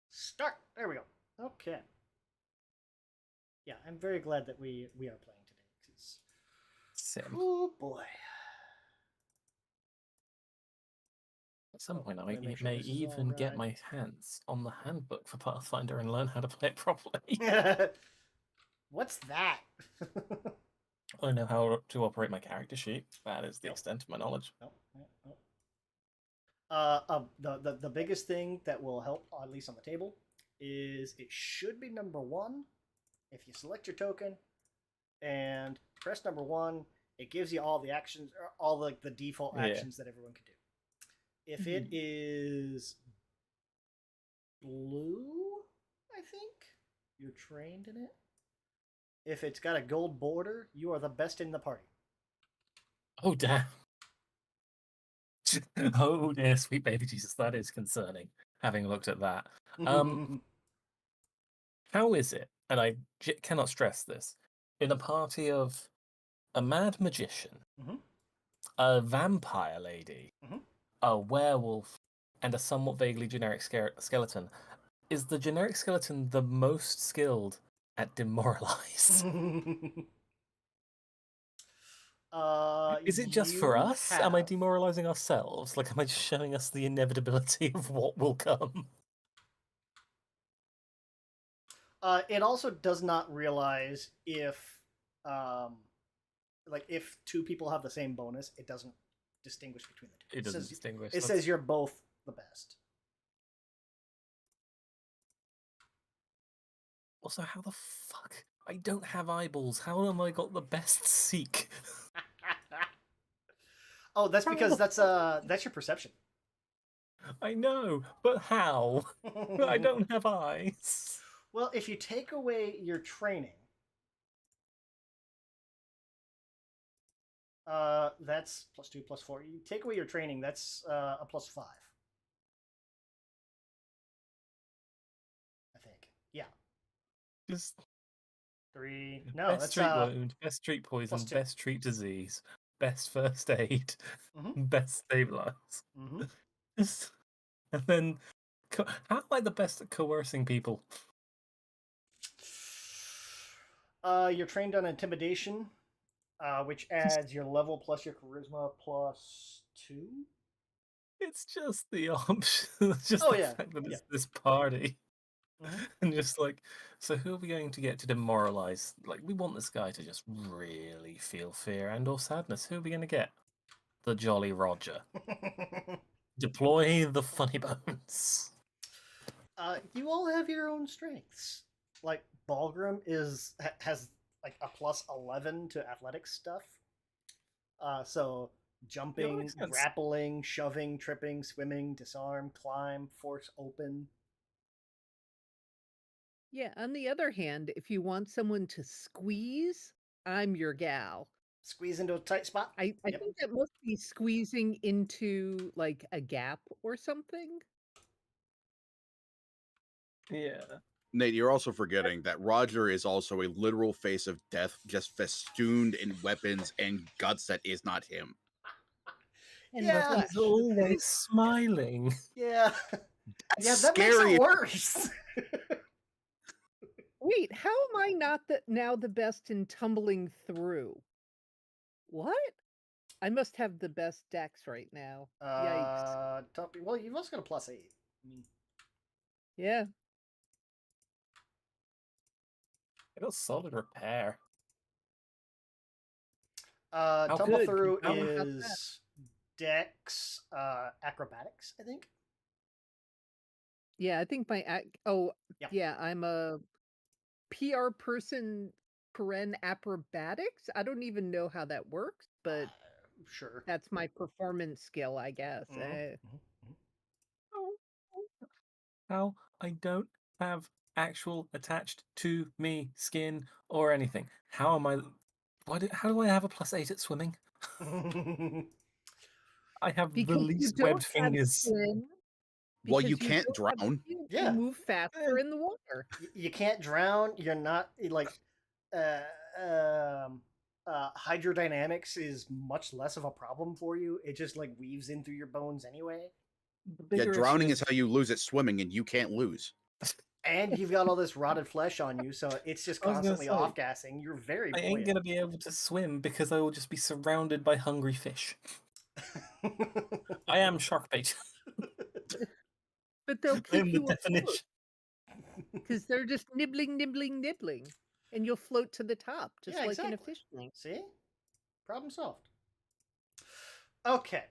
Start. There we go. Okay. Yeah, I'm very glad that we are playing today. Cause, Sim. oh boy. At some point, Let I me make sure may this is all even get my hands on the handbook for Pathfinder and learn how to play it properly. right. What's that? I know how to operate my character sheet. That is the Yep. extent of my knowledge. Nope. Nope. The biggest thing that will help, at least on the table, is it should be number one. If you select your token and press number one, it gives you all the actions, or all the default Yeah. actions that everyone can do. If it is blue, I think you're trained in it. If it's got a gold border, you are the best in the party. Oh, damn. Oh, dear, sweet baby Jesus, that is concerning, having looked at that. How is it, and I cannot stress this, in a party of a mad magician, Mm-hmm. a vampire lady, Mm-hmm. a werewolf, and a somewhat vaguely generic skeleton, is the generic skeleton the most skilled at demoralize? Is it just for You us? Am I have. demoralizing ourselves? Like, am I just showing us the inevitability of what will come? It also does not realize if, um, like, if two people have the same bonus, it doesn't distinguish between the two. It doesn't distinguish. It says you're both the best. Also, how the fuck? I don't have eyeballs. How am I got the best seek? Oh, that's How because the that's your perception. I know, but how? I don't have eyes. Well, if you take away your training, that's +2, +4. You take away your training, that's a +5. I think. Yeah. Just 3. No, best that's treat wound, best treat poison, +2. best treat disease, best first aid, Mm-hmm. best stabilize. Mm-hmm. Just, and then, how am I the best at coercing people? You're trained on intimidation, which Just, adds your level plus your charisma +2. it's just the option. It's just Oh the yeah, fact that yeah. it's this party. Mm-hmm. And just like, so who are we going to get to demoralize? Like, we want this guy to just really feel fear and or sadness. Who are we going to get? The Jolly Roger. Deploy the funny bones. You all have your own strengths. Like Balgrim has like a +11 to athletics stuff. So Yeah, that jumping, makes sense. grappling, shoving, tripping, swimming, disarm, climb, force open. Yeah, on the other hand, if you want someone to squeeze, I'm your gal. Squeeze into a tight spot. I Yep. think that must be squeezing into, like, a gap or something? Yeah. Nate, you're also forgetting that Roger is also a literal face of death, just festooned in weapons and guts that is not him. And Yeah. flesh. He's always smiling. Yeah. That's Yeah, that makes scary. it worse. Wait, how am I not now the best in tumbling through? What? I must have the best dex right now. Yikes. Well, you've also got a +8. I mean, Yeah. I got solid repair. How tumble Good, 'cause through I don't have that. is Dex, acrobatics, I think. Yeah, I think my oh, Yeah. yeah, I'm a PR person, paren acrobatics? I don't even know how that works, but Sure. that's my performance skill, I guess. Mm-hmm. Mm-hmm. Oh, how I don't have actual attached to me skin or anything. How am I? How do I have a +8 at swimming? Mm-hmm. I have the Because you least don't webbed have fingers. skin, Well, you because you can't don't have drown. skin, you Yeah. move faster in the water. You can't drown. You're not like uh, um, hydrodynamics is much less of a problem for you. It just like weaves in through your bones anyway. The Yeah, bigger drowning is is- how you lose at swimming, and you can't lose. And you've got all this rotted flesh on you, so it's just I was gonna constantly say, off-gassing. You're very I ain't buoyant. gonna be able to swim because I will just be surrounded by hungry fish. I am shark bait. But they'll I am keep the you afloat definition. because they're just nibbling, nibbling, nibbling, and you'll float to the top, just Yeah, like in a exactly. fish tank. See? Problem solved. Okay.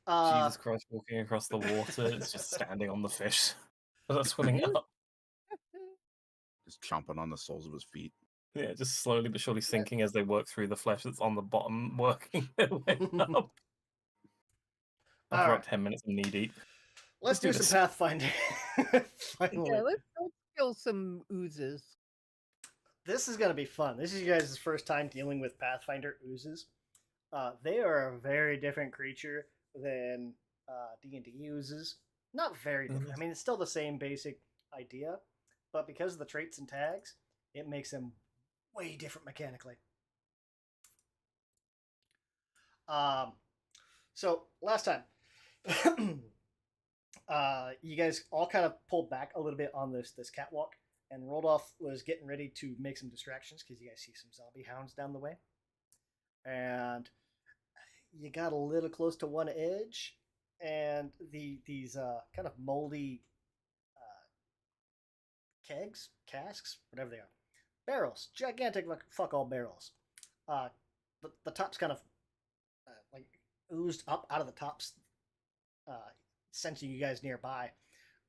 Jesus Christ, walking across the water, it's just standing on the fish. Without swimming up. Just chomping on the soles of his feet. Yeah, just slowly but surely sinking as they work through the flesh that's on the bottom, working their way up. After All about right. 10 minutes of knee deep. Let's do some this. pathfinding. Finally. Yeah, let's kill some oozes. This is going to be fun. This is you guys' first time dealing with Pathfinder oozes. They are a very different creature than D&D oozes. Not very different. I mean, it's still the same basic idea, but because of the traits and tags, it makes them way different mechanically. So last time, you guys all kind of pulled back a little bit on this catwalk, and Rodolph was getting ready to make some distractions because you guys see some zombie hounds down the way, and you got a little close to one edge, and these kind of moldy casks, whatever they are, barrels, gigantic fuck all barrels. The tops kind of like oozed up out of the tops, sensing you guys nearby,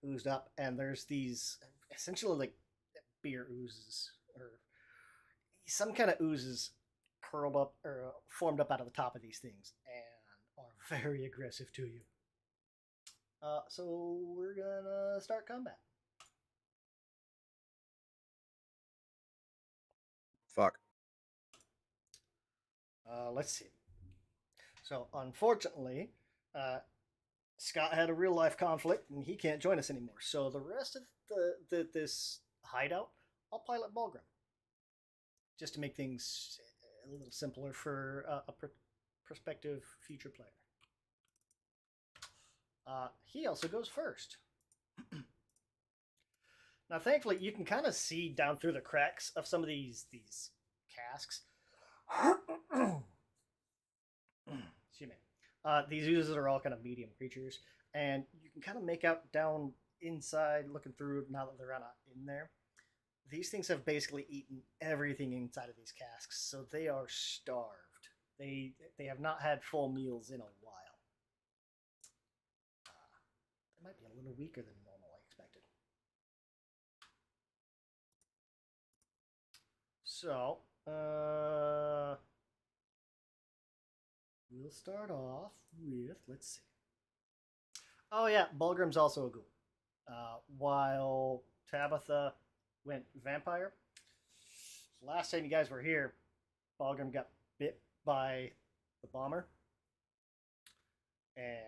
oozed up, and there's these essentially like beer oozes or some kind of oozes curled up or formed up out of the top of these things and are very aggressive to you. So we're gonna start combat. Fuck. Let's see. So unfortunately, Scott had a real life conflict and he can't join us anymore. So the rest of this hideout, I'll pilot Bulgrim, just to make things a little simpler for a prospective future player. He also goes first. Now, thankfully, you can kind of see down through the cracks of some of these casks. Excuse me. These oozes are all kind of medium creatures, and you can kind of make out down inside, looking through now that they're in there. These things have basically eaten everything inside of these casks, so they are starved. They have not had full meals in a while. They might be a little weaker than normal, I expected. So, we'll start off with, let's see. Oh yeah, Bulgrim's also a ghoul. While Tabitha went vampire, last time you guys were here, Bulgrim got bit by the bomber, and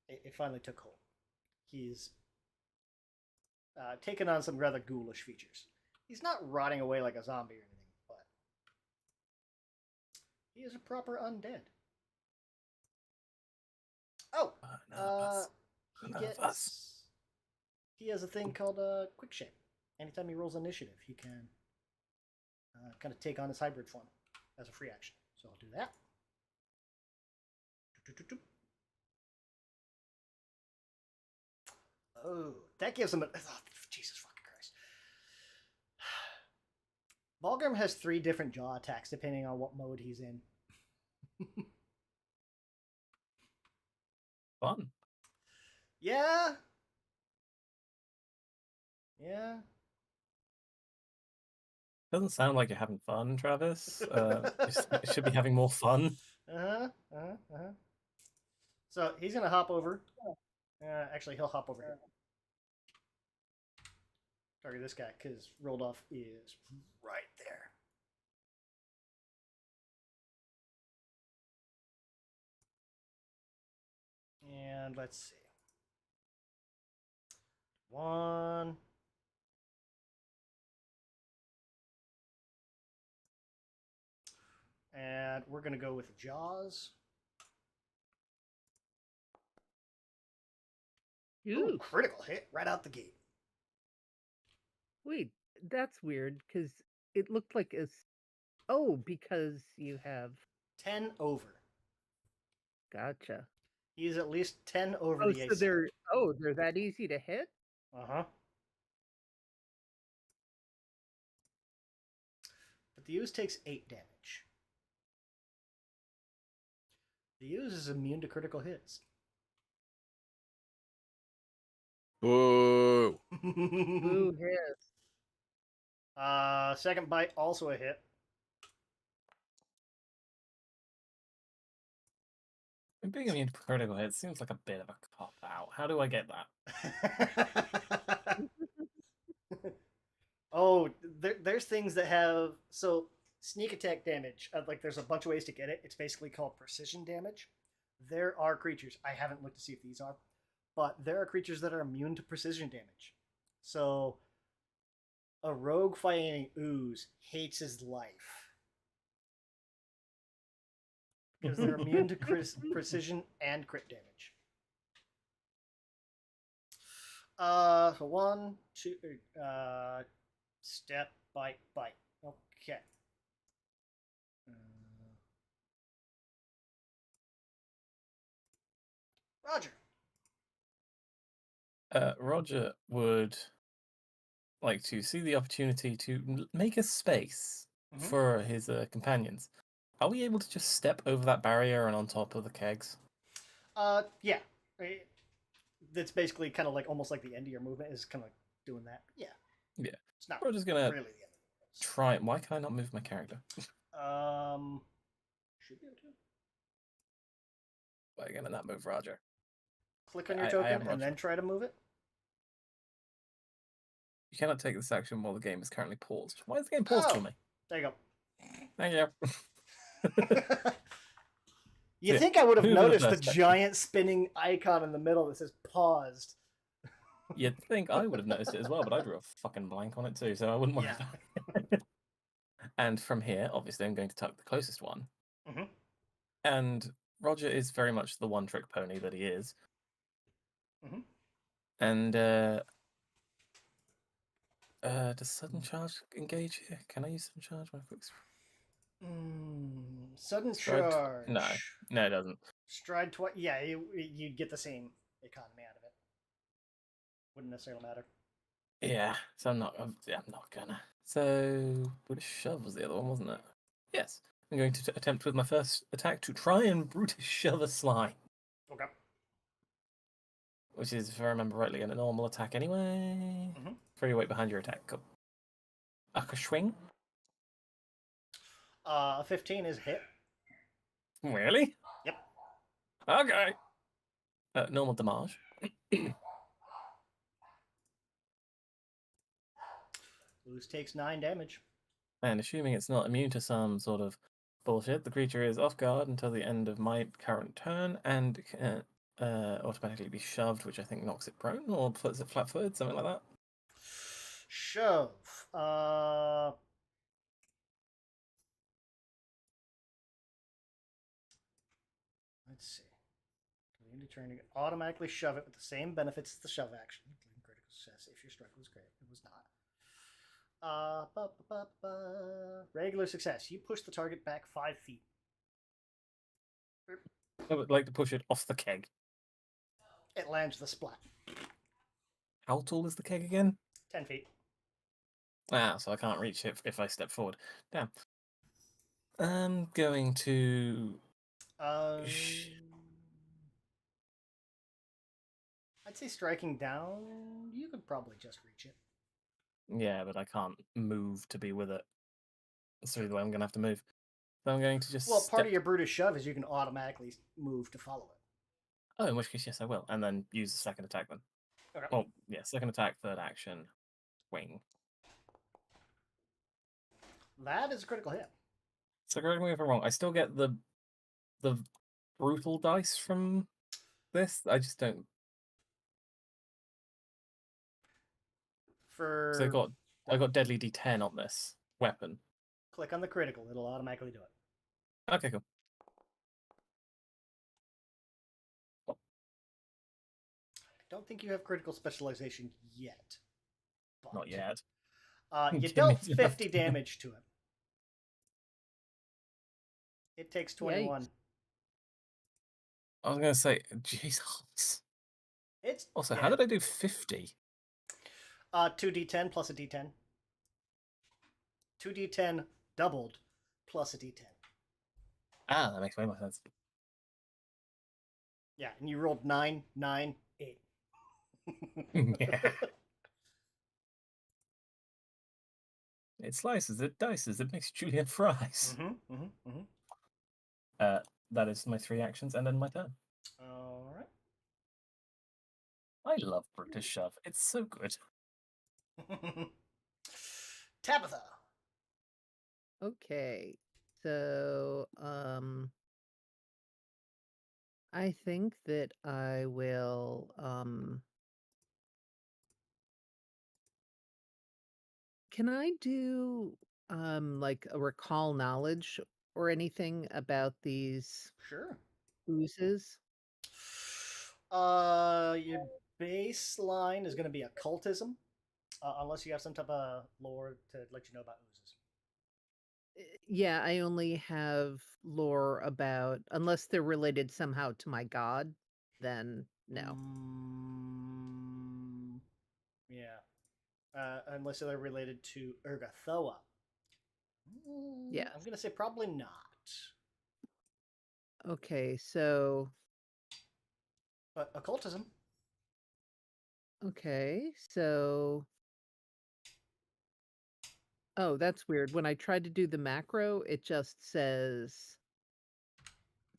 it finally took hold. He's taken on some rather ghoulish features. He's not rotting away like a zombie or anything, but he is a proper undead. Oh, he has a thing called Quick Shape. Anytime he rolls initiative, he can kind of take on his hybrid form as a free action. So I'll do that. Oh, that gives him a... Oh, Jesus fucking Christ. Bulgrim has 3 different jaw attacks depending on what mode he's in. Fun. Yeah. Yeah. Doesn't sound like you're having fun, Travis. You should be having more fun. So he's gonna hop over. Actually, he'll hop over here. Target this guy because Rodolph is right there. And let's see. 1. And we're going to go with Jaws. Ooh, Ooh, critical hit right out the gate. wait, that's weird because it looked like a. Oh, because you have. 10 over. Gotcha. He's at least 10 over Oh, the so AC. they're that easy to hit? Uh-huh. But the ooze takes 8 damage. The ooze is immune to critical hits. Boo. Ooh, hit. Second bite, also a hit. Being immune to critical hit seems like a bit of a cop out. How do I get that? Oh, there's things that have so sneak attack damage. Like there's a bunch of ways to get it. It's basically called precision damage. There are creatures. I haven't looked to see if these are, but there are creatures that are immune to precision damage. So a rogue fighting ooze hates his life because they're immune to precision and crit damage. So 1, 2, step, bite, bite. Okay. Roger. Roger would like to see the opportunity to make a space for his companions. Are we able to just step over that barrier and on top of the kegs? Yeah. That's basically kind of like almost like the end of your movement is kind of like doing that. Yeah. Yeah. It's not Roger's gonna really the end of the try. Why can I not move my character? Should be able to. Why can I not move Roger? Click on your I token am and Roger. then try to move it. You cannot take this action while the game is currently paused. Why is the game paused for me? There you Thank you. go. You Yeah, think I would have move in the noticed the first section. giant spinning icon in the middle that says paused? You'd think I would have noticed it as well, but I drew a fucking blank on it too, so I wouldn't worry Yeah. about it. And from here, obviously, I'm going to tuck the closest one. Mhm. And Roger is very much the one-trick pony that he is. Mhm. And does sudden charge engage here? Can I use sudden charge? My quick Sudden stride? charge. No, it doesn't. Stride twice. Yeah, you'd get the same economy out of it. Wouldn't necessarily matter. Yeah, so I'm not gonna. So, Brutish Shove was the other one, wasn't it? Yes. I'm going to attempt with my first attack to try and Brutish Shove a slime. Okay. Which is, if I remember rightly, a normal attack anyway. Mhm. Throw your weight behind your attack. Cool. Swing. 15 is hit. Really? Yep. Okay. Normal damage. Ooze takes 9 damage. And assuming it's not immune to some sort of bullshit, the creature is off guard until the end of my current turn and can automatically be shoved, which I think knocks it prone or puts it flat-footed, something like that. Shove. Let's see. Can you turn to automatically shove it with the same benefits as the shove action, including critical success if your strike was great. It was not. Regular success. You push the target back 5 feet. I would like to push it off the keg. It lands the splat. How tall is the keg again? 10 feet. Ah, so I can't reach it if I step forward. Damn. I'm going to... I'd say striking down, you could probably just reach it. Yeah, but I can't move to be with it. So either way, I'm going to have to move. So I'm going to just Well, part step... of your Brutus shove is you can automatically move to follow it. Oh, in which case, yes, I will. And then use the second attack then. Okay. Well, yeah, second attack, third action, wing. That is a critical hit. So correct me if I'm wrong. I still get the brutal dice from this. I just don't. For I got deadly D10 on this weapon. click on the critical, it'll automatically do it. Okay, cool. don't think you have critical specialization yet. But, Not yet. You Give dealt me enough 50 time. damage to him. It takes 21. Yikes. I was going to say, Jesus. It's Also, dead. how did I do 50? 2d10 plus a d10. 2d10 doubled plus a d10. Ah, that makes way more sense. Yeah, and you rolled 9, 9, 8. Yeah. It slices, it dices, it makes julienne fries. That is my 3 actions and then my turn. All right. I love British Shove. It's so good. Tabitha. Okay. So, I think that I will, can I do, like a recall knowledge or anything about these Sure. oozes? Your baseline is going to be occultism, unless you have some type of lore to let you know about oozes. Yeah, I only have lore about, unless they're related somehow to my god, then no. Yeah. Unless they're related to Ergothoa. Yes. I'm going to say probably not. Okay, so, But occultism. okay, so, oh, that's weird. When I tried to do the macro, it just says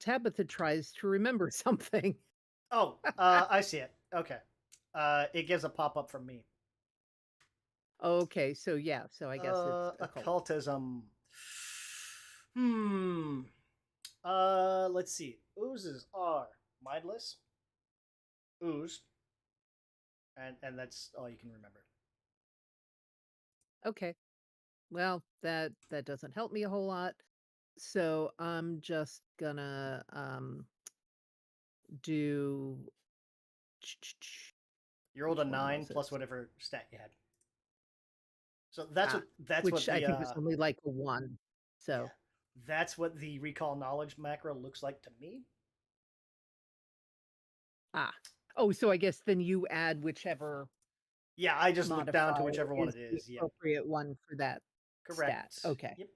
Tabitha tries to remember something. Oh, I see it. Okay. It gives a pop up from me. Okay, so yeah, so I guess it's occult. Occultism. Let's see. Oozes are mindless, ooze, and that's all you can remember. Okay. Well, that doesn't help me a whole lot. So I'm just gonna do You rolled a which one 9 was plus it? whatever stat you had. So that's Ah, what which I the think was only like a 1. yeah, So that's what the recall knowledge macro looks like to me. ah. Oh, so I guess then you add whichever Yeah, I just look down to modifier whichever one is it the is. Yep, appropriate one for that stat. correct. Okay. Yep.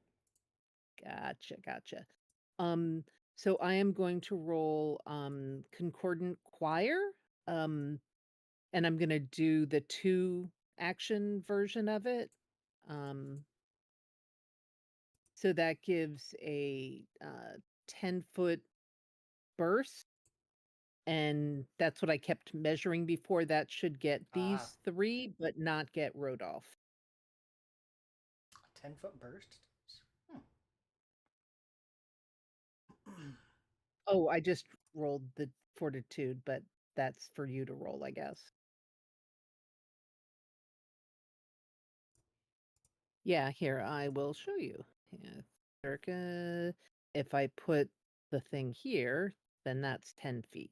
Gotcha. Um, so I am going to roll concordant choir. And I'm gonna do the 2 action version of it. So that gives a 10-foot burst. And that's what I kept measuring before. That should get Ah, these 3, but not get Rodolph. 10-foot burst. Oh, I just rolled the fortitude, but that's for you to roll, I guess. Yeah, here, I will show you. Yeah, circa, if I put the thing here, then that's 10 feet.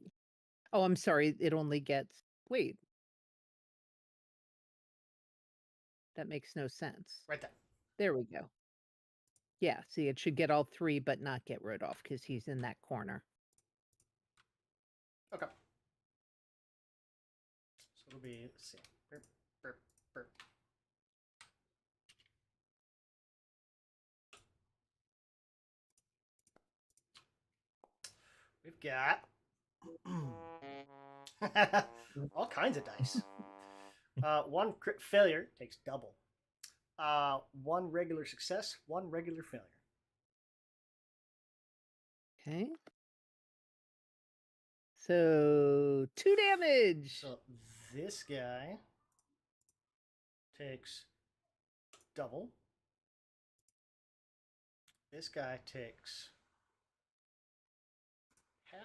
Oh, I'm sorry, it only gets, wait. That makes no sense. Right there. There we go. Yeah, see, it should get all 3, but not get Rodolph, because he's in that corner. Okay. So it'll be, let's see. Burp, burp, burp. We've got all kinds of dice. 1 crit failure takes double. 1 regular success, 1 regular failure. Okay. So, 2 damage! So this guy takes double. This guy takes half.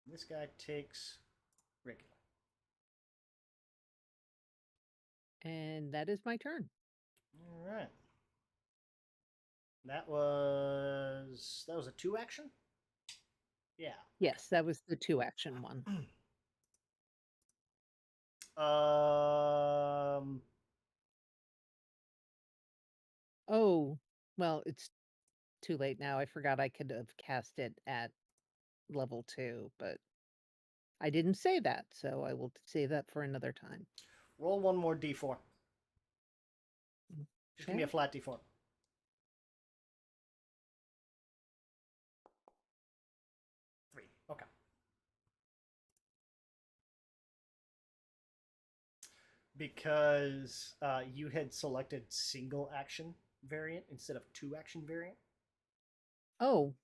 This guy takes regular. And that is my turn. All right. That was a 2 action? Yeah. Yes, that was the 2 action one. Oh, well, it's too late now. I forgot I could have cast it at level 2, but I didn't say that, so I will save that for another time. Roll one more d4. Just give me a Okay. flat d4. Three. Okay. Because you had selected single action variant instead of 2 action variant. Oh,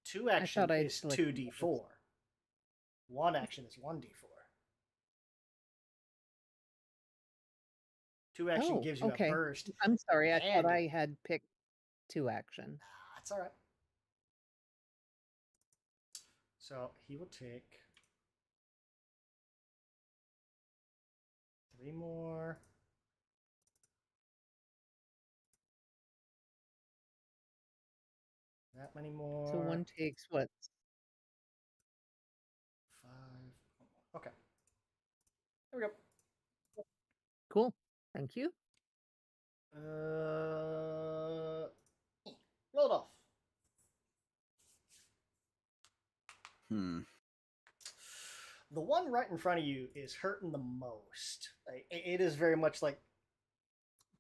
2 action thought I had is selected 2d4. 1 action is 1d4. 2 action oh, gives you a okay. burst. I'm sorry. I thought And I had picked 2 action. that's all right. So he will take 3 more. That many more. So one takes what? 5. Okay. There we go. Cool. Thank you. Roll it off. The one right in front of you is hurting the most. It is very much like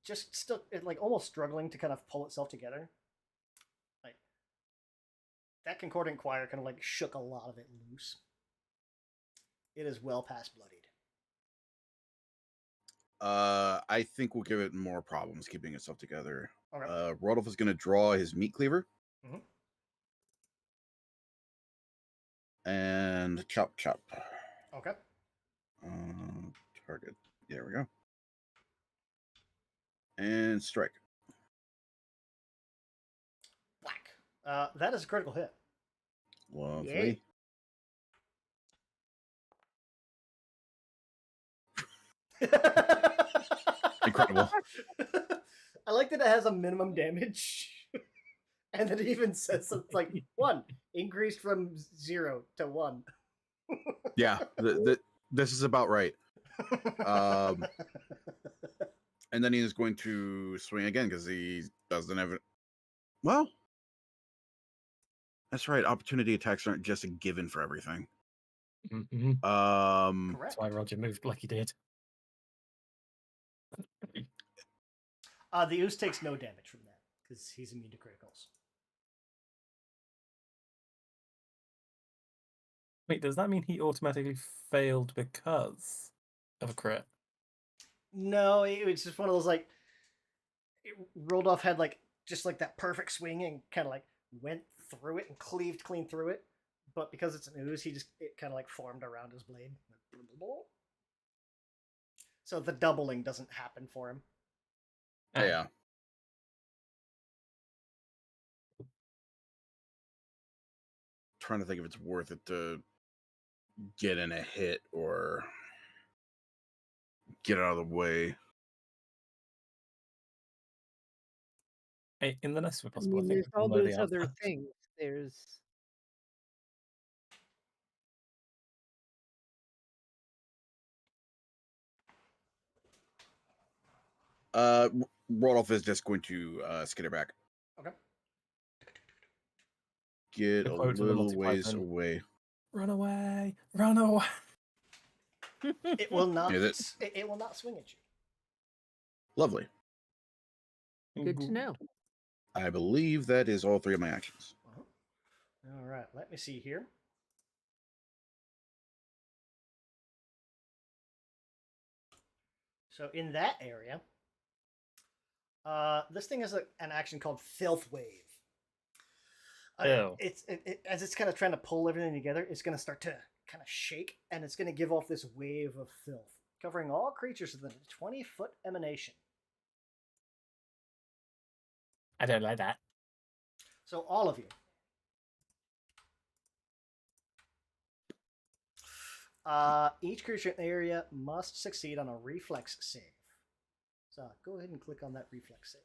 just still like almost struggling to kind of pull itself together. Like that concordant choir kind of like shook a lot of it loose. It is well past bloodied. I think we'll give it more problems keeping itself together. Okay. Rodolph is going to draw his meat cleaver. Mhm. And chop. Okay. Target. There we go. And strike. Whack. That is a critical hit. Lovely. Incredible. I like that it has a minimum damage. And then it even says something like 1 increased from 0 to 1. Yeah, this is about right. And then he is going to swing again because he doesn't have it. Well, that's right. Opportunity attacks aren't just a given for everything. Mm-hmm. Correct. That's why Roger moved like he did. The Ooze takes no damage from that because he's immune to criticals. Wait, does that mean he automatically failed because of a crit? No, it was just one of those like Rodolph had like just like that perfect swing and kind of like went through it and cleaved clean through it. But because it's an ooze, it kind of like formed around his blade. So the doubling doesn't happen for him. Yeah. Trying to think if it's worth it to get in a hit or get out of the way. Hey, in the nicest way I possible, I mean, think there's we all all know the those other answer. things. There's Rodolph is just going to skitter back. Okay. Get The a quote from the little Monty ways Python. away. Run away! Run away! It will not. Is It will not swing at you. Lovely. good to know. I believe that is all 3 of my actions. All right. Let me see here. So in that area, this thing has an action called Filth Wave. Ew. As it's kind of trying to pull everything together, it's going to start to kind of shake, and it's going to give off this wave of filth, covering all creatures within a 20-foot emanation. I don't like that. So all of you. Each creature in the area must succeed on a reflex save. So go ahead and click on that reflex save.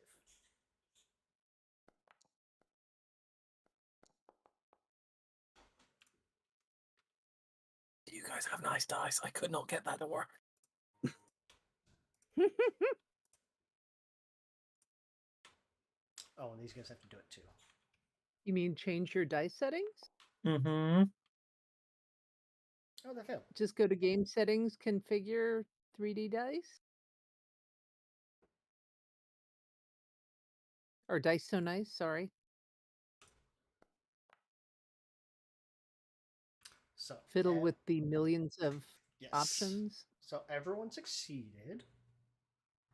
You guys have nice dice. I could not get that to work. Oh, and these guys have to do it too. You mean change your dice settings? Mm-hmm. Oh, they failed. Just go to game settings, configure 3D dice? Or Dice So Nice, sorry. So Fiddle with the millions of yes. options. So everyone succeeded.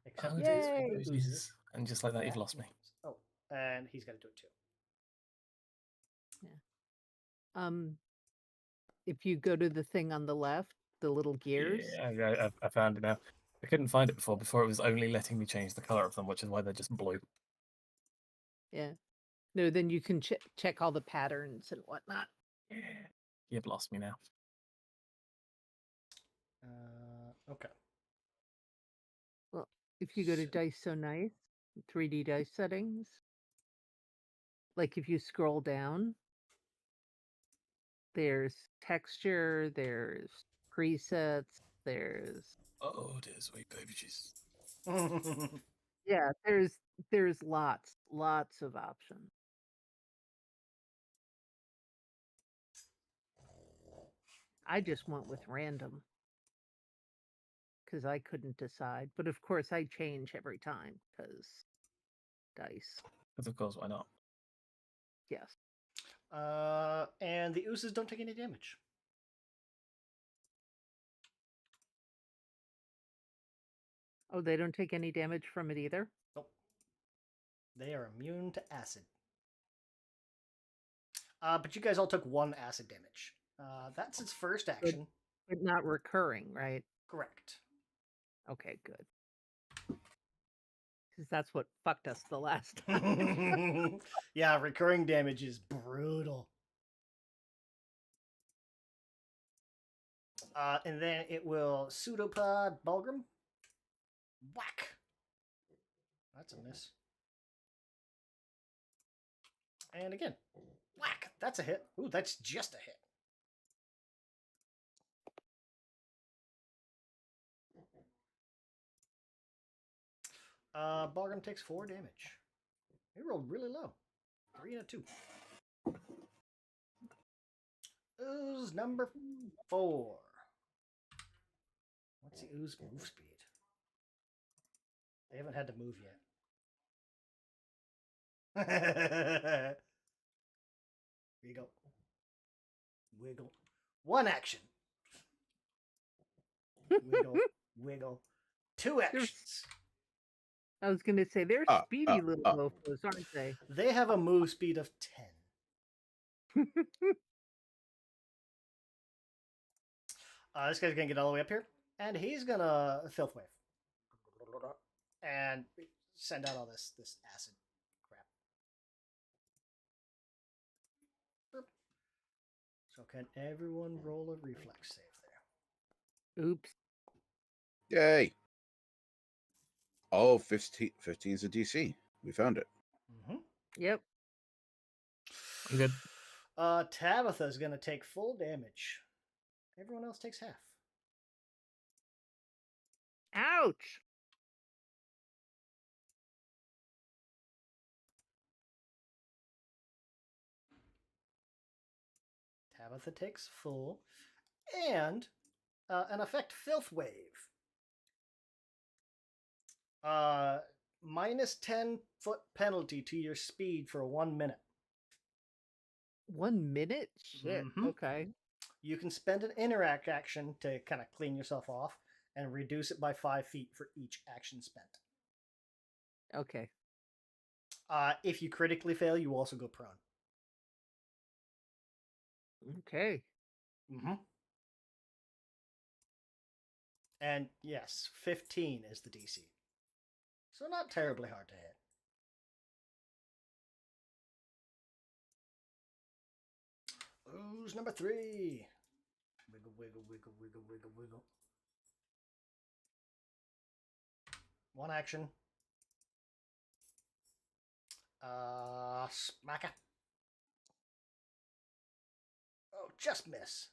Except Oh, these Yay! oozes. Jesus. And just like that, you've lost me. Oh, and he's got to do it too. If you go to the thing on the left, the little gears. Yeah, I found it now. I couldn't find it before. Before it was only letting me change the color of them, which is why they're just blue. Yeah. No, then you can check all the patterns and whatnot. You've lost me now. Okay. Well, if you go to So- Dice So Nice, 3D dice settings, like if you scroll down, there's texture, there's presets, there's Oh, dear sweet baby Jesus. yeah, there's lots of options. I just went with random because I couldn't decide. But of course, I change every time because dice. Because of course, why not? Yes. And the oozes don't take any damage. Oh, they don't take any damage from it either? Nope. They are immune to acid. But you guys all took 1 acid damage. That's its first action. But not recurring, right? Correct. Okay, good. Because that's what fucked us the last time. Yeah, recurring damage is brutal. And then it will pseudopod Bulgrim. Whack. That's a miss. And again, whack. That's a hit. Ooh, that's just a hit. Bulgrim takes 4 damage. He rolled really low. 3 and a 2. Ooze number 4. What's the ooze move speed? They haven't had to move yet. Wiggle. Wiggle. 1 action. Wiggle. Wiggle. 2 actions. I was going to say, they're speedy little mofos, aren't they? They have a move speed of 10. This guy's going to get all the way up here. And he's going to Filth Wave. And send out all this acid crap. Boop. So can everyone roll a reflex save there? Oops. Yay. Oh, 15 is a DC. We found it. Mm-hmm. Yep. I'm good. Tabitha's going to take full damage. Everyone else takes half. Ouch. Tabitha takes full. And an effect Filth Wave. Minus 10 foot penalty to your speed for 1 minute. 1 minute? Shit. Mhm. Okay. You can spend an interact action to kind of clean yourself off and reduce it by 5 feet for each action spent. Okay. If you critically fail, you also go prone. Okay. Mm-hmm. And yes, 15 is the DC. So not terribly hard to hit. Ooze number 3. Wiggle, wiggle, wiggle, wiggle, wiggle, wiggle. 1 action. Smacker. Oh, just miss.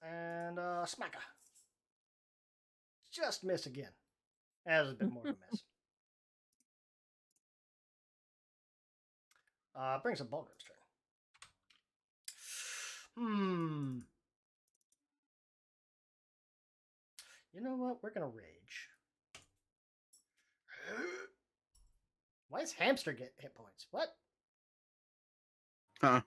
And smacker. Just miss again. That was a bit more of a miss. Brings up Bulgrim's turn. You know what? We're gonna rage. Why does Hamster get hit points? What? Huh.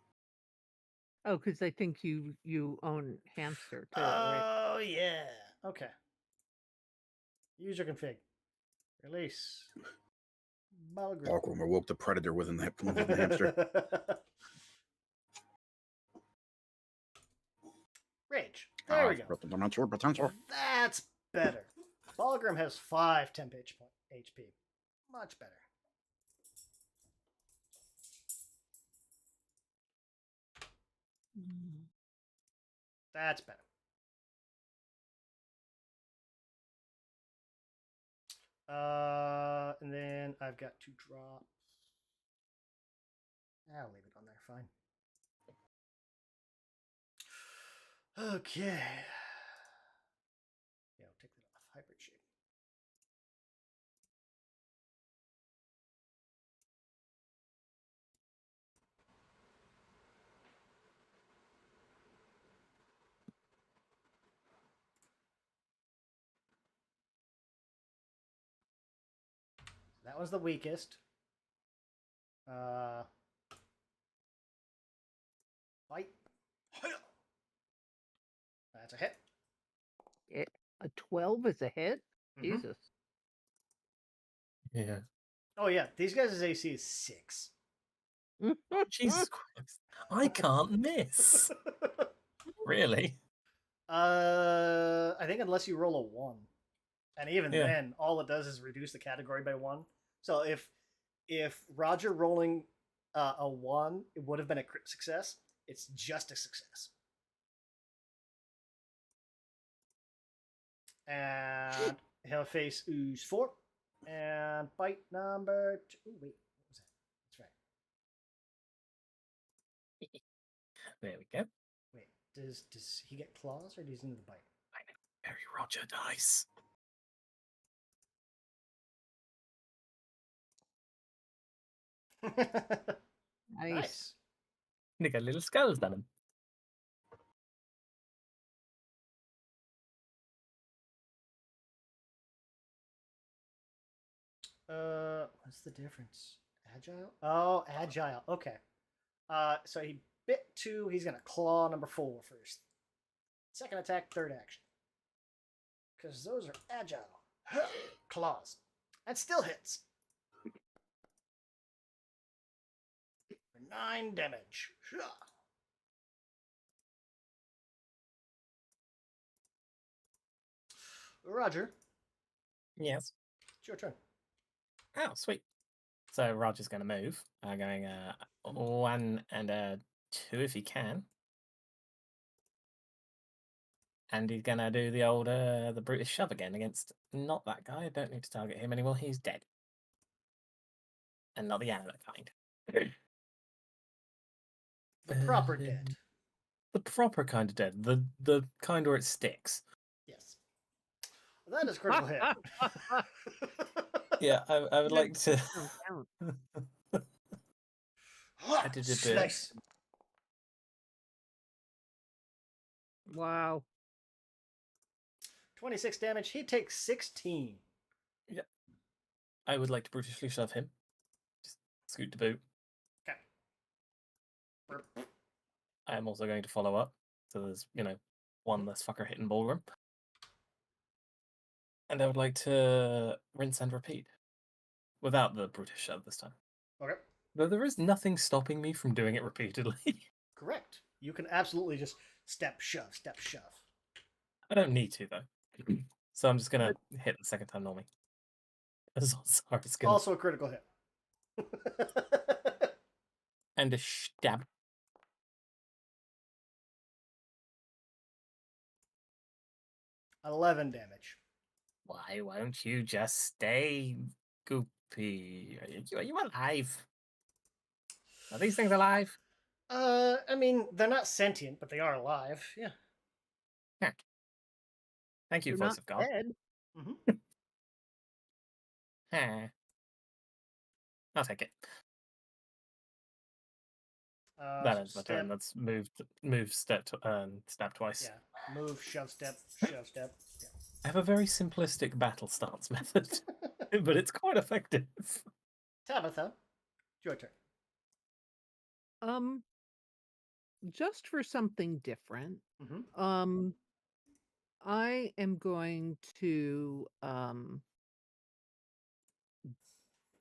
Oh, because I think you own Hamster too, right? Oh yeah. Okay. User config. Release. Bulgrim. Bulgrim awoke the predator within the hamster. Rage. There we go. Potential. That's better. Bulgrim has 5 temp HP. Much better. That's better. And then I've got to drop. I'll leave it on there. Fine. Okay. Yeah, I'll take that off. Hybrid shape. That was the weakest. Bite. That's a hit. A 12 is a hit? Mhm. Jesus. Yeah. Oh yeah, these guys' AC is 6. Jesus Christ. I can't miss. Really? I think unless you roll a 1. And even Yeah. then, all it does is reduce the category by 1. So if Roger rolling a 1, it would have been a crit success. It's just a success. And he'll face ooze 4. And bite number 2. Ooh, wait, what was that? That's right. There we go. Wait, does he get claws or does he need the bite? I know. Very Roger dice. Nice. They got little skulls on them. What's the difference? Agile? Oh, agile. Okay. So he bit 2. He's gonna claw number 4 first. Second attack, third action. Because those are agile. Claws. And still hits. For 9 damage. Roger, Yes. it's your turn. Oh, sweet. So Roger's going to move. Going 1 and 2 if he can. And he's going to do the old the Brutus shove again against not that guy. I don't need to target him anymore. He's dead. And not the animate kind. The proper dead. The proper kind of dead. The kind where it sticks. Yes. That is critical hit. Yeah, I would like to. I did a bit. Nice. Wow. 26 damage. He takes 16. Yeah. I would like to brutishly shove him. Just scoot to boot. Okay. I am also going to follow up. So there's, one less fucker hitting Bulgrim. And I would like to rinse and repeat. Without the brutish shove this time. Okay. Though there is nothing stopping me from doing it repeatedly. Correct. You can absolutely just step, shove. I don't need to, though. So I'm just going to hit the second time normally. Also a critical hit. And a stab. $11 damage. Why won't you just stay, Goopy? Are you alive? Are these things alive? I mean, they're not sentient, but they are alive. Yeah. Thank you, They're voice not of God. dead. Eh. I'll take it. That So ends my step, turn. That's move, step, snap twice. yeah, move, shove, step, shove, step. Yeah. I have a very simplistic battle stance method, but it's quite effective. Tabitha, your turn. Just for something different, Mm-hmm. I am going to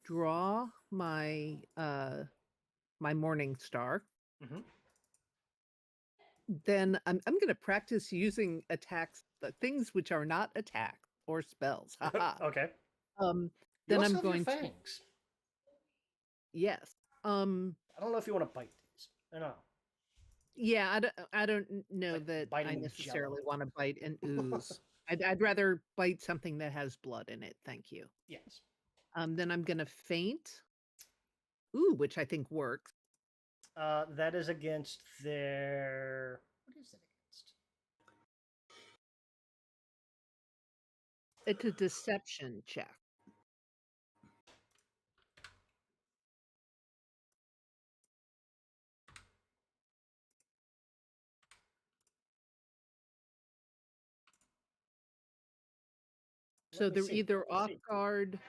draw my my morning star. Mm-hmm. Then I'm going to practice using attacks, the things which are not attacks or spells. Haha. Okay. Um, You then also I'm have your going to fangs. yes. I don't know if you want to bite these. I don't know. Yeah, I don't know Like that I biting necessarily Jell-O. want to bite an ooze. I'd rather bite something that has blood in it. Thank you. Yes. Then I'm going to faint. Ooh, which I think works. That is against their. What is it against? It's a deception check. So Let me they're see. either Let's off see. guard.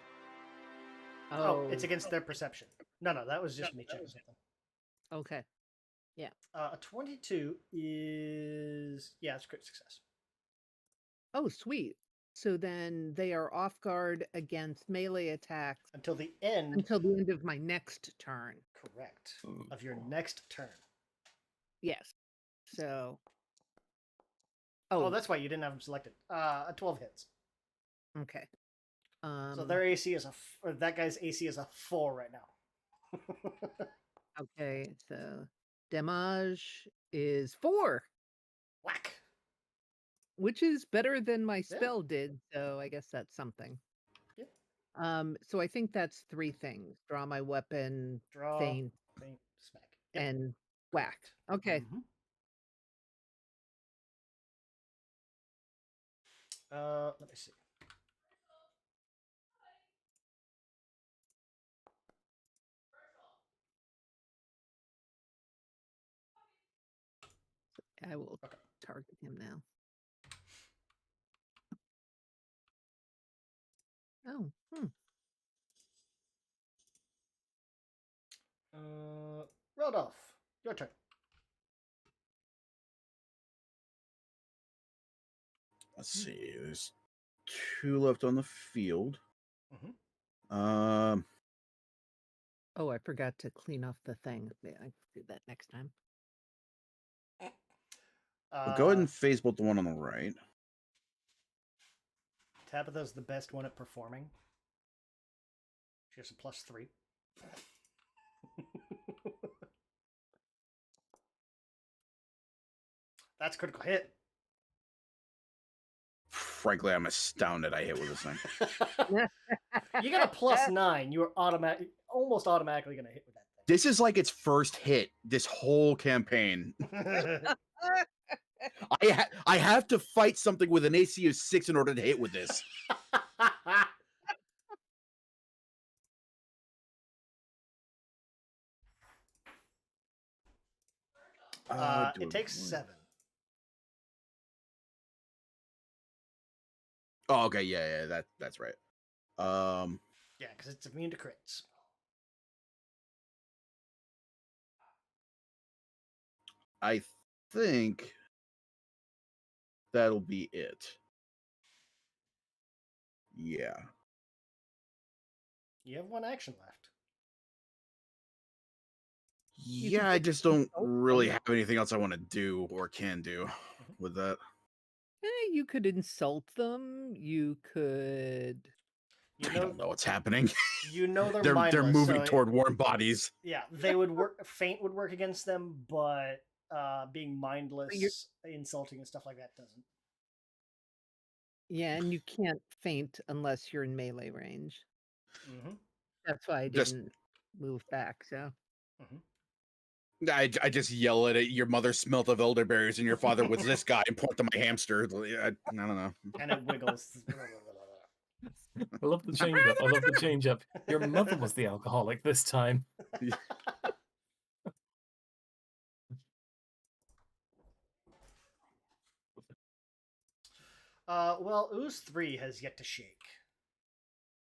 Oh, it's against their perception. No, that was just me checking something. Okay. Yeah. A 22 is it's crit success. Oh, sweet. So then they are off guard against melee attacks Until the end. until the end of my next turn. Correct. Of your next turn. Yes. So. Oh, that's why you didn't have them selected. 12 hits. Okay. So their AC is or that guy's AC is a 4 right now. Okay, so damage is 4, Whack. which is better than my spell did. So I guess that's something. Yeah. So I think that's 3 things: draw my weapon, Draw, feint, smack, and whack. Okay. Mm-hmm. Let me see. I will target him now. Oh. Rodolph, your turn. Let's see. There's 2 left on the field. Mm-hmm. Oh, I forgot to clean off the thing. Yeah, I can do that next time. Go ahead and phase bolt the one on the right. Tabitha's the best one at performing. She has a +3. That's critical hit. Frankly, I'm astounded I hit with this thing. You got a +9. You are almost automatically going to hit with that thing. This is like its first hit this whole campaign. I have to fight something with an AC of 6 in order to hit with this. It takes 7. Oh, okay, yeah, that's right. Yeah, because it's immune to crits. I think that'll be it. Yeah. You have 1 action left. Yeah, I just don't really have anything else I want to do or can do with that. You could insult them. You could. I don't know what's happening. You know they're mindless, they're moving so toward warm bodies. Yeah, they would work. Feint would work against them, but being mindless, insulting, and stuff like that doesn't. Yeah, and you can't feint unless you're in melee range. Mm-hmm. That's why I didn't move back. So. Mm-hmm. I just yell at it. Your mother smelt of elderberries, and your father was this guy, and point to my hamster. I don't know. And it wiggles. I love the change up. I love the change up. Your mother was the alcoholic this time. Well, Ooze 3 has yet to shake.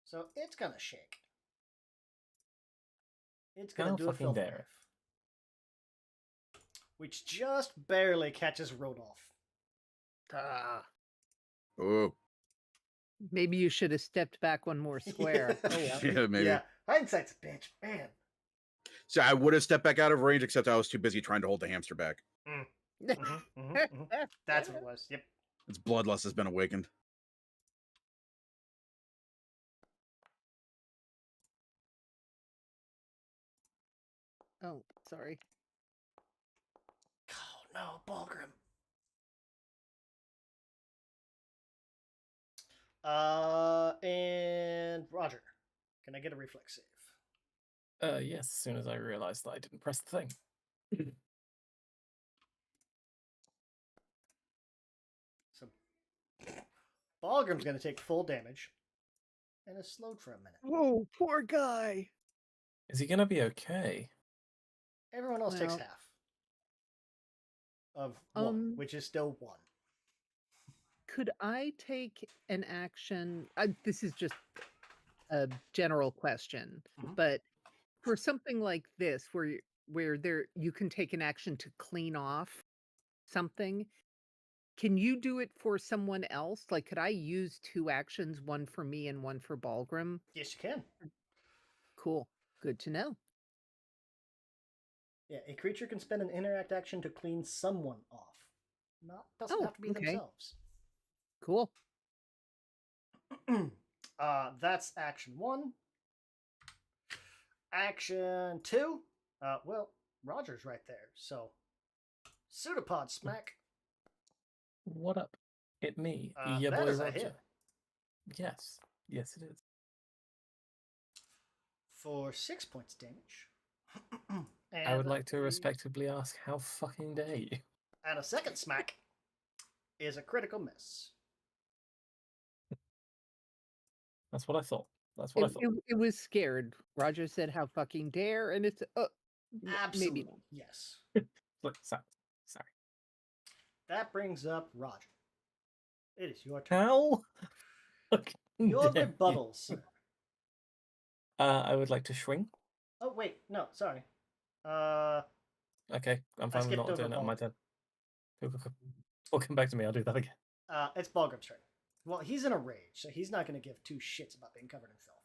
So it's gonna shake. It's gonna How do a fucking filth dare knife. Which just barely catches Rodolph. Ah, Oh, maybe you should have stepped back one more square. Oh well. yeah, maybe. Yeah, hindsight's a bitch, man. So I would have stepped back out of range, except I was too busy trying to hold the hamster back. That's what it was. Yep. Its bloodlust has been awakened. Oh, sorry. Oh no, Balgrim. And Roger, can I get a reflex save? Yes, as soon as I realized that I didn't press the thing. So Balgrim's gonna take full damage and is slowed for a minute. Oh, poor guy. Is he gonna be okay? Everyone else takes Well, half of one, which is still 1. Could I take an action? This is just a general question, Mhm. but for something like this, where there you can take an action to clean off something, can you do it for someone else? Like, could I use 2 actions, one for me and one for Balgrim? Yes, you can. Cool. Good to know. Yeah, a creature can spend an interact action to clean someone off. Doesn't have to be okay. themselves. Cool. That's action 1. Action 2. Well, Roger's right there, so pseudopod smack. What up? It me, your That boy is a Roger. hit Yes, yes it is. for 6 points damage. I would like to respectably ask, how fucking dare you? And a second smack is a critical miss. That's what I thought. That's what I thought. It was scared. Roger said, "How fucking dare!" And it's maybe Absolutely, not. yes. Look, sorry. That brings up Roger. It is your turn. How? Your dare you? rebuttal, sir. I would like to shrink. Oh wait, no, sorry. Okay, I'm fine with skipped not over doing it on my Balgrim. turn. Cool. Come back to me. I'll do that again. It's Balgrim's turn. Well, he's in a rage, so he's not going to give 2 shits about being covered in filth.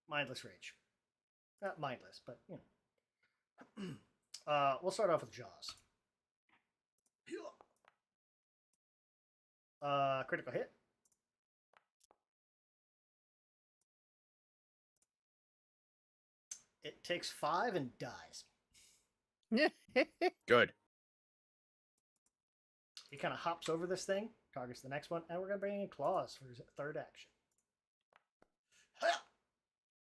Mindless rage. Not mindless, but you know. We'll start off with Jaws. Critical hit. It takes 5 and dies. Good. He kind of hops over this thing, targets the next one, and we're going to bring in claws for his third action.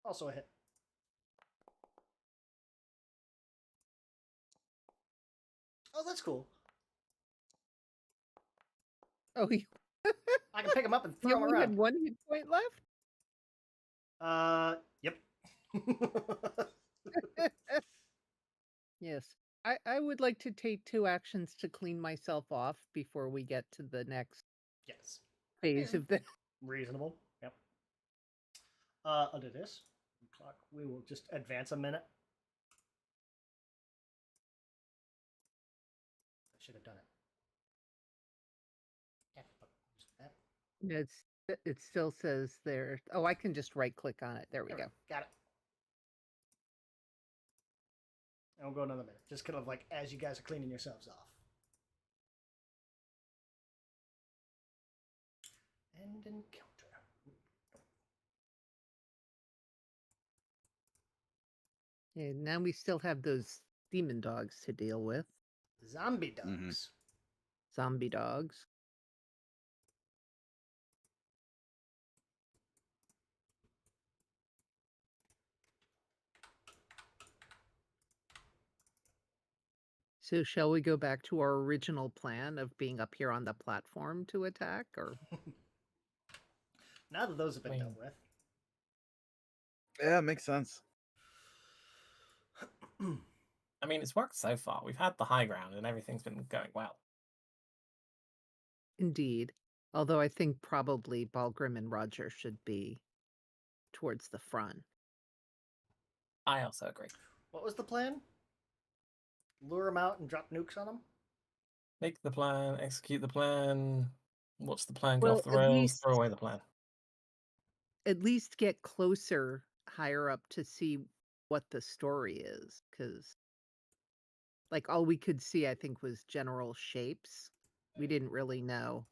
Also a hit. Oh, that's cool. Oh, he I can pick him up and throw him only had around. 1 hit point left. Yep. Yes. I would like to take 2 actions to clean myself off before we get to the next Yes. phase Yeah. of the. Reasonable. Yep. I'll do this. Clock. We will just advance a minute. I should have done it. Yeah, but that. It still says there. Oh, I can just right click on it. There we go. Got it. And we'll go another minute. Just kind of like as you guys are cleaning yourselves off. End encounter. Yeah, now we still have those demon dogs to deal with. Zombie dogs. Zombie dogs. So shall we go back to our original plan of being up here on the platform to attack, or Now that those have been I dealt mean- with. Yeah, makes sense. I mean, it's worked so far. We've had the high ground and everything's been going well. indeed? Although I think probably Balgrim and Roger should be towards the front. I also agree. What was the plan? Lure them out and drop nukes on them? Make the plan, execute the plan. Watch the plan go Well, off the at rails, least- throw away the plan. At least get closer higher up to see what the story is, because like all we could see, I think, was general shapes. We didn't really know.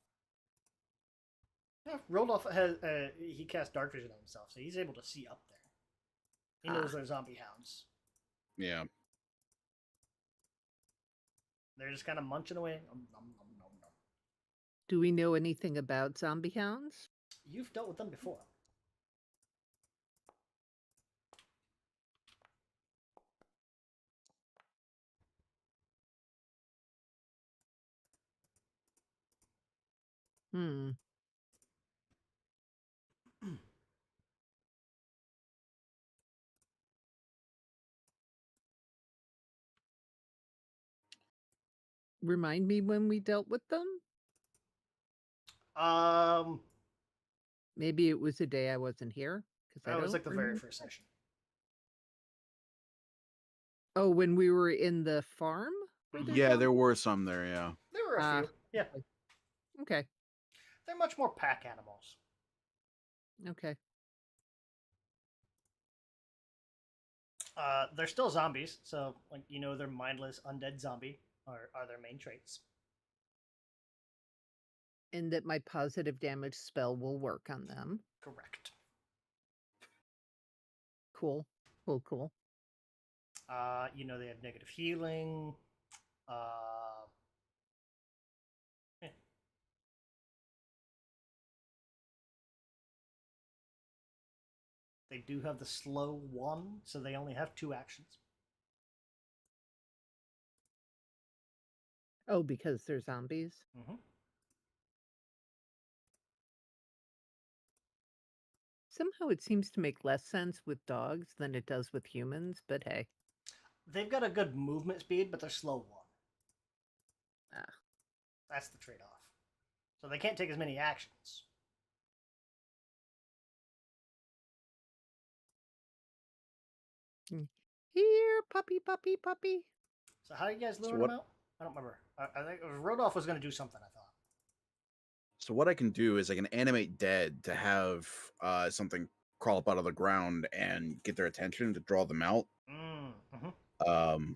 Yeah, Rodolph has he cast dark vision on himself, so he's able to see up there. He knows they're zombie hounds. Yeah. They're just kind of munching away. Nom, nom, nom, nom, nom. Do we know anything about zombie hounds? You've dealt with them before. Hmm. Remind me when we dealt with them? Um, Maybe it was a day I wasn't here. that was like the very first session. Oh, when we were in the farm? we did Yeah, that? there were some there, yeah. There were a Ah, few. Yeah, Okay. they're much more pack animals. Okay. They're still zombies, so like they're mindless undead zombie are their main traits. And that my positive damage spell will work on them. Correct. Cool. Cool. They have negative healing. Yeah. They do have the slow one, so they only have 2 actions. Oh, because they're zombies? Mm-hmm. Somehow it seems to make less sense with dogs than it does with humans, but hey. They've got a good movement speed, but they're slow 1. Ah. That's the trade-off. So they can't take as many actions. Here, puppy. So how are you guys luring what- them out? I don't remember. I think Rodolph was going to do something, I thought. So what I can do is I can animate dead to have something crawl up out of the ground and get their attention to draw them out. Mm-hmm.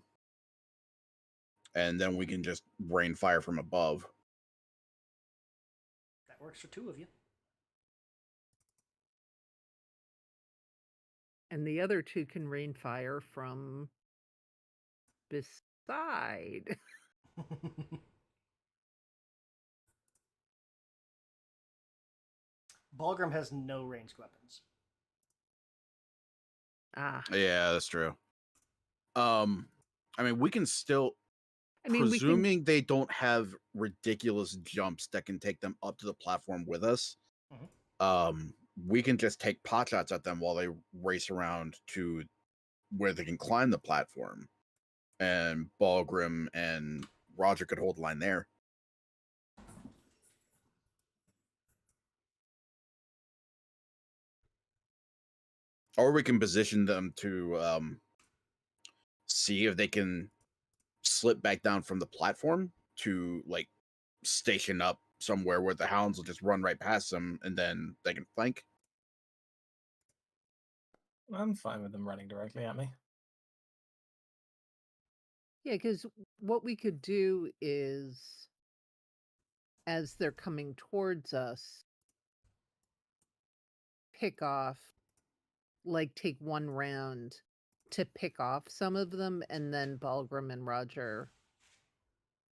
And then we can just rain fire from above. That works for 2 of you. And the other 2 can rain fire from beside. Balgrim has no ranged weapons. Ah. Yeah, that's true. I mean, we can still, I mean, presuming they don't have ridiculous jumps that can take them up to the platform with us, we can just take pot shots at them while they race around to where they can climb the platform, and Balgrim and Roger could hold the line there. Or we can position them to see if they can slip back down from the platform to like station up somewhere where the hounds will just run right past them and then they can flank. I'm fine with them running directly at me. Yeah, because what we could do is, as they're coming towards us, pick off, like take 1 round to pick off some of them, and then Balgrim and Roger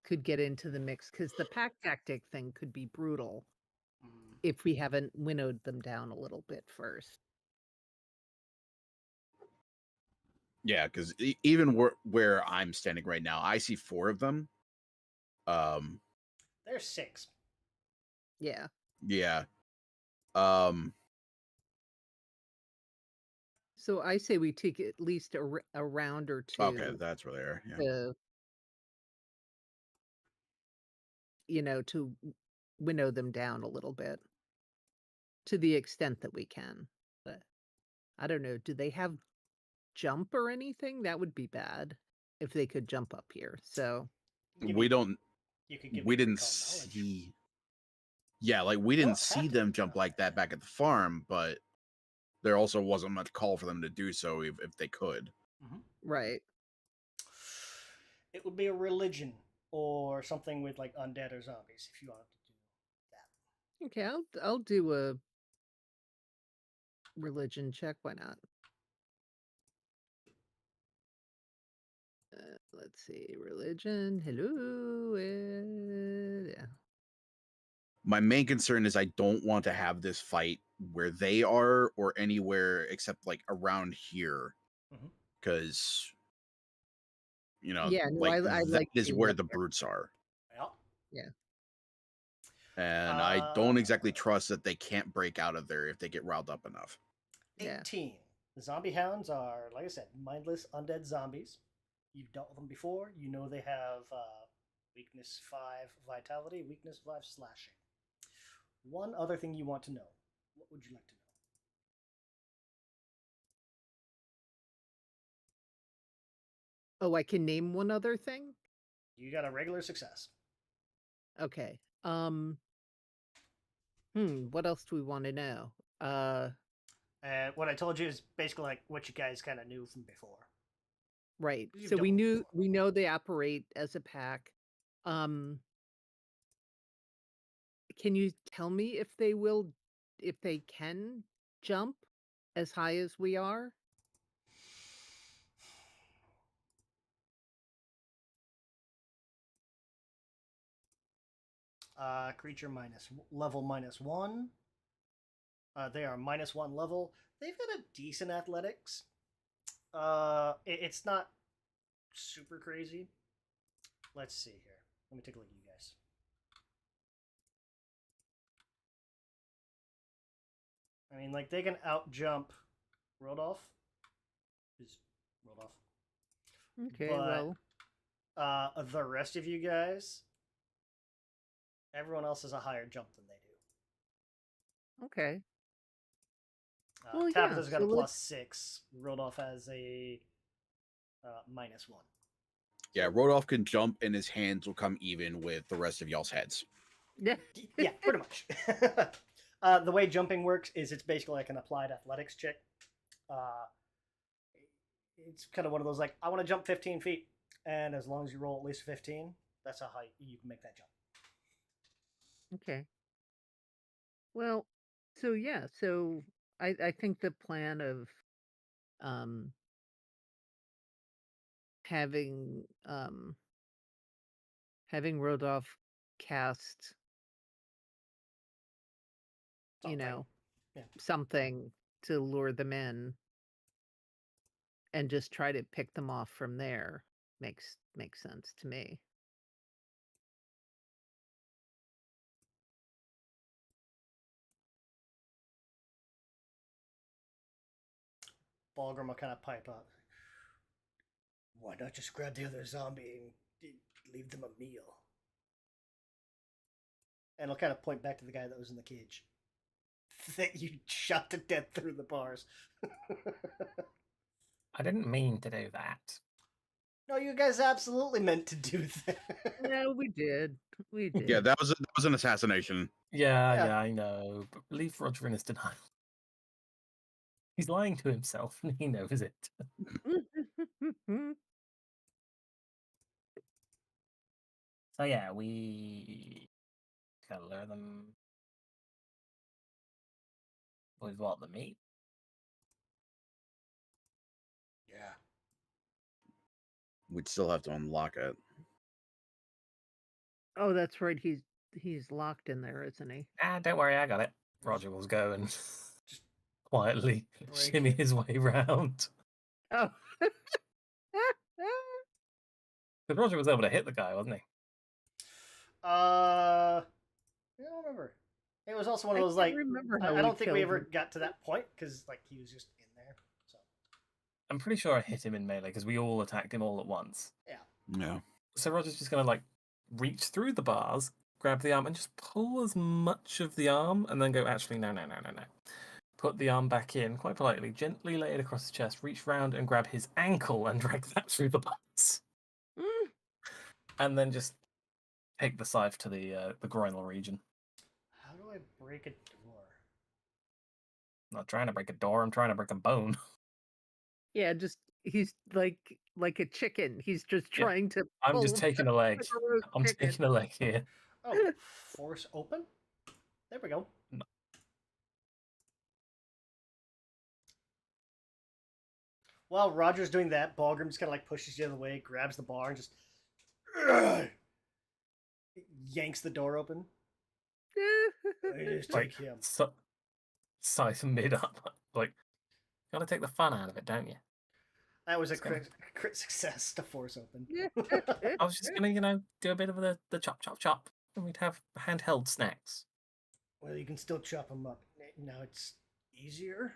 could get into the mix, because the pack tactic thing could be brutal if we haven't winnowed them down a little bit first. Yeah, because even where I'm standing right now, I see 4 of them. There's 6. Yeah. Yeah. So I say we take at least a round or two. Okay, that's where they are. Yeah. To winnow them down a little bit to the extent that we can. But I don't know. Do they have jump or anything? That would be bad if they could jump up here. So We don't. You could give We me didn't recall knowledge. see. Yeah, like we They didn't don't have see to them be jump recall like that back at the farm, but there also wasn't much call for them to do so if they could. right. It would be a religion or something with like undead or zombies if you wanted to do that. Okay, I'll do a religion check. Why not? Let's see, religion. Hello. Yeah. My main concern is I don't want to have this fight where they are or anywhere except like around here, because Yeah, no, like I that like is being where up the there. brutes are, Yeah. and I don't exactly trust that they can't break out of there if they get riled up enough. 18. The zombie hounds are, like I said, mindless undead zombies. You've dealt with them before. You know they have weakness 5 vitality, weakness 5 slashing. One other thing you want to know. What would you like to know? Oh, I can name one other thing? You got a regular success. Okay. What else do we want to know? What I told you is basically like what you guys kind of knew from before. Right. You've So dealt we with knew before. we know they operate as a pack. Can you tell me if they can jump as high as we are? Creature level -1. They are -1 level. They've got a decent athletics. It's not super crazy. Let's see here. Let me take a look at you guys. I mean, like they can out jump Rodolph. Is Rodolph? Okay, But well, the rest of you guys, everyone else has a higher jump than they do. okay. Well, yeah. Tabitha's got So a let's. +6. Rodolph has a -1. Yeah, Rodolph can jump and his hands will come even with the rest of y'all's heads. Yeah. Yeah, pretty much. The way jumping works is it's basically like an applied athletics check. It's kind of one of those like, I want to jump 15 feet. And as long as you roll at least 15, that's how high you can make that jump. Okay. Well, so yeah, so I think the plan of um having Rodolph cast, Something. Yeah. something to lure them in and just try to pick them off from there makes sense to me. Balgrim will kind of pipe up. Why not just grab the other zombie and leave them a meal? And I'll kind of point back to the guy that was in the cage. That you shot to death through the bars. I didn't mean to do that. No, you guys absolutely meant to do that. No, we did. We did. Yeah, that was an assassination. Yeah, I know. But leave Roger in his denial. He's lying to himself, and he knows it. So yeah, we gotta lure them with what, the meat? Yeah. We'd still have to unlock it. Oh, that's right. He's locked in there, isn't he? Don't worry, I got it. Roger will go and quietly shimmy his way round. Oh. Because Roger was able to hit the guy, wasn't he? I don't remember. It was also one of I those can't like remember how I we don't think we killed ever him. got to that point because like he was just in there. So I'm pretty sure I hit him in melee because we all attacked him all at once. Yeah. So Roger's just gonna like reach through the bars, grab the arm, and just pull as much of the arm, and then go. Actually, no. Put the arm back in quite politely, gently lay it across his chest, reach round and grab his ankle and drag that through the bars, Mm. and then just take the scythe to the groinal region. how do I break a door? I'm not trying to break a door. I'm trying to break a bone. Yeah, just he's like a chicken. He's just Yeah, trying to I'm pull just taking a leg. like a roast I'm chicken. taking a leg here. Oh, force open. There we go. No. While Roger's doing that, Balgrim just kind of like pushes the other way, grabs the bar, and just yanks the door open. I just Like, take him. Scythe mid up. Like, gotta take the fun out of it, don't you? That was a It's gonna- crit success to force open. I was just gonna, do a bit of the chop, chop, chop, and we'd have handheld snacks. Well, you can still chop him up. Now it's easier.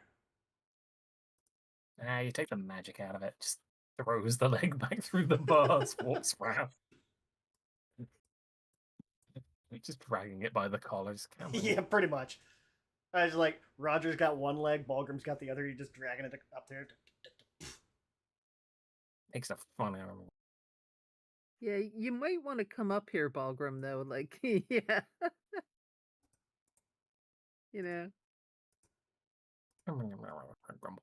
Ah, you take the magic out of it. Just throws the leg back through the bars, walks round. Just dragging it by the collar. Just come on. Yeah, pretty much. I was like, Roger's got one leg, Balgrim's got the other. You're just dragging it up there. Makes the fun out of it. Yeah, you might want to come up here, Balgrim, though. Like, yeah. You know. Grumble,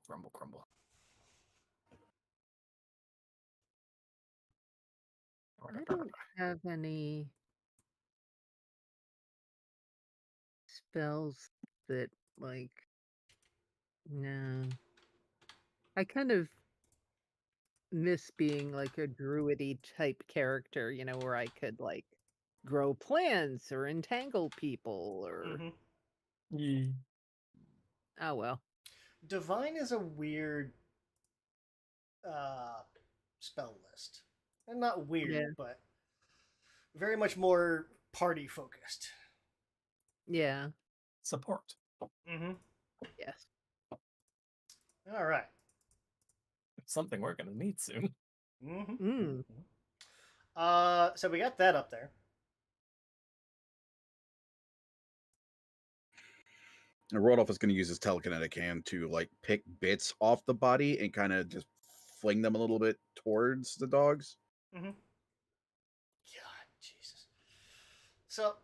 grumble, grumble. I don't have any spells that like no. I kind of miss being like a druidy type character, you know, where I could like grow plants or entangle people or Mm-hmm. Yeah. oh well. Divine is a weird spell list. And not weird, Yeah. but very much more party focused. Yeah. Support. Mm-hmm. Yes. All right. Something we're gonna need soon. Mm-hmm. Mm. So we got that up there. And Rodolph is going to use his telekinetic hand to like pick bits off the body and kind of just fling them a little bit towards the dogs. Mm-hmm. God, Jesus. So,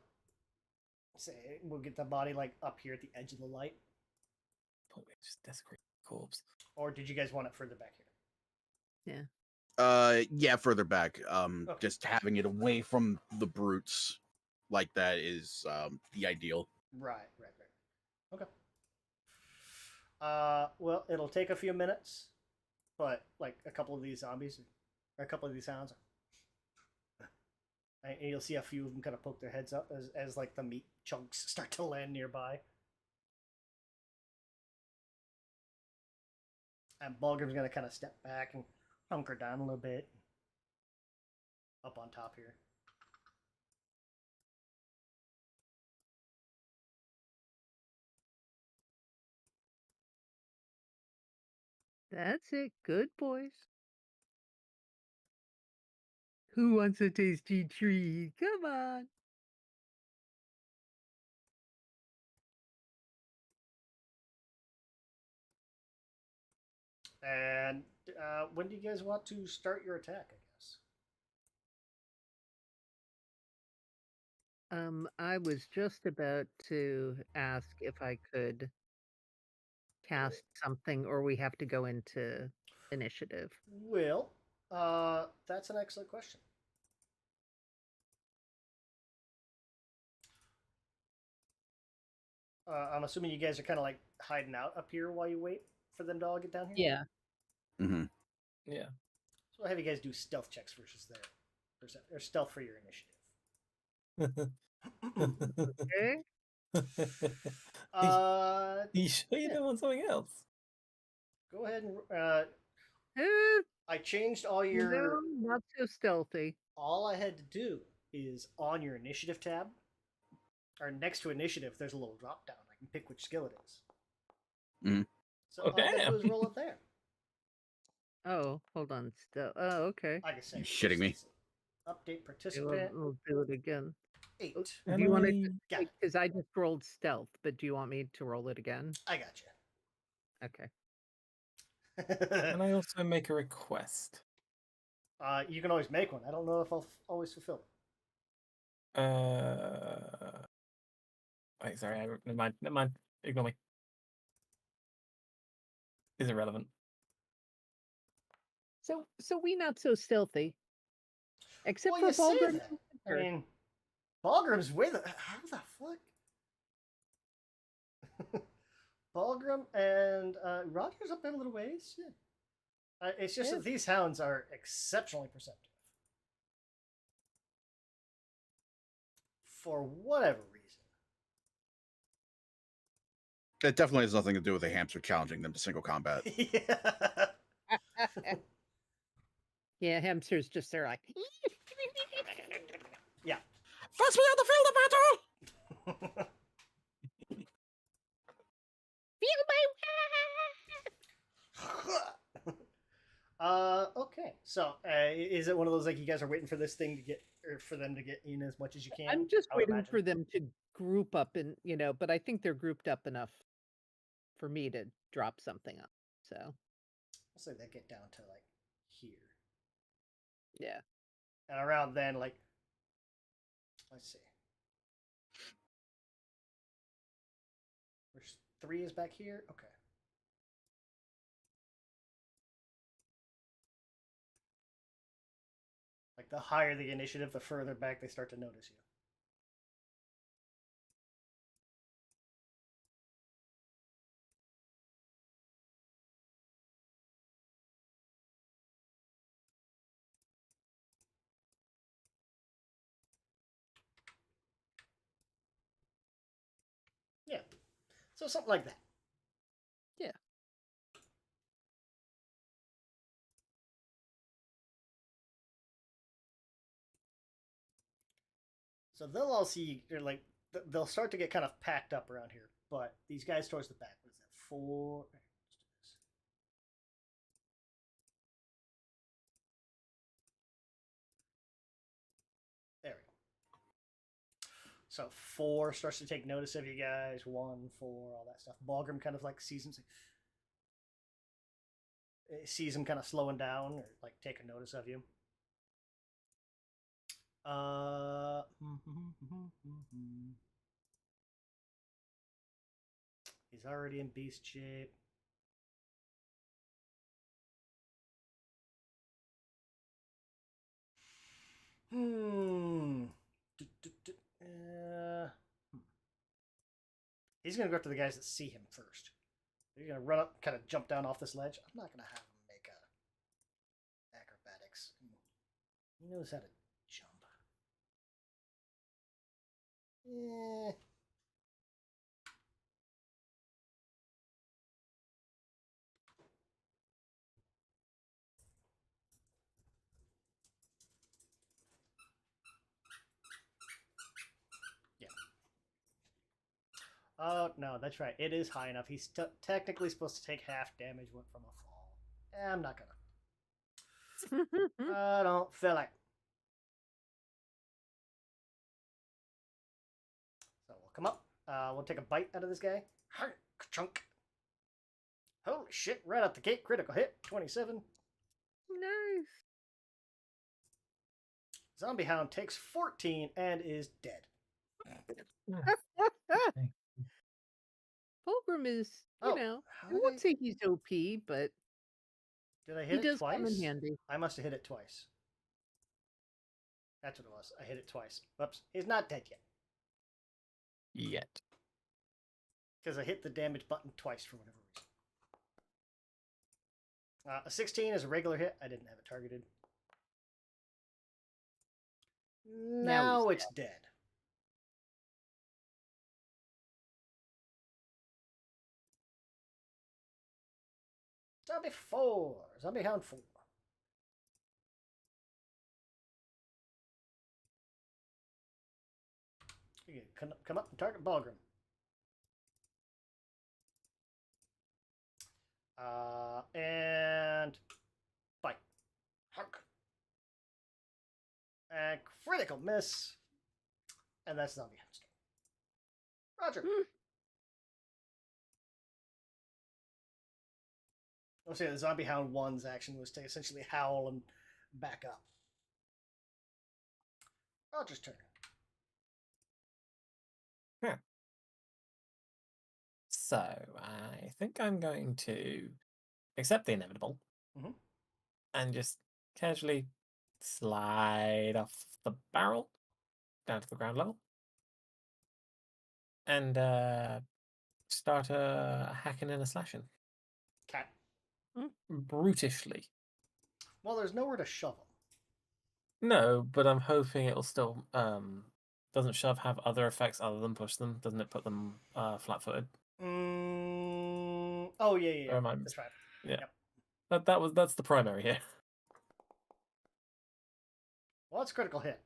say we'll get the body like up here at the edge of the light, But we just desecrate the corpse. or did you guys want it further back here? Yeah, further back. Okay. Just having it away from the brutes like that is the ideal. Right. Okay. Well, it'll take a few minutes, but like a couple of these zombies or a couple of these sounds, and you'll see a few of them kind of poke their heads up as like the meat chunks start to land nearby. And Balgrim's gonna kind of step back and hunker down a little bit, up on top here. That's it. Good boys. Who wants a tasty treat? Come on. And when do you guys want to start your attack? I guess. I was just about to ask if I could cast something or we have to go into initiative. Well, that's an excellent question. I'm assuming you guys are kind of like hiding out up here while you wait for them to all get down here. Yeah. Mm-hmm. Yeah. So I'll have you guys do stealth checks versus their or stealth for your initiative. Okay. Uh, you sure you yeah. don't want something else? Go ahead and I changed all You your. know, not so stealthy. All I had to do is on your initiative tab, or next to initiative, there's a little drop down. I can pick which skill it is. Mhm. So Oh, all I gotta do damn. is roll it there. Oh, hold on. Oh, okay. Like I said, You shitting me? Update Okay, participant we'll do it again. 8. Do you want to? Got it. Because I just rolled stealth, but do you want me to roll it again? I got Okay. you. Can I also make a request? You can always make one. I don't know if I'll always fulfill it. Wait, sorry. Never mind. Never mind. Ignore me. Is irrelevant. So we not so stealthy, except Well, for you say Bulgrim. that. I mean, Balgrim's with it. How the fuck? Balgrim and Roger's up there a little ways. Yeah. It's just that these hounds are exceptionally perceptive. For whatever reason. It definitely has nothing to do with the hamster challenging them to single combat. Yeah. Yeah, hamster's just there like. Yeah. First we have to field the battle! Feel my Okay. So, is it one of those like you guys are waiting for this thing to get, or for them to get in as much as you can? I'm just I would waiting imagine. for them to group up and but I think they're grouped up enough for me to drop something up. So I'll say they get down to like here, yeah. and around then, like, let's see, where's 3 is back here. Okay. Like the higher the initiative, the further back they start to notice you. Yeah. So something like that. Yeah. So they'll all see, they're like, they'll start to get kind of packed up around here. But these guys towards the back, what is that? 4. Let's do this. There we go. So 4 starts to take notice of you guys. 1, 4, all that stuff. Balgrim kind of like sees him kind of slowing down or like taking notice of you. He's already in beast shape. He's gonna go up to the guys that see him first. He's gonna run up, kind of jump down off this ledge. I'm not gonna have him make a acrobatics. He knows how to jump. Yeah. Oh, no, that's right. It is high enough. He's technically supposed to take half damage from a fall. I'm not gonna. I don't feel like. So we'll come up. We'll take a bite out of this guy. Chunk. Holy shit, right out the gate. Critical hit. 27. Nice. Zombie Hound takes 14 and is dead. Fulgrim is, Oh, I won't say he's OP, but did I he hit it does twice? come in handy. I must have hit it twice. That's what it was. I hit it twice. Whoops. He's not dead yet. Yet. Because I hit the damage button twice for whatever reason. A 16 is a regular hit. I didn't have it targeted. Now it's dead. Zombie 4. Zombie Hound 4. You can come up and target Balgrim. And fight. Hark. And critical miss. And that's Zombie Hound's turn. Roger. I'll say the Zombie Hound 1's action was to essentially howl and back up. Roger's turn. So I think I'm going to accept the inevitable Mhm. and just casually slide off the barrel down to the ground level and start a hacking and a slashing Cat. brutishly. Well, there's nowhere to shove him. No, but I'm hoping it'll still doesn't shove have other effects other than push them? Doesn't it put them flat-footed? Oh yeah. Or am I That's right. Yeah. Yep. That's the primary here. Well, it's critical hit.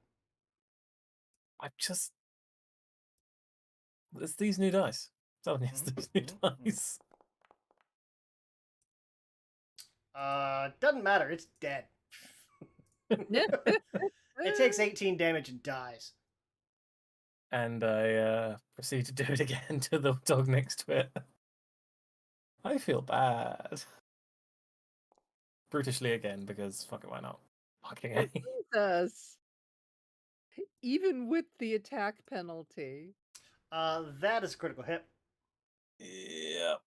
It's these new dice. Telling you, it's these new dice. Doesn't matter. It's dead. It takes 18 damage and dies. And I proceed to do it again to the dog next to it. I feel bad. Brutishly again, because fuck it, why not? Fucking A. Jesus. Even with the attack penalty. That is a critical hit. Yep.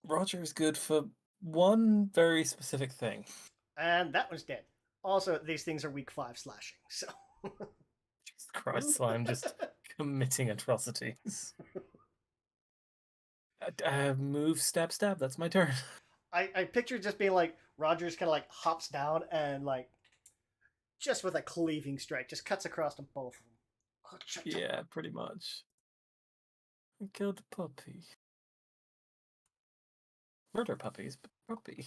Roger is good for one very specific thing. And that one's dead. Also, these things are weak 5 slashing, so. Jesus Christ, so I'm just committing atrocities. Move, stab, stab. That's my turn. I picture just being like, Rogers kind of like hops down and like, just with a cleaving strike, just cuts across them both of them. Yeah, pretty much. I killed a puppy. Murder puppies, but puppy.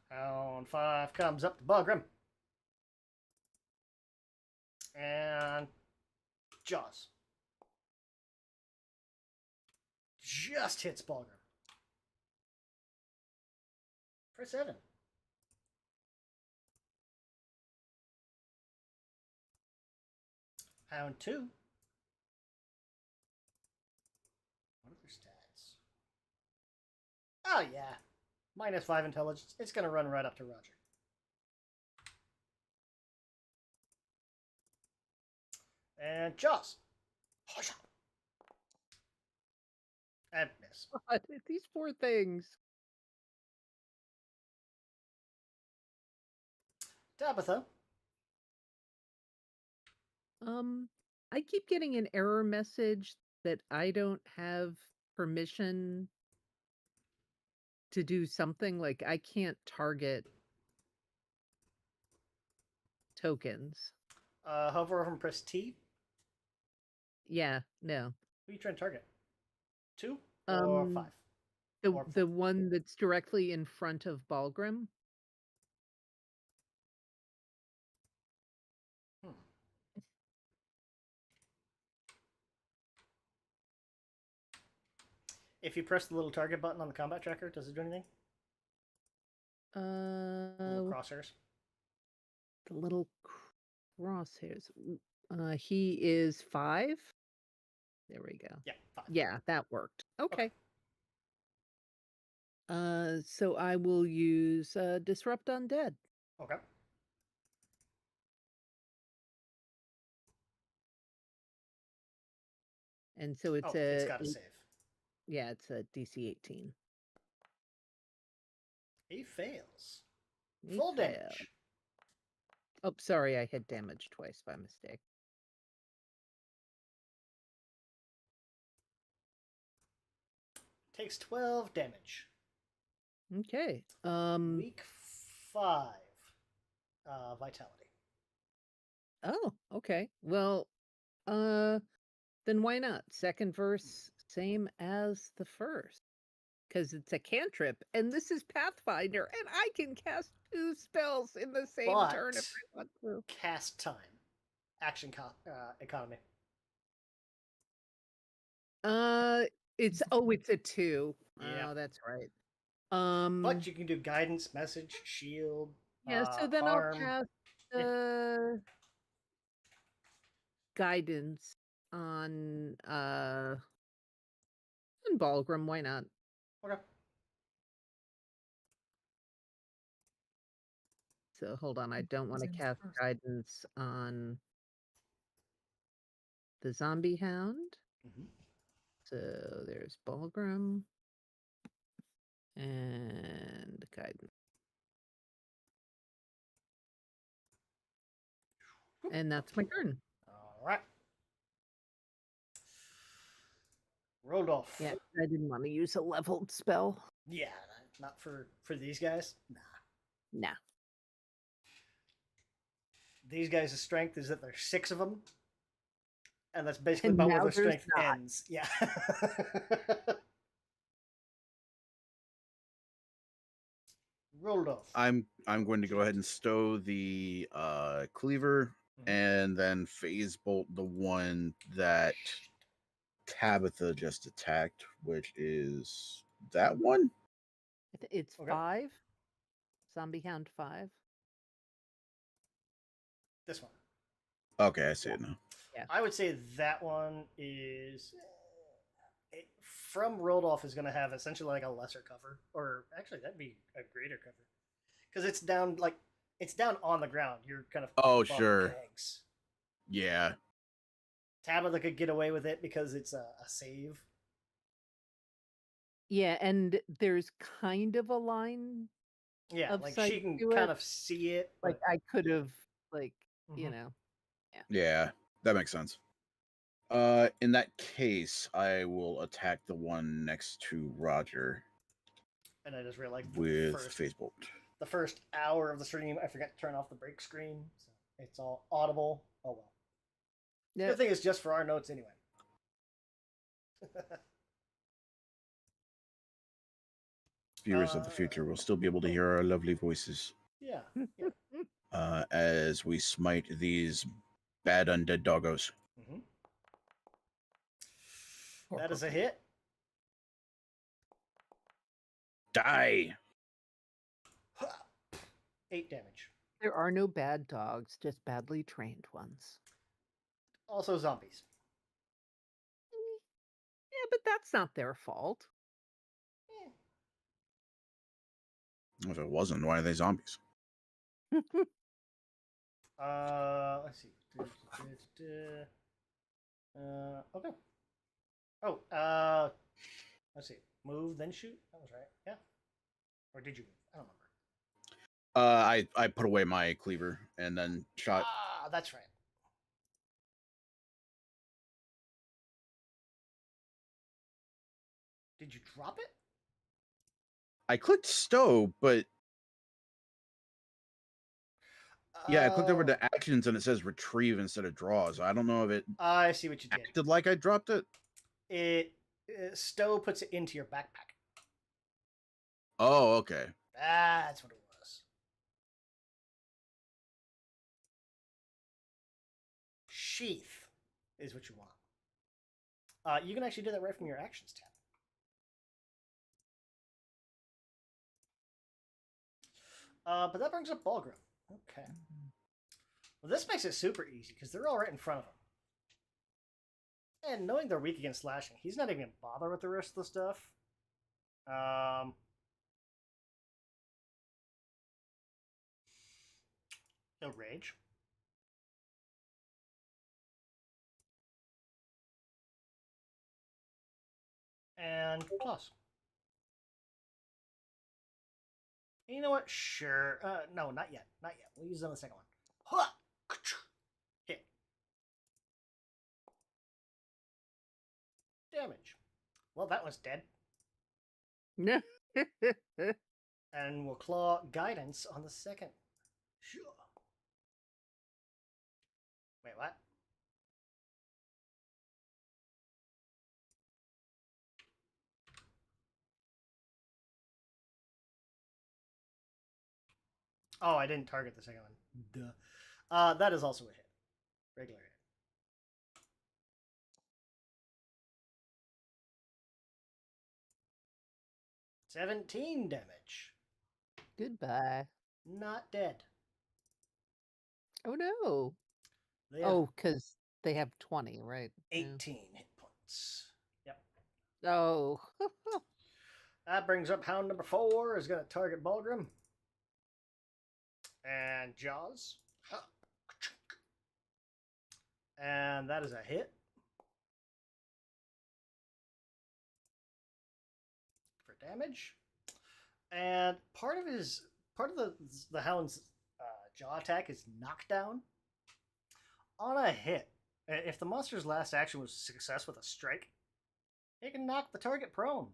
Hound 5 comes up to Bugram. And Jaws. Just hits Bugram. For 7. Hound 2. What are their stats? Oh, yeah. -5 intelligence. It's going to run right up to Roger. And Jaws. And miss. God, these poor things. Tabitha. I keep getting an error message that I don't have permission to do something. Like I can't target tokens. Hover over and press T. Yeah, no. Who are you trying to target? 2 or 5? The one that's directly in front of Balgrim. If you press the little target button on the combat tracker, does it do anything? The little crosshairs. The little crosshairs. He is 5. There we go. Yeah, 5. Yeah, that worked. Okay. So I will use Disrupt Undead. Okay. And so it's it's got to save. Yeah, it's a DC 18. He fails. He Full failed. damage. Oh, sorry, I hit damage twice by mistake. Takes 12 damage. Okay. Week 5. Vitality. Oh, okay. Well, Then why not? Second verse, same as the first. Because it's a cantrip, and this is Pathfinder, and I can cast 2 spells in the same turn if I want to. Cast time. Action economy. It's a 2. Yeah. Oh, that's right. But you can do guidance, message, shield, yeah, so then harm. I'll cast guidance on Balgrim, why not? Okay. So hold on, I don't want to cast guidance on the zombie hound. Mm-hmm. So there's Balgrim and guidance. And that's my turn. All right. Rodolph. Yeah, I didn't want to use a leveled spell. Yeah, not for these guys. Nah. Nah. These guys' strength is that there's 6 of them, and that's basically And about where now their there's strength not. ends. Yeah. Rodolph. I'm going to go ahead and stow the cleaver and then phase bolt the one that Tabitha just attacked, which is that one. It's Okay. 5. Zombie hound 5. This one. Okay, I see it now. Yeah. I would say that one is from Rodolph is going to have essentially like a lesser cover, or actually that'd be a greater cover, because it's down on the ground. You're kind of Oh, above sure. pegs. Yeah. Tabitha could get away with it because it's a save. Yeah, and there's kind of a line. Yeah, of like sight she can to kind it. of see it. Like but- I could have, like, you Mhm. know. Yeah, that makes sense. In that case, I will attack the one next to Roger And I just realized with phase bolt. the first hour of the stream, I forgot to turn off the break screen, so it's all audible. Oh well. Yeah. Good thing it's just for our notes anyway. Viewers of the future will still be able to hear our lovely voices Yeah. as we smite these bad undead doggos. Mm-hmm. That is a hit. Die! 8 damage. There are no bad dogs, just badly trained ones. Also zombies. Yeah, but that's not their fault. If it wasn't, why are they zombies? Let's see. Okay. Oh, let's see. Move, then shoot? That was right. Yeah. Or did you move? I don't remember. I put away my cleaver and then shot. Ah, that's right. Did you drop it? I clicked stow, but yeah, I clicked over to actions and it says retrieve instead of draw. So I don't know if it I see what you did. acted like I dropped it. Stowe puts it into your backpack. Oh, okay. That's what it was. Sheath is what you want. You can actually do that right from your actions tab. But that brings up Balgrim. Okay. Well, this makes it super easy because they're all right in front of him. And knowing they're weak against slashing, he's not even going to bother with the rest of the stuff. He'll rage. And toss. You know what? Sure. No, not yet. Not yet. We'll use it on the second one. Hit. Damage. Well, that one's dead. And we'll claw guidance on the second. Sure. Wait, what? Oh, I didn't target the second one. Duh. That is also a hit. Regular hit. $17 damage. Goodbye. Not dead. Oh no. They have Oh, because they have 20, right? Yeah. 18 hit points. Yep. Oh. That brings up hound number 4 is going to target Bulgrim. And Jaws. And that is a hit. For damage. And part of the hound's jaw attack is knockdown. On a hit, if the monster's last action was success with a strike, it can knock the target prone.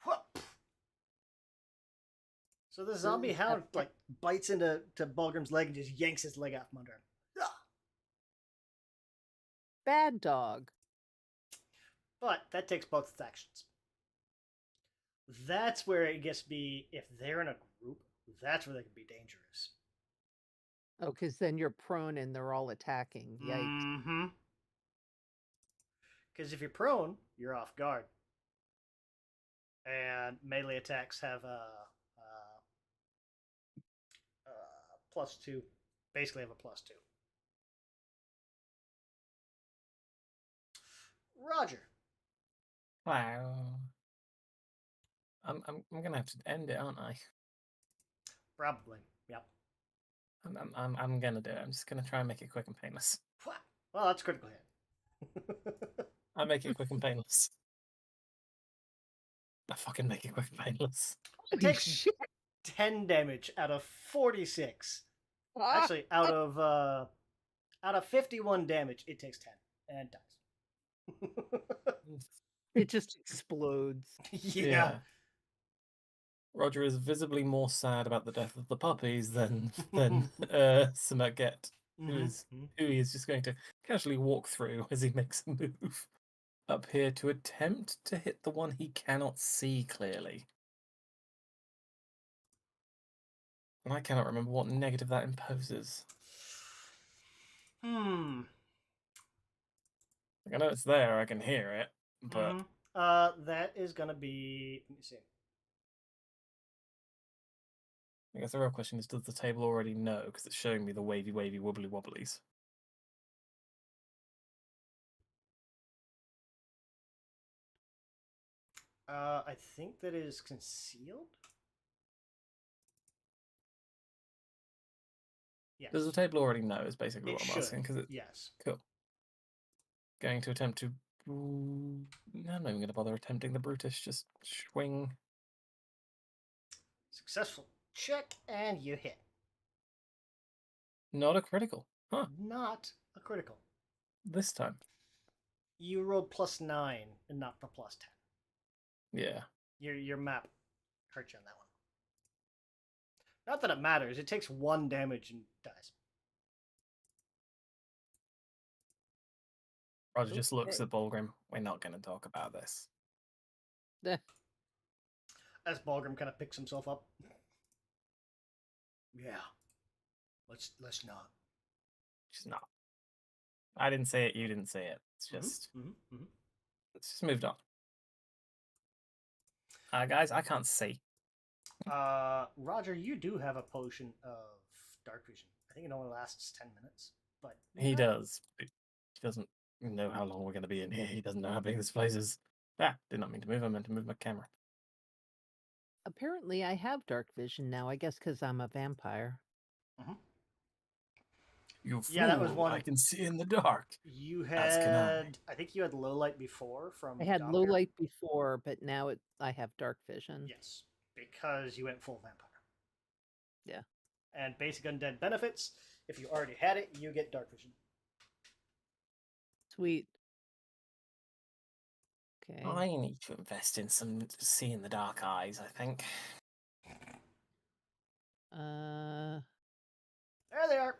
Whoop. So the zombie hound like bites into Bulgrim's leg and just yanks his leg out from under him. Bad dog. But that takes both its actions. That's where it gets to be, if they're in a group, that's where they can be dangerous. Oh, because then you're prone and they're all attacking. Yikes. Mm-hmm. Because if you're prone, you're off guard. And melee attacks have a +2. Basically have a +2. Roger. Wow. I'm gonna have to end it, aren't I? Probably. Yep. I'm gonna do it. I'm just gonna try and make it quick and painless. Well, that's critical hit. I make it quick and painless. I fucking make it quick and painless. It takes 10 damage out of 46. Actually, out of 51 damage, it takes 10 and dies. It just explodes. Yeah. Roger is visibly more sad about the death of the puppies than Samaget, who he is just going to casually walk through as he makes a move up here to attempt to hit the one he cannot see clearly. And I cannot remember what negative that imposes. Hmm. Like, I know it's there, I can hear it, but that is gonna be. Let me see. I guess the real question is, does the table already know? Because it's showing me the wavy, wobbly wobblies. I think that is concealed. Yes. Does the table already know? Is basically what I'm should. asking. Because it's Yes. cool. Going to attempt to. No, I'm not even going to bother attempting the brutish. Just swing. Successful check, and you hit. Not a critical. Huh. Not a critical. This time. You rolled +9 and not the +10. Yeah. Your map hurt you on that one. Not that it matters. It takes 1 damage and dies. Roger just looks at Bulgrim. We're not going to talk about this. As Bulgrim kind of picks himself up. Yeah. Let's not. She's not. I didn't say it. You didn't say it. It's just. It's just moved on. Guys, I can't see. Roger, you do have a potion of dark vision. I think it only lasts 10 minutes, but He does. He doesn't know how long we're going to be in here. He doesn't know how big this place is. Ah, did not mean to move. I meant to move my camera. Apparently, I have dark vision now. I guess because I'm a vampire. You fool! Yeah, that was one. I can see in the dark. You had, I think you had low light before from. I had low light before, but now I have dark vision. Yes, because you went full vampire. Yeah. And basic undead benefits. If you already had it, you get dark vision. Sweet. Okay. I need to invest in some see in the dark eyes, I think. There they are.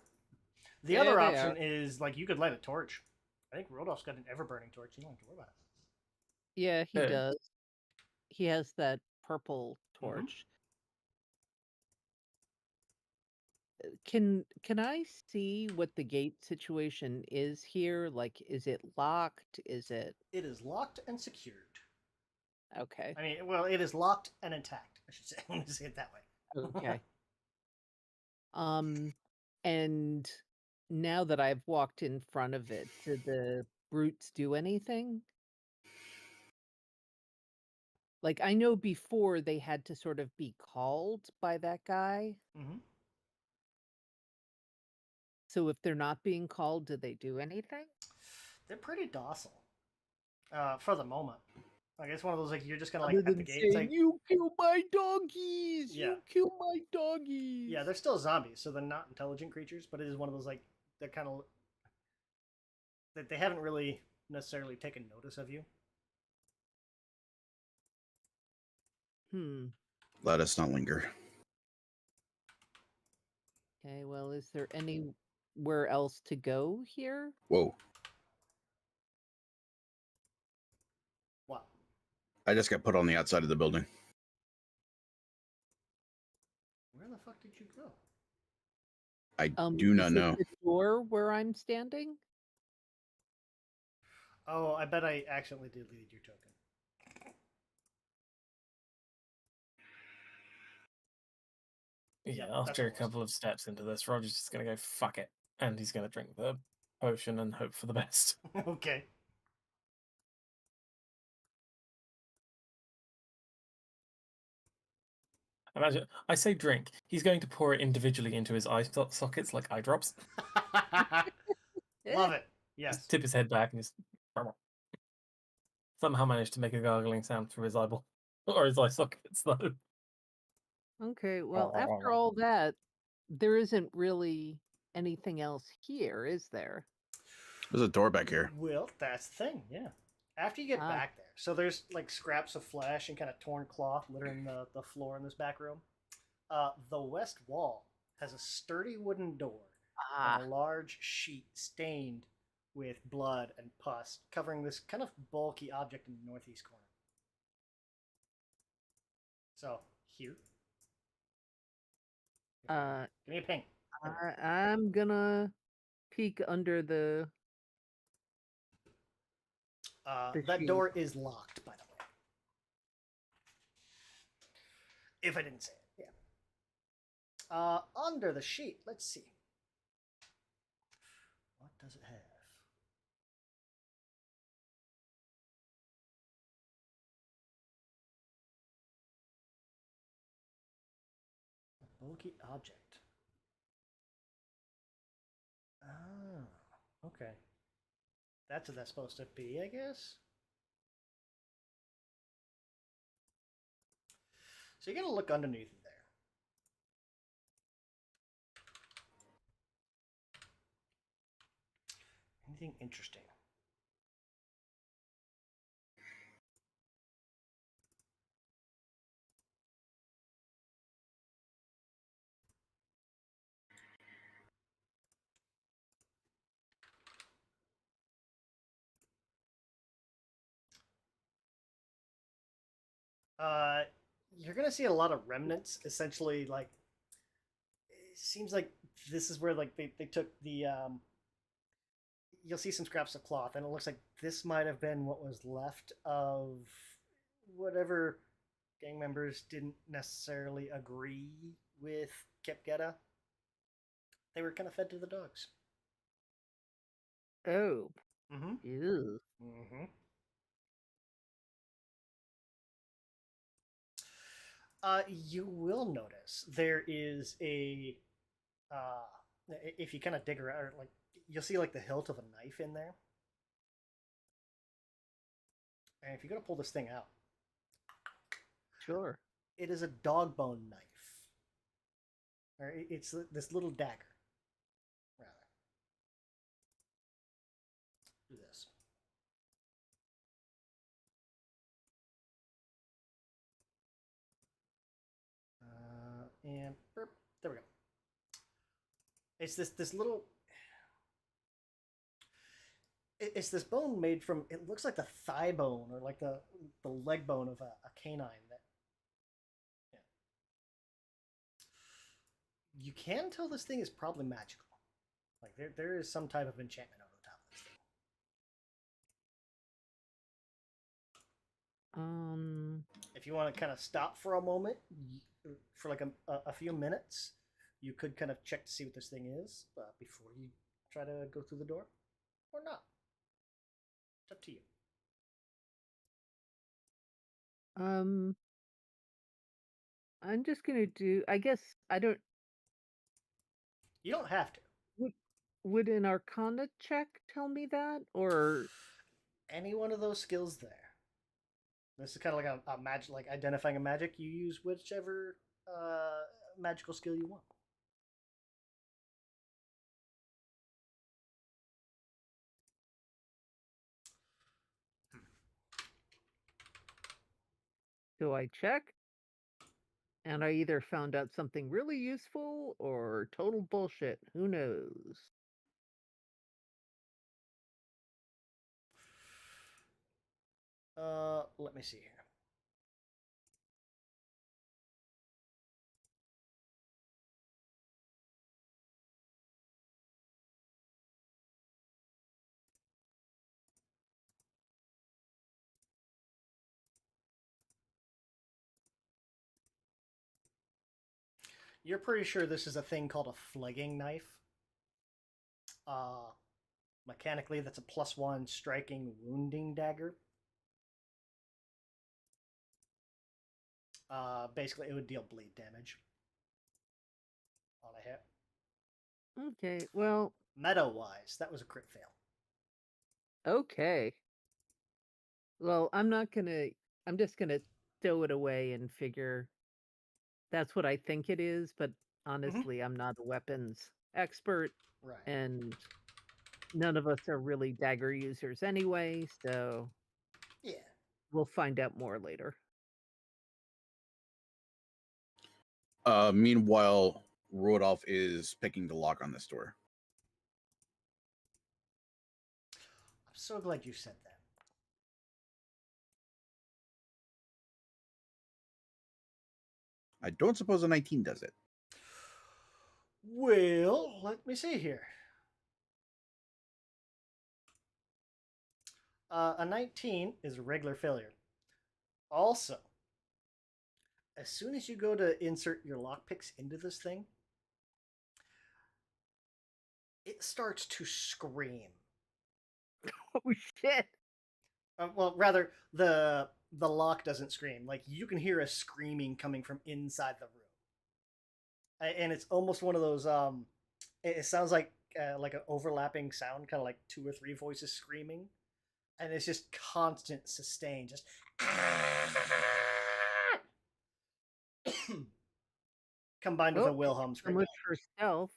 The other option is, like, you could light a torch. I think Rodolph's got an ever-burning torch. You don't have to worry about it. Yeah, he does. He has that purple torch. Can I see what the gate situation is here? Like, is it locked? Is it It is locked and secured. okay? I mean, well, it is locked and intact, I should say. Let me say it that way. Okay. And now that I've walked in front of it, did the brutes do anything? Like, I know before they had to sort of be called by that guy. Mm-hmm. So if they're not being called, do they do anything? They're pretty docile, for the moment. Like it's one of those like you're just kind of Other like at the than gate. It's saying, like "You kill my doggies! Yeah. You kill my doggies!" yeah, they're still zombies, so they're not intelligent creatures. But it is one of those like they're kind of that they haven't really necessarily taken notice of you. Let us not linger. Okay, well, is there anywhere else to go here? Whoa. Wow. I just got put on the outside of the building. Where the fuck did you go? I do not is it know. the door where I'm standing? Oh, I bet I accidentally deleted your token. Yeah, Yeah, that's after a what it was. couple of steps into this, Roger's just going to go, fuck it. And he's going to drink the potion and hope for the best. Okay. Imagine, I say drink. He's going to pour it individually into his eye sockets like eye drops. Love it. Just Yes. tip his head back and just somehow manage to make a gargling sound through his eyeball. Or his eye sockets, though. Okay, well, after all that, there isn't really anything else here, is there? There's a door back here. Well, that's the thing. Yeah. After you get Ah. back there, so there's like scraps of flesh and kind of torn cloth littering the floor in this back room. The west wall has a sturdy wooden door and a large sheet stained with blood and pus covering this kind of bulky object in the northeast corner. So, here. Give me a ping. I'm gonna peek under the That sheet. door is locked, by the way. If I didn't say it, yeah. Under the sheet, let's see. What does it have? A bulky object. Ah, okay. That's what that's supposed to be, I guess. So you're gonna look underneath there. Anything interesting? You're gonna see a lot of remnants. Essentially, like it seems like this is where like they took the you'll see some scraps of cloth, and it looks like this might have been what was left of whatever gang members didn't necessarily agree with Kepgeda. They were kind of fed to the dogs. Oh. Mm-hmm. Ew. Mm-hmm. You will notice there is a if you kind of dig around, like you'll see like the hilt of a knife in there, and if you're gonna pull this thing out, Sure. it is a dog bone knife, or it's this little dagger, rather. Do this. And burp, there we go. It's this little. It's this bone made from. It looks like the thigh bone or like the leg bone of a canine. That. You can tell this thing is probably magical. Like there is some type of enchantment over the top of this thing. If you want to kind of stop for a moment, for like a few minutes, you could kind of check to see what this thing is before you try to go through the door, or not. It's up to you. I'm just gonna do. I guess I don't. You don't have to. Would an Arcana check tell me that, or Any one of those skills there. This is kind of like a magic, like identifying a magic. You use whichever magical skill you want. do I check? And I either found out something really useful or total bullshit. Who knows? Let me see here. You're pretty sure this is a thing called a flegging knife. Uh, mechanically, that's a +1 striking wounding dagger. Basically, it would deal bleed damage on a hit. Okay, well, Meta-wise, that was a crit fail. okay. Well, I'm just gonna stow it away and figure that's what I think it is, but honestly, I'm not a weapons expert, Right. and none of us are really dagger users anyway, so Yeah. we'll find out more later. Meanwhile, Rodolph is picking the lock on this door. I'm so glad you said that. I don't suppose a 19 does it. Well, let me see here. A 19 is a regular failure. Also, as soon as you go to insert your lockpicks into this thing, it starts to scream. Oh shit! Well, rather, the lock doesn't scream. Like, you can hear a screaming coming from inside the room. And it's almost one of those, it sounds like an overlapping sound, kind of like 2 or 3 voices screaming. And it's just constant sustain, just combined with a Wilhelm So scream. much for stealth.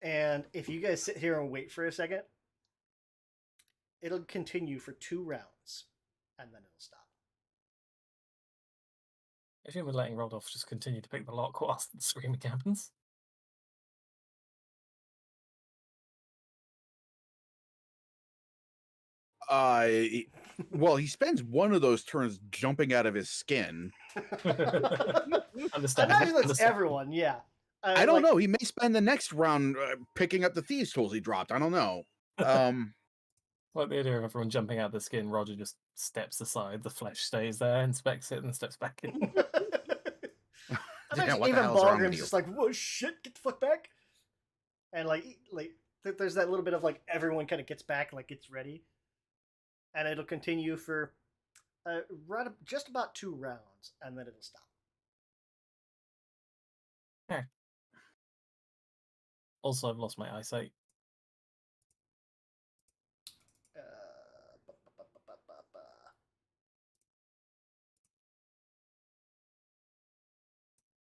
And if you guys sit here and wait for a second, it'll continue for 2 rounds, and then it'll stop. I assume we're letting Rodolph just continue to pick the lock whilst the screaming happens. Well, he spends one of those turns jumping out of his skin. Understand. I imagine that's understand. everyone, yeah. I don't know. He may spend the next round picking up the thieves' tools he dropped. I don't know. Like the idea of everyone jumping out the skin, Roger just steps aside, the flesh stays there, inspects it, and steps back in. I Yeah, bet what the even hell's wrong with Balgrim's you? just like, whoa, shit, get the fuck back. And there's that little bit of like everyone kind of gets back, like gets ready. And it'll continue for just about 2 rounds, and then it'll stop. Okay. Also, I've lost my eyesight.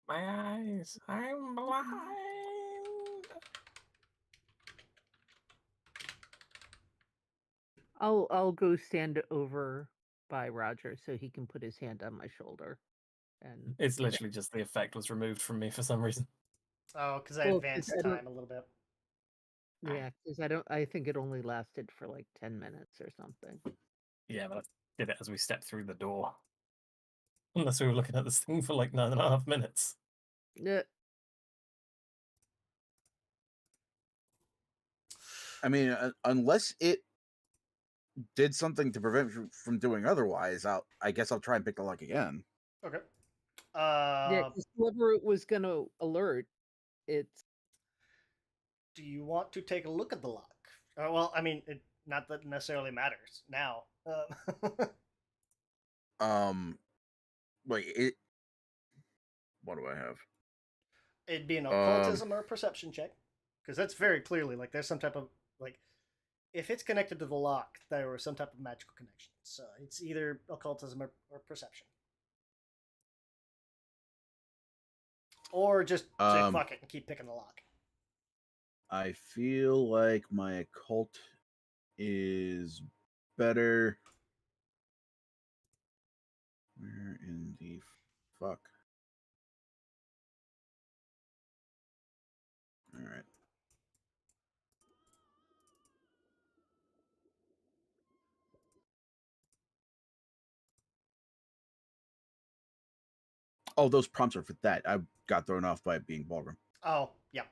My eyes, I'm blind. I'll go stand over by Roger so he can put his hand on my shoulder. And It's literally just the effect was removed from me for some reason. Oh, because I Well, 'cause advanced I don't- time a little bit. yeah, because I think it only lasted for like 10 minutes or something. Yeah, but did it as we stepped through the door. Unless we were looking at this thing for like 9.5 minutes. Yeah. I mean, unless it did something to prevent you from doing otherwise, I guess I'll try and pick the lock again. Okay. Yeah, 'cause whoever it was gonna alert, it's Do you want to take a look at the lock? Well, I mean, not that it necessarily matters now. Wait, it. What do I have? It'd be an occultism or a perception check, because that's very clearly like there's some type of like if it's connected to the lock, there was some type of magical connection. So it's either occultism or perception, or just say fuck it and keep picking the lock. I feel like my occult is better. Where in the fuck? All right. Oh, those prompts are for that. I got thrown off by it being ballroom. Oh, yeah.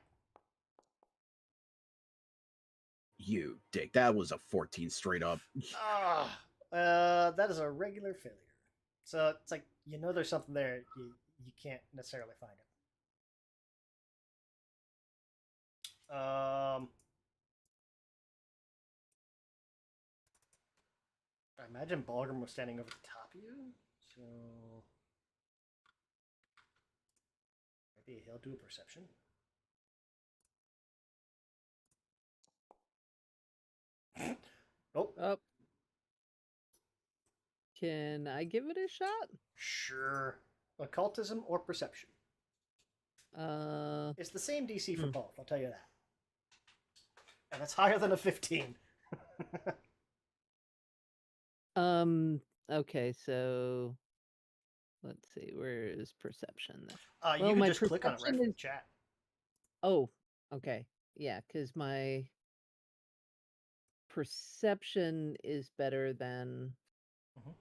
You dick. That was a 14 straight up. That is a regular failure. So it's like you know there's something there, you can't necessarily find it. I imagine Balgrim was standing over the top of you, so maybe he'll do a perception. Nope. up. Can I give it a shot? Sure. Occultism or perception? It's the same DC for both, I'll tell you that. And it's higher than a 15. Okay, so let's see, where is perception then? You Well, can my just click on it right perception from the is- chat. Oh, okay. Yeah, because my perception is better than Mhm.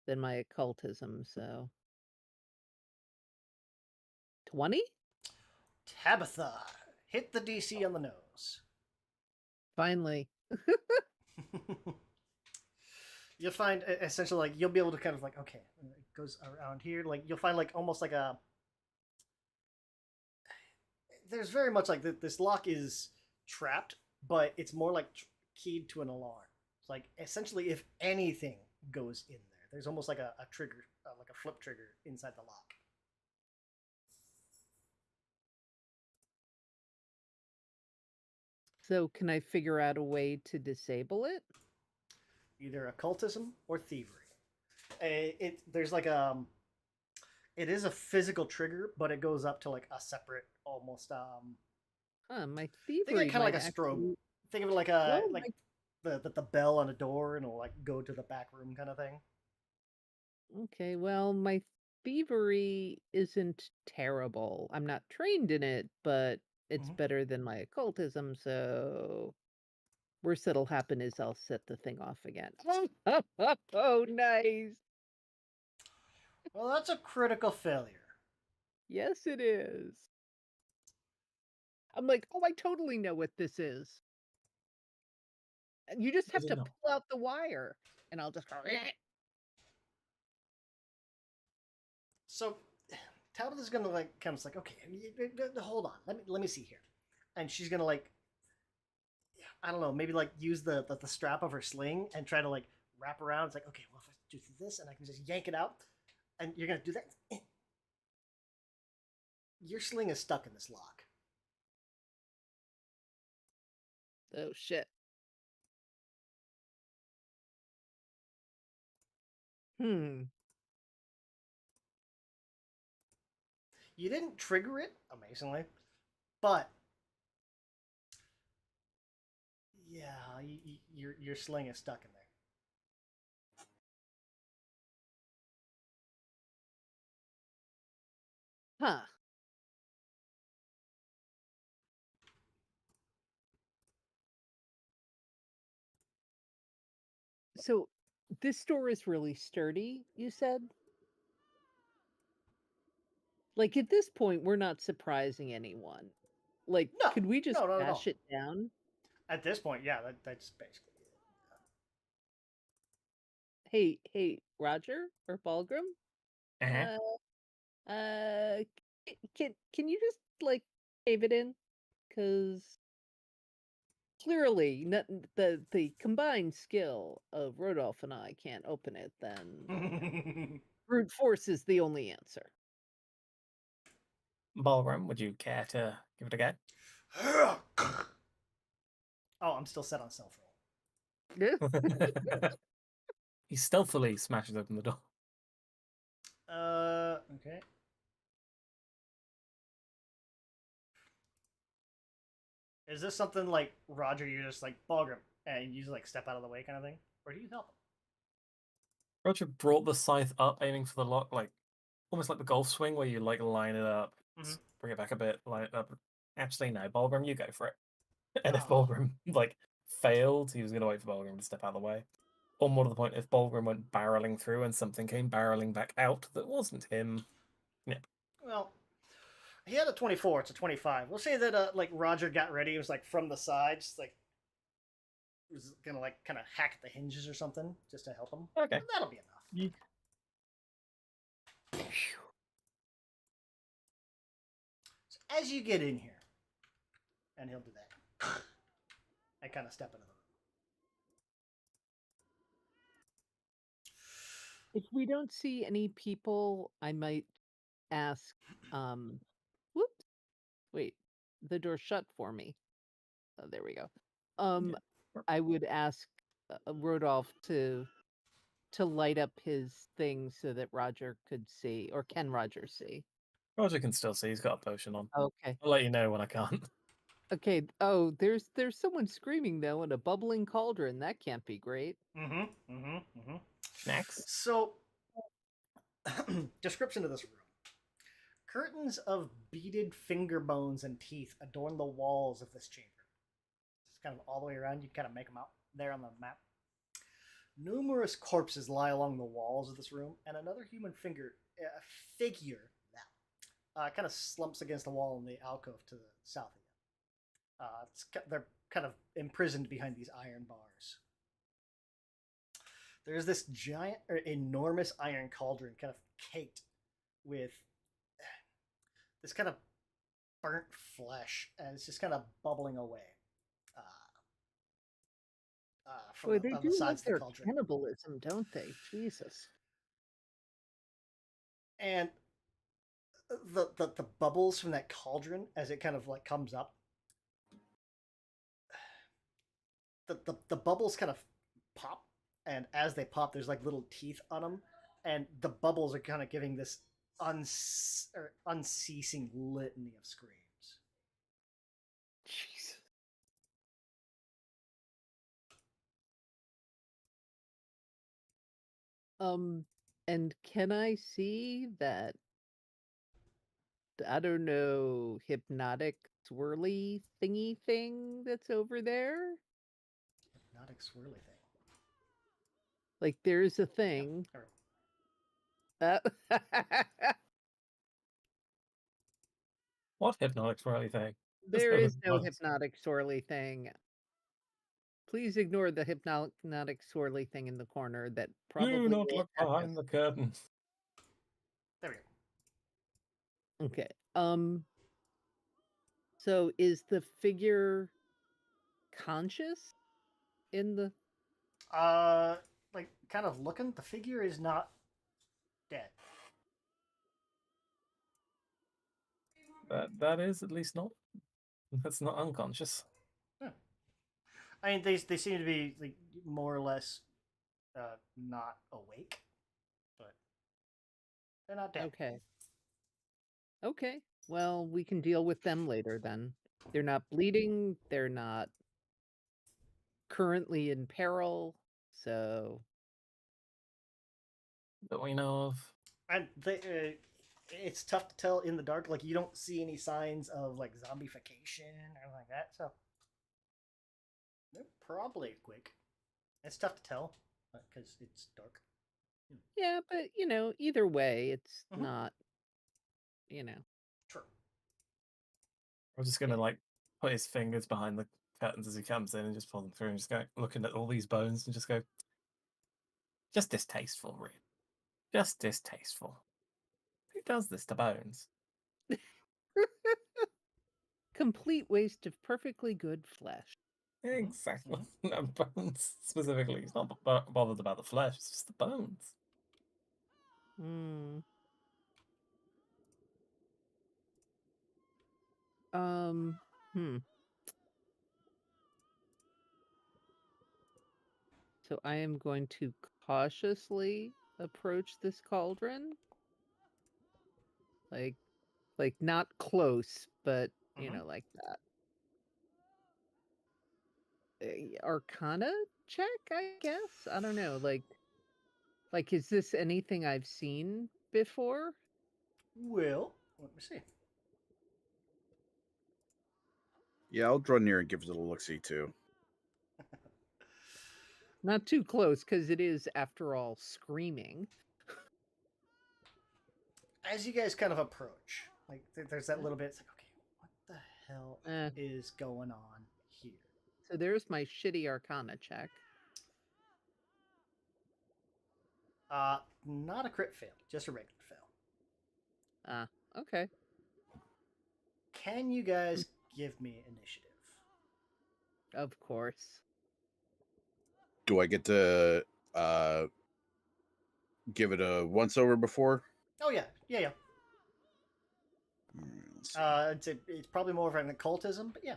than my occultism, so 20? Tabitha, hit the DC on the nose. Finally. You'll find essentially like you'll be able to kind of like okay, it goes around here. Like you'll find like almost like a. There's very much like this lock is trapped, but it's more like keyed to an alarm. It's like essentially if anything goes in there, there's almost like a trigger, like a flip trigger inside the lock. So can I figure out a way to disable it? Either occultism or thievery. There's like it is a physical trigger, but it goes up to like a separate almost My think thievery of kind of like a might strobe. actually- Think of it like a Well, like the bell on a door and it'll like go to the back room kind of thing. Okay, well, my thievery isn't terrible. I'm not trained in it, but it's Mhm. better than my occultism, so worst that'll happen is I'll set the thing off again. Oh, nice. Well, that's a critical failure. Yes, it is. I'm like, oh, I totally know what this is. And you just have Does it to not? pull out the wire, and I'll just go. So Tabitha's gonna like kind of like okay, hold on, let me see here, and she's gonna like I don't know, maybe like use the strap of her sling and try to like wrap around. It's like okay, well if I do this and I can just yank it out, and you're gonna do that. Your sling is stuck in this lock. Oh shit. Hmm. You didn't trigger it, amazingly, but yeah, your sling is stuck in there. Huh. So this door is really sturdy, you said? Like at this point, we're not surprising anyone. Like, No, could we just no, not at all. bash it down? At this point, yeah, that's basically it. Hey, Roger or Balgrim? Uh-huh. Can you just like cave it in? Because clearly, the combined skill of Rodolph and I can't open it. Then brute force is the only answer. Ballroom, would you care to give it a go? Oh, I'm still set on stealth roll. He stealthily smashes open the door. Okay. Is this something like Roger? You're just like Balgrim, and you just like step out of the way, kind of thing, or do you help him? Roger brought the scythe up, aiming for the lock, like almost like the golf swing where you like line it up, bring it back a bit, line it up. Actually, no, Balgrim, you go for it. And if Oh. Balgrim like failed, he was going to wait for Balgrim to step out of the way. Or more to the point, if Balgrim went barreling through and something came barreling back out that wasn't him, yeah. Well, he had a 24. It's a 25. We'll say that like Roger got ready. It was like from the sides, like was gonna like kind of hack at the hinges or something just to help him. Okay. And that'll be enough. So as you get in here, and he'll do that. I kind of step into the room. If we don't see any people, I might ask, whoops, wait, the door shut for me. Oh, there we go. I would ask Rodolph to light up his thing so that Roger could see, or can Roger see? Roger can still see. He's got a potion on. Okay. I'll let you know when I can't. Okay. Oh, there's someone screaming though in a bubbling cauldron. That can't be great. Next. So, description of this room. Curtains of beaded finger bones and teeth adorn the walls of this chamber. It's kind of all the way around. You kind of make them out there on the map. Numerous corpses lie along the walls of this room, and another human figure kind of slumps against the wall in the alcove to the south of you. They're kind of imprisoned behind these iron bars. There's this giant or enormous iron cauldron kind of caked with this kind of burnt flesh, and it's just kind of bubbling away. Boy, they do the love sides of the their cauldron. cannibalism, don't they? Jesus. And the bubbles from that cauldron as it kind of like comes up, the bubbles kind of pop, and as they pop, there's like little teeth on them, and the bubbles are kind of giving this unceasing litany of screams. Jesus. And can I see that, I don't know, hypnotic swirly thingy thing that's over there? Hypnotic swirly thing. Like there's a thing. What hypnotic swirly thing? There is no hypnotic swirly thing. Please ignore the hypnotic swirly thing in the corner that probably. Do not look behind the curtain. There we go. Okay. So is the figure conscious in the? Like kind of looking. The figure is not dead. That is at least not. That's not unconscious. Yeah. I mean, they seem to be like more or less not awake, but they're not dead. Okay. Okay. Well, we can deal with them later then. They're not bleeding. They're not currently in peril. So. That we know of. And it's tough to tell in the dark. Like you don't see any signs of like zombification or anything like that. So they're probably quick. It's tough to tell. because it's dark. Yeah, but either way, it's Mhm. not. True. I'm just gonna like put his fingers behind the curtains as he comes in and just pull them through and just go looking at all these bones and just go, just distasteful, really. Just distasteful. Who does this to bones? Complete waste of perfectly good flesh. Exactly. No, bones specifically. He's not bothered about the flesh. It's just the bones. Hmm. Hmm. So I am going to cautiously approach this cauldron. Like not close, but like that. Arcana check, I guess. I don't know. Like is this anything I've seen before? Well, let me see. Yeah, I'll draw near and give it a look-see too. Not too close, because it is, after all, screaming. As you guys kind of approach, like there's that little bit. It's like, okay, what the hell is going on here? So there's my shitty Arcana check. Not a crit fail, just a regular fail. Okay. Can you guys give me initiative? Of course. Do I get to give it a once over before? Oh yeah. Let's see. It's probably more of an occultism, but yeah.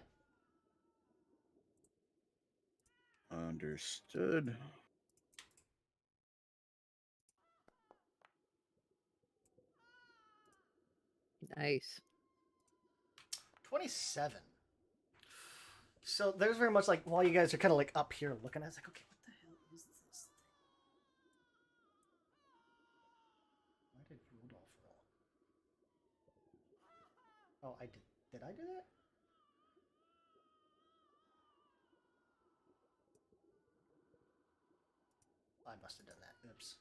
Understood. Nice. 27. So there's very much like while you guys are kind of like up here looking at it, it's like, okay, what the hell is this thing? Why did Rudolph roll? Oh, I did. Did I do that? I must have done that. Oops.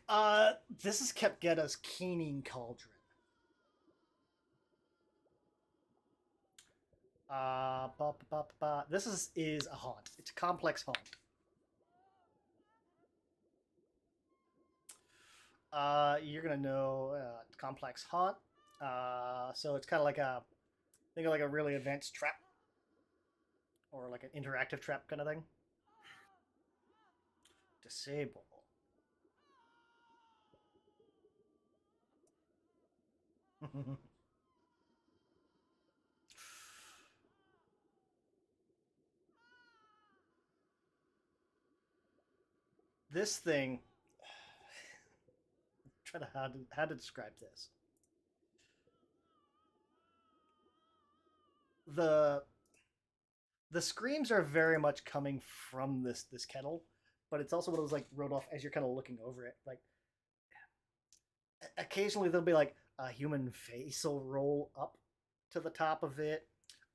$27. This is Kepgeda's Keening Cauldron. This is a haunt. It's a complex haunt. You're gonna know complex haunt. So it's kind of like think of like a really advanced trap, or like an interactive trap kind of thing. Disable. This thing. Try to how to describe this. The screams are very much coming from this kettle, but it's also what it was like wrote off as you're kind of looking over it. Like occasionally there'll be like a human face will roll up to the top of it,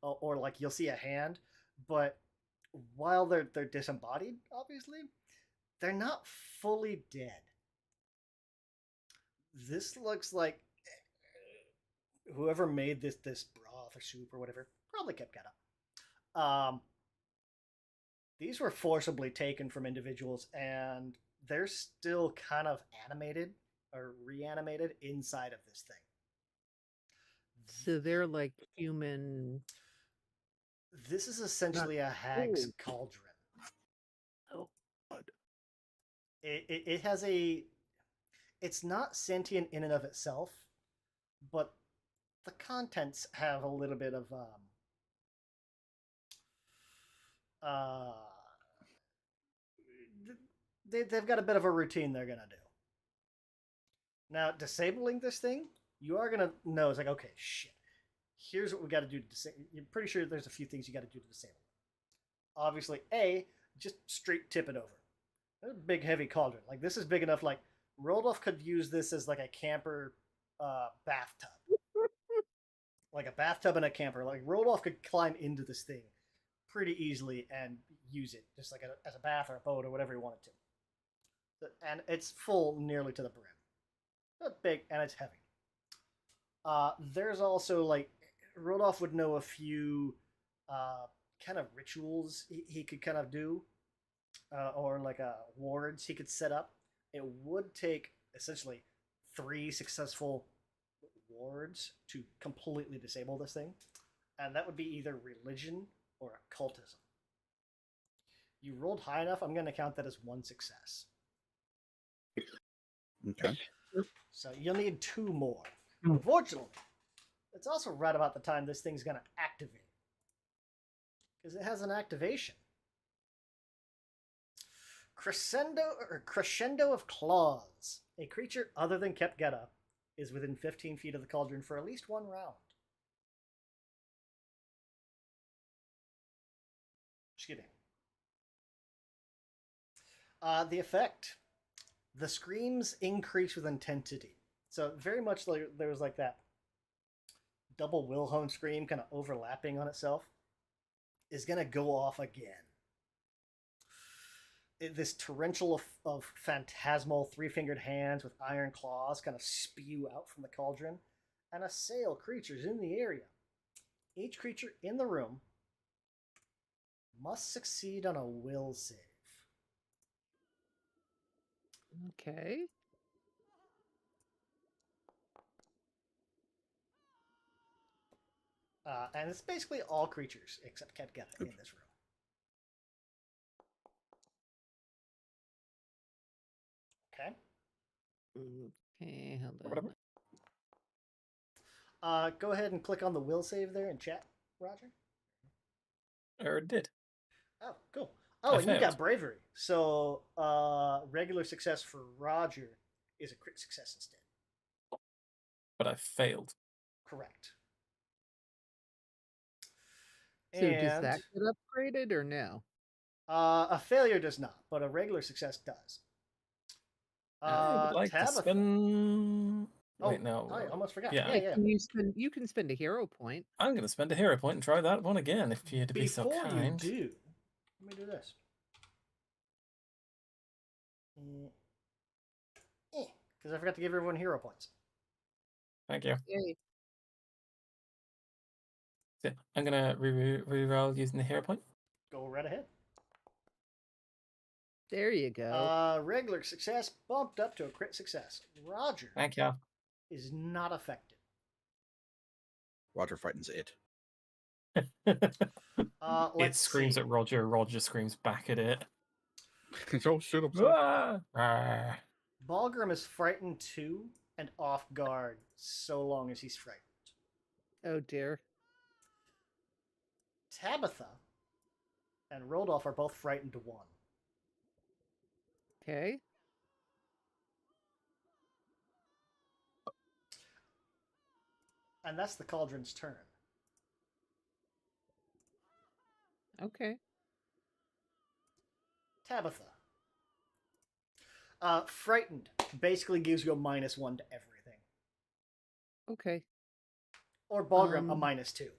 or like you'll see a hand, but while they're disembodied, obviously, they're not fully dead. This looks like whoever made this broth or soup or whatever probably Kepgeda. These were forcibly taken from individuals, and they're still kind of animated or reanimated inside of this thing. So they're like human. This is essentially a hag's cauldron. Oh, God. It has a. It's not sentient in and of itself, but the contents have a little bit of they've got a bit of a routine they're gonna do. Now, disabling this thing, you are gonna know it's like, okay, shit. Here's what we got to do to disable. You're pretty sure there's a few things you got to do to disable. Obviously, just straight tip it over. That's a big, heavy cauldron. Like this is big enough. Like Rodolph could use this as like a camper bathtub. like a bathtub and a camper. Like Rodolph could climb into this thing pretty easily and use it just like as a bath or a boat or whatever he wanted to. And it's full nearly to the brim. It's big and it's heavy. There's also like Rodolph would know a few kind of rituals he could kind of do, or like wards he could set up. It would take essentially 3 successful wards to completely disable this thing, and that would be either religion or occultism. You rolled high enough, I'm going to count that as 1 success. Okay. So you'll need 2 more. Unfortunately, it's also right about the time this thing's going to activate, because it has an activation. Crescendo of Claws. A creature other than Kepgeda is within 15 feet of the cauldron for at least 1 round. Just kidding. The effect. The screams increase with intensity. So very much like there was like that double Wilhelm scream kind of overlapping on itself is going to go off again. This torrential of phantasmal 3-fingered hands with iron claws kind of spew out from the cauldron and assail creatures in the area. Each creature in the room must succeed on a will save. Okay. And it's basically all creatures except Kepgeda in this room. Okay. Okay, hold on. Go ahead and click on the will save there in chat, Roger. Or it did. Oh, cool. Oh, and you got bravery. So regular success for Roger is a crit success instead. But I failed. Correct. So does that get upgraded or no? A failure does not, but a regular success does. I would like Tabitha. to spend... Wait, no. I almost forgot. Yeah. Yeah. You can spend a hero point. I'm going to spend a hero point and try that one again, if you'd be so kind. Before you do, let me do this. Because I forgot to give everyone hero points. Thank you. Yay. So I'm going to re-roll using the hero point. Go right ahead. There you go. Regular success bumped up to a crit success. Roger. Thank you. Is not affected. Roger frightens it. It screams at Roger. Roger screams back at it. Oh, shit, I'm sorry. Balgrim is frightened too and off guard so long as he's frightened. Oh dear. Tabitha and Rodolph are both frightened to 1. Okay. And that's the cauldron's turn. Okay. Tabitha. Frightened basically gives you a -1 to everything. Okay. Or Balgrim, a -2.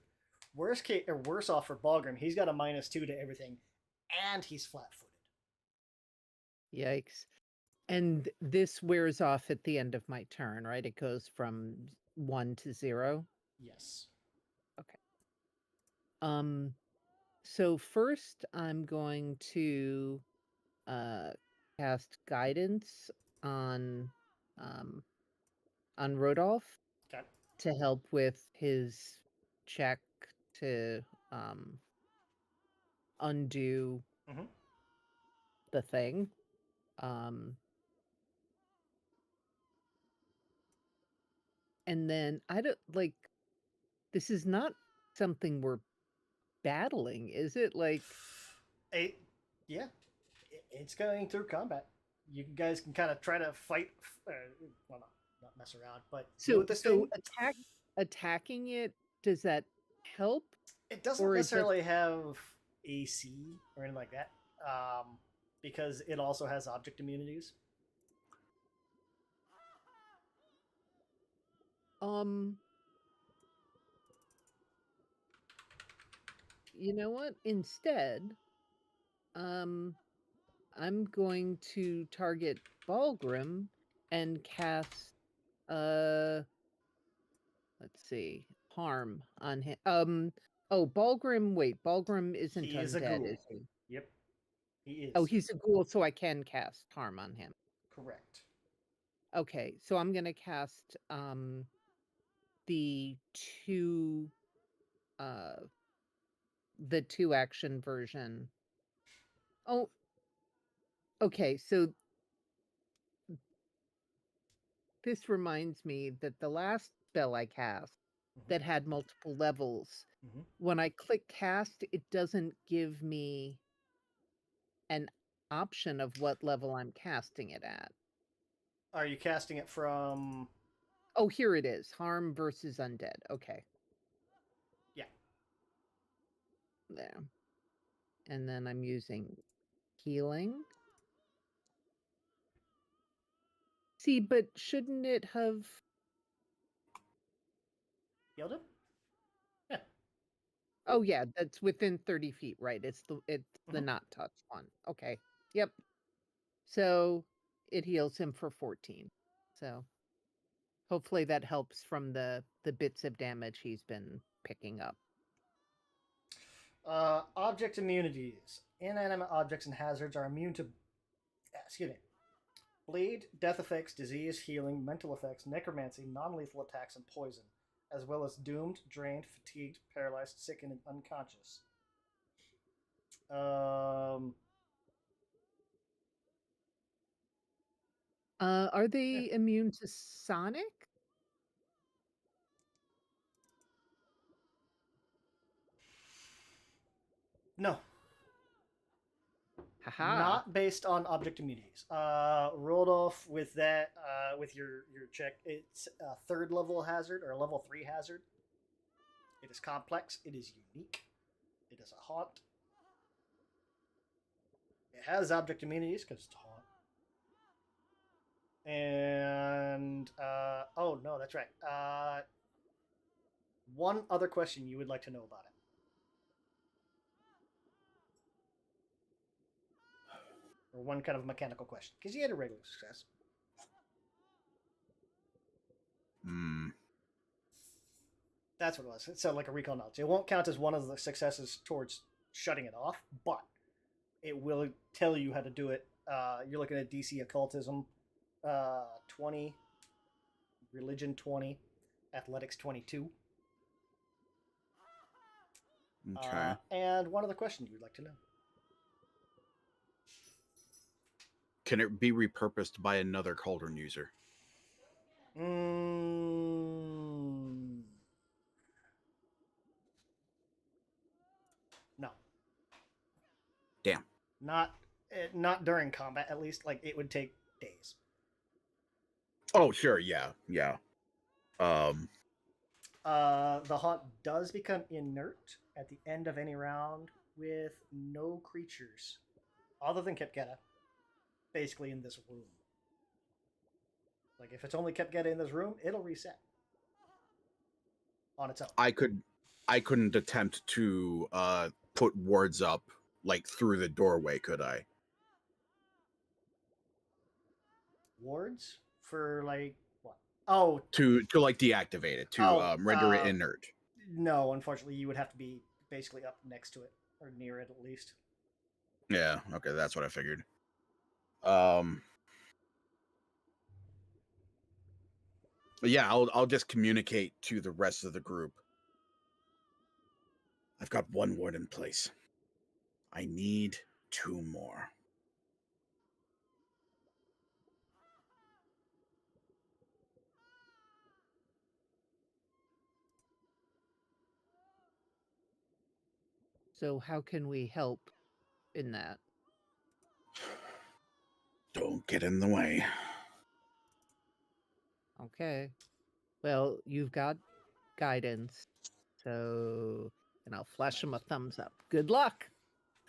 Worse off for Balgrim, he's got a -2 to everything, and he's flat-footed. Yikes. And this wears off at the end of my turn, right? It goes from 1 to 0? Yes. Okay. So first I'm going to cast guidance on Rodolph. Okay. To help with his check to undo the thing. And then I don't like, this is not something we're battling, is it? Like, yeah, it's going through combat. You guys can kind of try to fight. Well, not mess around, but so attacking it, does that help? It doesn't necessarily have AC or anything like that, because it also has object immunities. you know what? Instead, I'm going to target Balgrim and cast let's see, harm on him. Oh, Balgrim, wait, Balgrim isn't He is a undead, ghoul. is he? Yep, he is. Oh, he's a ghoul, so I can cast harm on him. Correct. Okay, so I'm gonna cast the two action version. Oh, okay, so this reminds me that the last spell I cast that had multiple levels, when I click cast, it doesn't give me an option of what level I'm casting it at. Are you casting it from? Oh, here it is. Harm versus undead. Okay. Yeah. There. And then I'm using healing. See, but shouldn't it have... Healed him? Yeah. Oh yeah, that's within 30 feet, right? It's the not touch one. Okay. Yep. So it heals him for 14. So hopefully that helps from the bits of damage he's been picking up. Object immunities. Inanimate objects and hazards are immune to, bleed, death effects, disease, healing, mental effects, necromancy, non-lethal attacks, and poison, as well as doomed, drained, fatigued, paralyzed, sickened, and unconscious. Are they immune to sonic? No. Haha. Not based on object immunities. Rolled off with that with your check. It's a third level hazard or a level 3 hazard. It is complex. It is unique. It is a haunt. It has object immunities because it's a haunt. And oh no, that's right. One other question you would like to know about it. Or one kind of mechanical question. Because you had a regular success. That's what it was. It's like a recall knowledge. It won't count as one of the successes towards shutting it off, but it will tell you how to do it. You're looking at DC Occultism 20, Religion 20, Athletics 22. Okay. And one other question you'd like to know. Can it be repurposed by another cauldron user? No. Damn. Not during combat, at least. Like, it would take days. Oh, sure. Yeah. Yeah. The haunt does become inert at the end of any round with no creatures other than Kepgeda basically in this room. Like, if it's only Kepgeda in this room, it'll reset on its own. I couldn't attempt to put wards up like through the doorway, could I? Wards for like what? Oh, to like deactivate it, to render it inert. No, unfortunately, you would have to be basically up next to it or near it at least. Yeah, okay, that's what I figured. Yeah, I'll just communicate to the rest of the group. I've got one ward in place. I need 2 more. So how can we help in that? Don't get in the way. Okay. Well, you've got guidance. So, and I'll flash him a thumbs up. Good luck.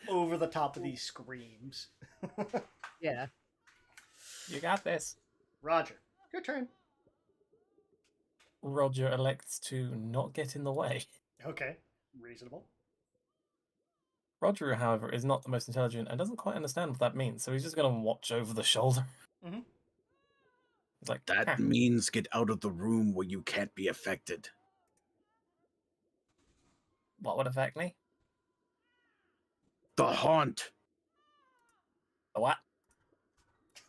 Over the top of these screams. Yeah. You got this. Roger, your turn. Roger elects to not get in the way. Okay, reasonable. Roger, however, is not the most intelligent and doesn't quite understand what that means, so he's just going to watch over the shoulder. Mm-hmm. It's like, That means get out of the room where you can't be affected. what would affect me? The haunt. The what?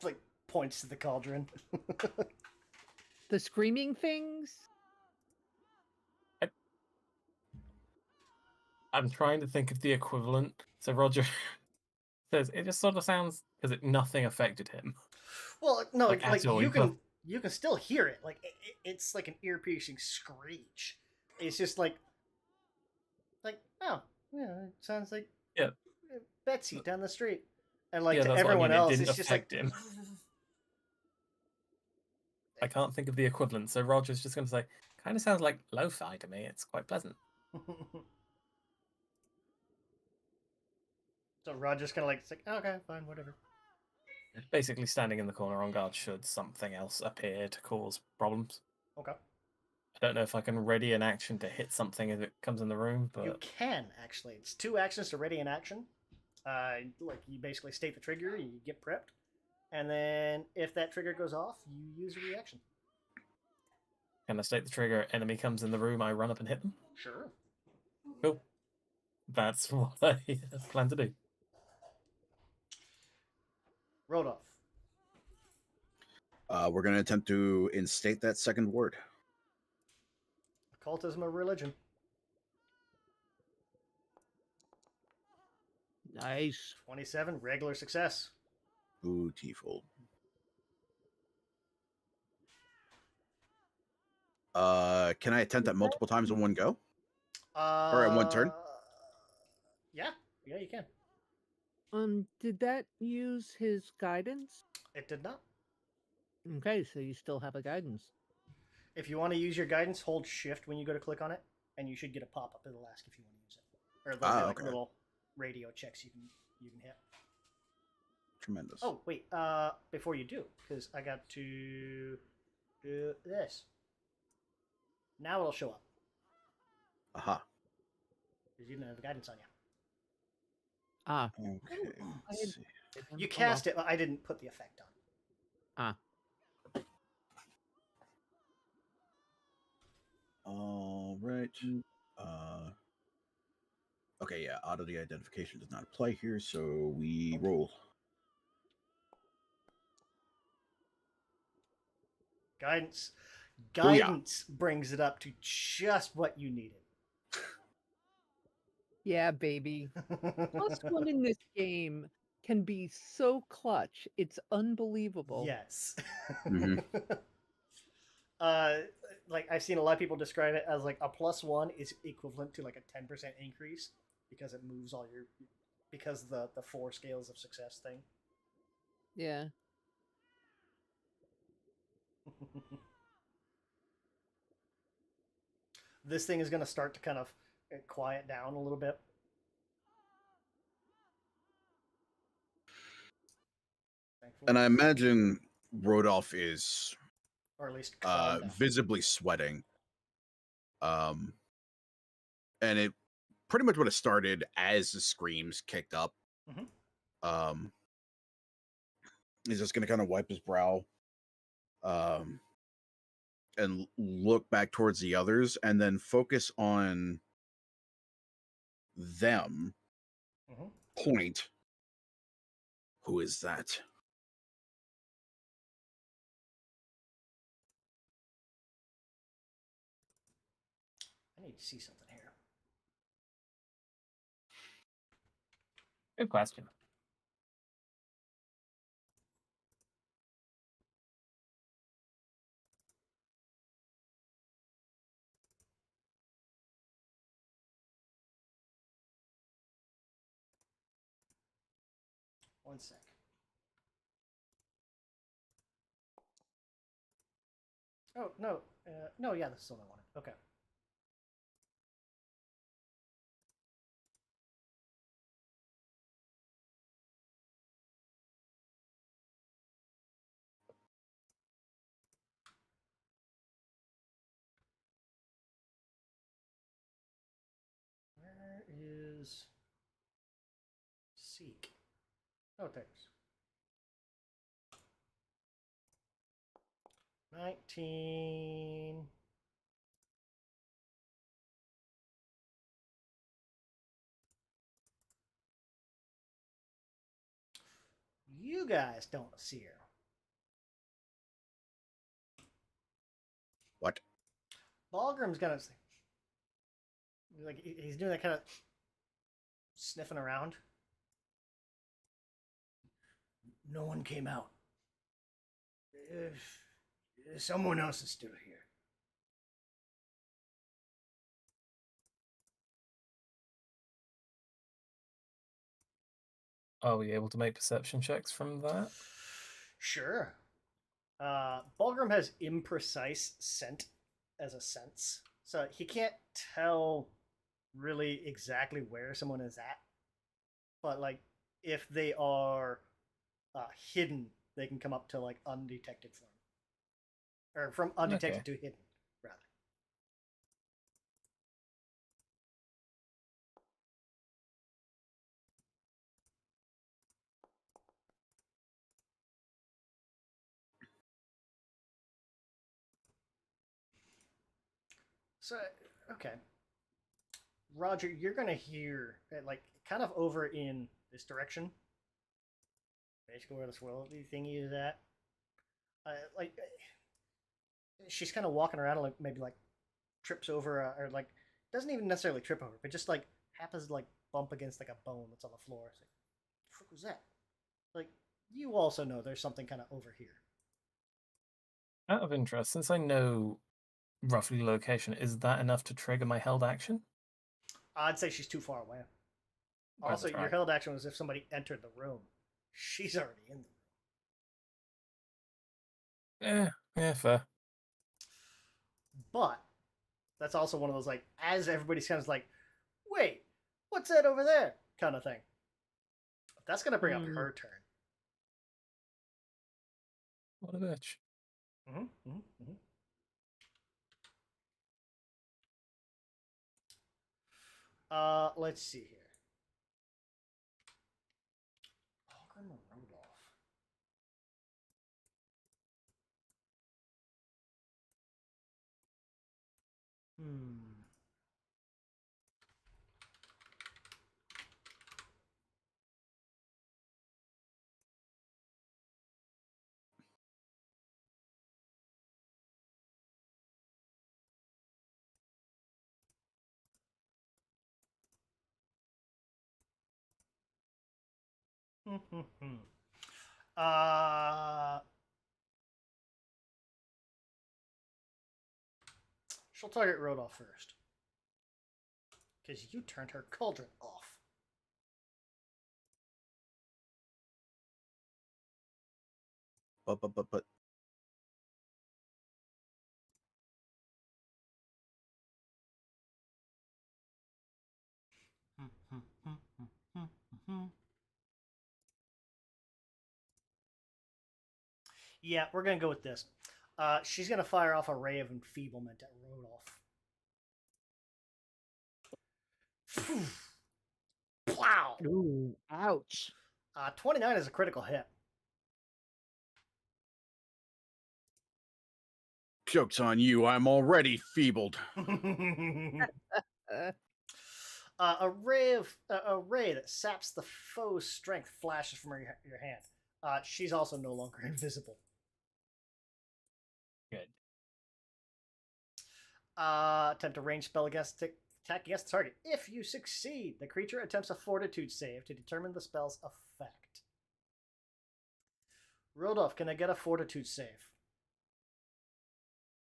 Like points to the cauldron. The screaming things? I'm trying to think of the equivalent. So Roger says it just sort of sounds because nothing affected him. Well, no, Like, like at all, you can still hear it. Like it's like an ear piercing screech. It's just like oh yeah, it sounds like Yeah. Betsy down the street, and like Yeah, to that's what I everyone mean. It else, didn't it's just like. affect him. I can't think of the equivalent, so Roger's just going to say, kind of sounds like lo-fi to me. It's quite pleasant. So Roger's kind of like, it's like, oh, okay, fine, whatever. Basically standing in the corner on guard should something else appear to cause problems. Okay. I don't know if I can ready an action to hit something as it comes in the room, but... You can, actually. It's 2 actions to ready an action. Like, you basically state the trigger, you get prepped, and then if that trigger goes off, you use a reaction. Can I state the trigger, enemy comes in the room, I run up and hit them? Sure. Cool. That's what I plan to do. Rodolph. We're going to attempt to instate that second word. Occultism or religion. Nice. 27, regular success. Beautiful. Can I attempt that multiple times in one go? Or in one turn? Yeah, you can. Did that use his guidance? It did not. Okay, so you still have a guidance. If you want to use your guidance, hold shift when you go to click on it, and you should get a pop-up that'll ask if you want to use it. Or there'll be like okay. little radio checks you can hit. Tremendous. Oh, wait, before you do, because I got to do this. Now it'll show up. Aha. Because you didn't have the guidance on you. Ah. Okay. Let's see. You cast it, but I didn't put the effect on. Ah. All right. Okay, yeah. Oddity identification does not apply here, so we roll. Guidance. Booyah. Guidance brings it up to just what you needed. Yeah, baby. +1 in this game can be so clutch. It's unbelievable. Yes. Mhm. Like I've seen a lot of people describe it as like a +1 is equivalent to like a 10% increase because it moves all your because the 4 scales of success thing. Yeah. This thing is going to start to kind of quiet down a little bit. Thankfully. And I imagine Rodolph is or at least calm down. visibly sweating. And it pretty much would have started as the screams kicked up. Mhm. He's just gonna kind of wipe his brow, and look back towards the others, and then focus on them. Mhm. Point. Who is that? I need to see something here. Good question. One sec. Oh, no. No, yeah, this is what I wanted. Okay. Where is... Seek. Oh, there's 19. You guys don't see her. What? Balgrim's gonna like he's doing that kind of sniffing around. No one came out. Someone else is still here. Are we able to make perception checks from that? Sure. Balgrim has imprecise scent as a sense, so he can't tell really exactly where someone is at. But like, if they are hidden, they can come up to like undetected form, or from undetected to hidden, rather. So, okay. Roger, you're going to hear, like, kind of over in this direction, basically where the swirly thingy is at. Like, she's kind of walking around, and, like, maybe, like, trips over, or, like, doesn't even necessarily trip over, but just, like, happens to, like, bump against, like, a bone that's on the floor. It's like, what the fuck was that? Like, you also know there's something kind of over here. Out of interest, since I know roughly the location, is that enough to trigger my held action? I'd say she's too far away. Oh, Also, that's your right. held action was if somebody entered the room. She's already in the room. Yeah, fair. But that's also one of those, like, as everybody's kind of like, wait, what's that over there? Kind of thing. That's going to bring up her turn. What a bitch. Let's see here. Balgrim or Rudolph? uh, she'll target Rudolph first. Because you turned her cauldron off. But. Yeah, we're going to go with this. She's going to fire off a ray of enfeeblement at Rudolph. Wow! Ooh, ouch. 29 is a critical hit. Joke's on you. I'm already feebled. A ray that saps the foe's strength flashes from your hand. She's also no longer invisible. Good. Attempt a ranged spell attack against the target. If you succeed, the creature attempts a fortitude save to determine the spell's effect. Rodolph, can I get a fortitude save?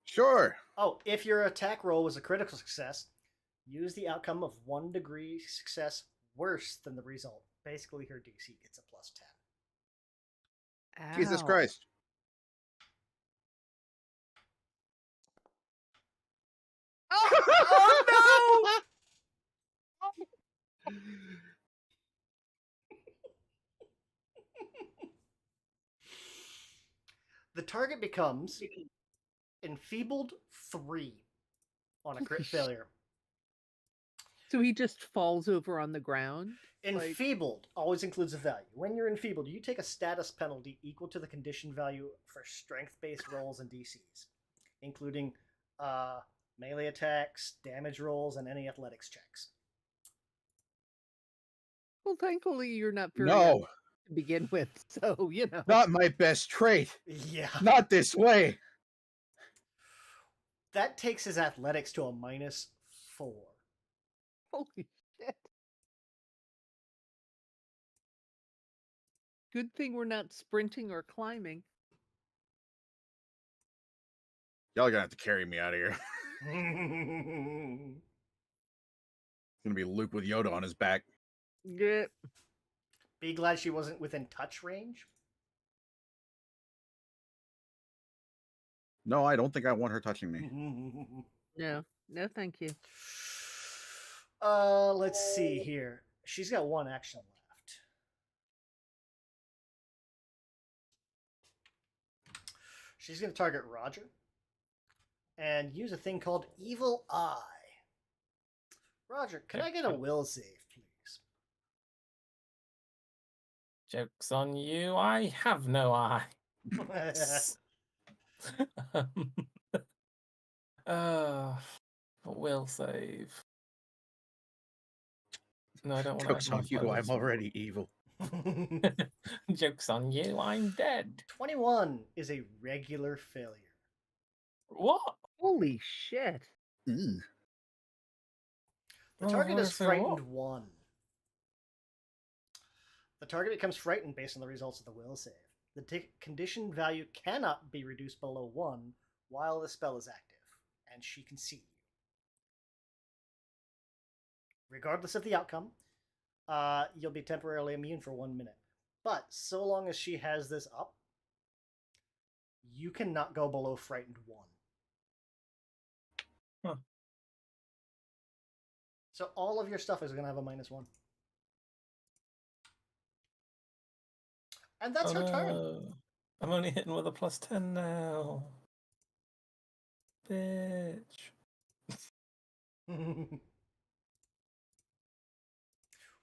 Sure. Oh, if your attack roll was a critical success, use the outcome of 1 degree success worse than the result. Basically, her DC gets a plus 10. Ow. Jesus Christ. Oh no! The target becomes enfeebled 3 on a crit failure. So he just falls over on the ground? Enfeebled always includes a value. When you're enfeebled, you take a status penalty equal to the condition value for strength-based rolls and DCs, including melee attacks, damage rolls, and any athletics checks. Well, thankfully you're not very No, to begin with, so you know. not my best trait. Yeah. Not this way. That takes his athletics to a -4. Holy shit. Good thing we're not sprinting or climbing. Y'all are gonna have to carry me out of here. It's gonna be Luke with Yoda on his back. Yeah. Be glad she wasn't within touch range. No, I don't think I want her touching me. No, thank you. Let's see here. She's got one action left. She's going to target Roger and use a thing called Evil Eye. Roger, can I get a will save, please? Joke's on you, I have no eye. Will save. No, I don't want Joke's on you, I'm already evil. Joke's on you, I'm dead. 21 is a regular failure. What? Holy shit. Mm. The target is frightened what? 1. The target becomes frightened based on the results of the will save. The condition value cannot be reduced below 1 while the spell is active, and she can see you. Regardless of the outcome, you'll be temporarily immune for 1 minute. But so long as she has this up, you cannot go below frightened 1. Huh. So all of your stuff is going to have a -1. And that's her turn. I'm only hitting with a +10 now. Bitch.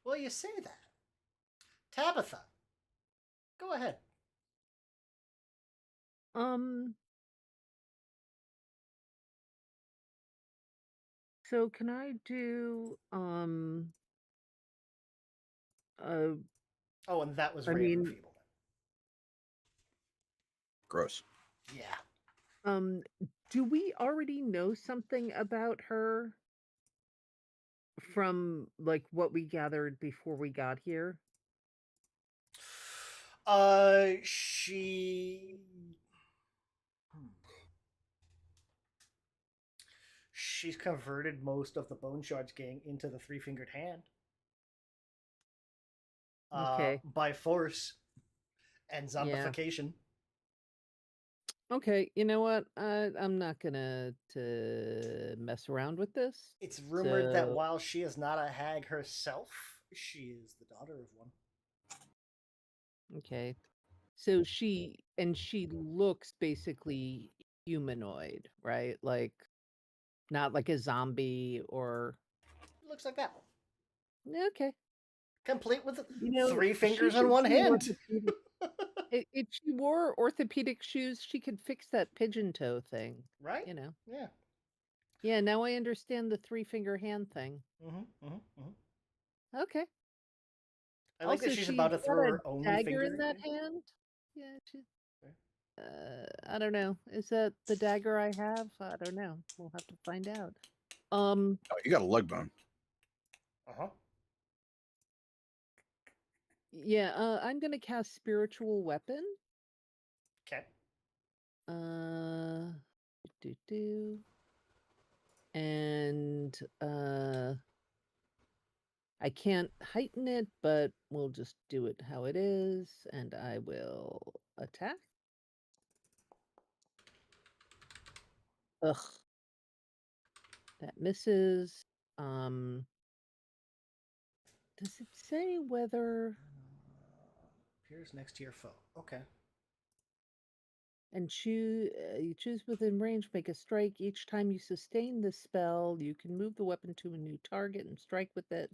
Well, you say that. Tabitha, go ahead. So can I do Oh, and that was I Ray of mean- Enfeeblement. Gross. Yeah. do we already know something about her from like what we gathered before we got here? She's converted most of the Bone Shards gang into the Three-Fingered Hand. Okay. By force and zombification. Okay, you know what? I'm not gonna mess around with this. It's rumored that while she is not a hag herself, she is the daughter of one. Okay. So she looks basically humanoid, right? Like not like a zombie or It looks like that one. okay. Complete with You 3 she fingers on should one see hand. orthopedic- If she wore orthopedic shoes, she could fix that pigeon toe thing. Right? You know. Yeah. Yeah, now I understand the 3-finger hand thing. Okay. I like that she's about to throw her own dagger finger in that hand. Yeah, I don't know. Is that the dagger I have? I don't know. We'll have to find out. Oh, you got a leg bone. Yeah, I'm gonna cast spiritual weapon. Okay. And I can't heighten it, but we'll just do it how it is, and I will attack. Ugh. That misses. Does it say whether Appears next to your foe. Okay. And you choose within range, make a strike. Each time you sustain this spell, you can move the weapon to a new target and strike with it.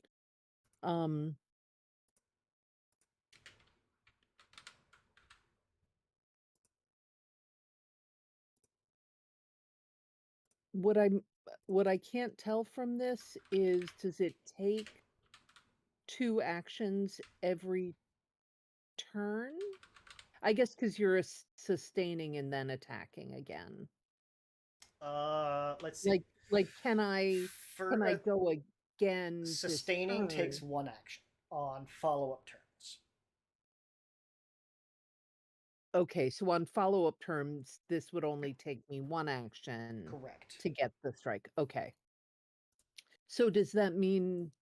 What I can't tell from this is, does it take 2 actions every turn? I guess because you're sustaining and then attacking again. Let's see. Like, can I For go again this sustaining takes turn? 1 action on follow-up turns. Okay, so on follow-up terms, this would only take me 1 action Correct. to get the strike. Okay. So does that mean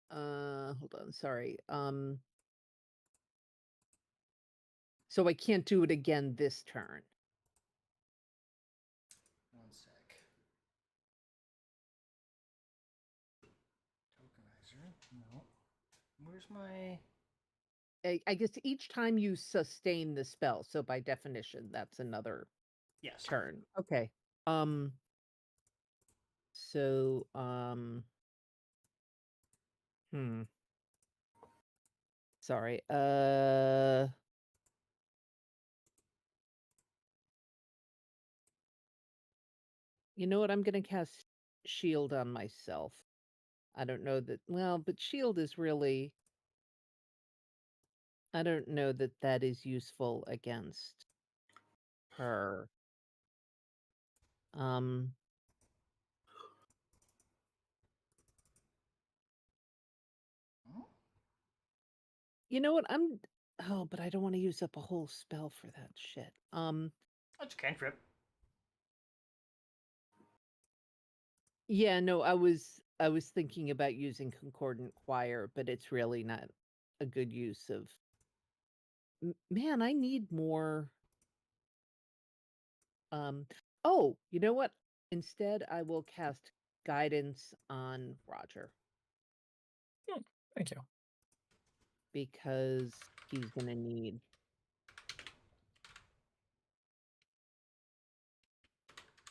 hold on, sorry. So I can't do it again this turn. 1 sec. Tokenizer. No. Where's my? I guess each time you sustain the spell, so by definition, that's another Yes. turn. Okay. So, sorry. You know what? I'm gonna cast shield on myself. I don't know that, well, but shield is really, I don't know that that is useful against her. Hmm? You know what? Oh, but I don't want to use up a whole spell for that shit. That's a cantrip. Yeah, no, I was thinking about using concordant choir, but it's really not a good use of. Man, I need more. Oh, you know what? Instead, I will cast guidance on Roger Thank you. because he's gonna need.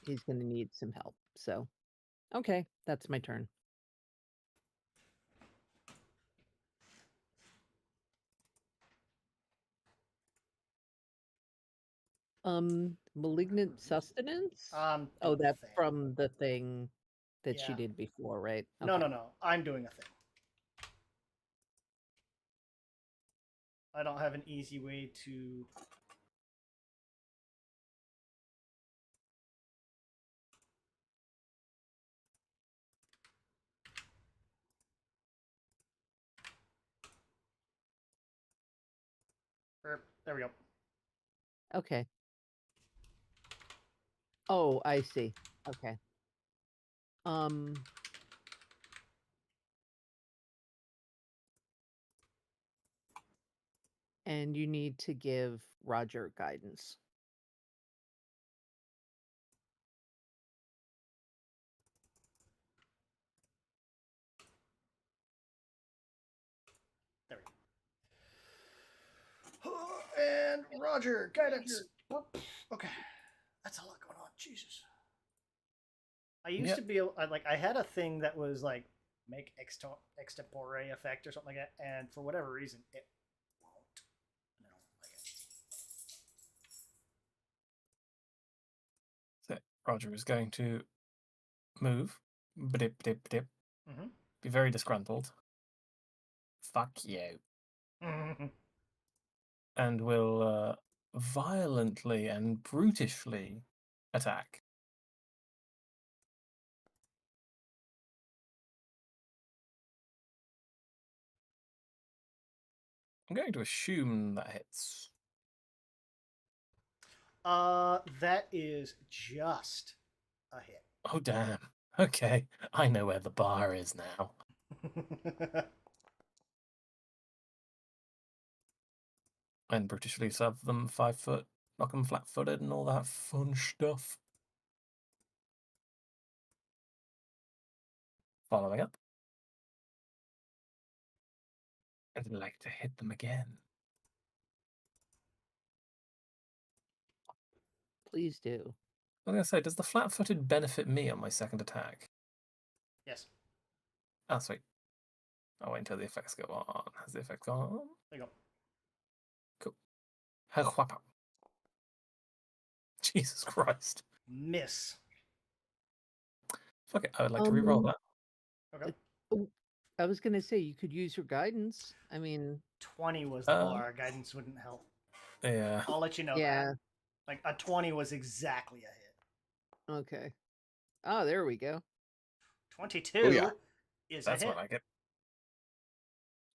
He's gonna need some help. So, okay, that's my turn. Malignant sustenance? Oh, Doing a that's thing. from the thing that she Yeah. did before, right? No, Okay. no. I'm doing a thing. I don't have an easy way to. There we go. Okay. Oh, I see. Okay. And you need to give Roger guidance. There we go. And Roger, guidance. Okay, that's a lot going on. Jesus. I used to be I had a thing that was like make extempore effect or something like that, and for whatever reason it won't. And I don't like it. So Roger is going to move. Dip, dip, dip. Mm-hmm. Be very disgruntled. Fuck you. Mm-hmm. And will violently and brutishly attack. I'm going to assume that hits. That is just a hit. Oh, damn. Okay, I know where the bar is now. And brutishly serve them 5 foot, knock them flat footed, and all that fun stuff. Following up. I'd like to hit them again. Please do. I was going to say, does the flat-footed benefit me on my second attack? Yes. Oh, sweet. I'll wait until the effects go on. Has the effect gone on? There you go. Cool. Whapa. Jesus Christ. Miss. Fuck it, I would like to re-roll that. Okay. Oh, I was gonna say you could use your guidance. I mean, 20 was the bar. Guidance wouldn't help. Yeah. I'll let you know yeah. that. Like, a 20 was exactly a hit. Okay. Oh, there we go. 22 Oh, yeah. is That's a hit. what I like it.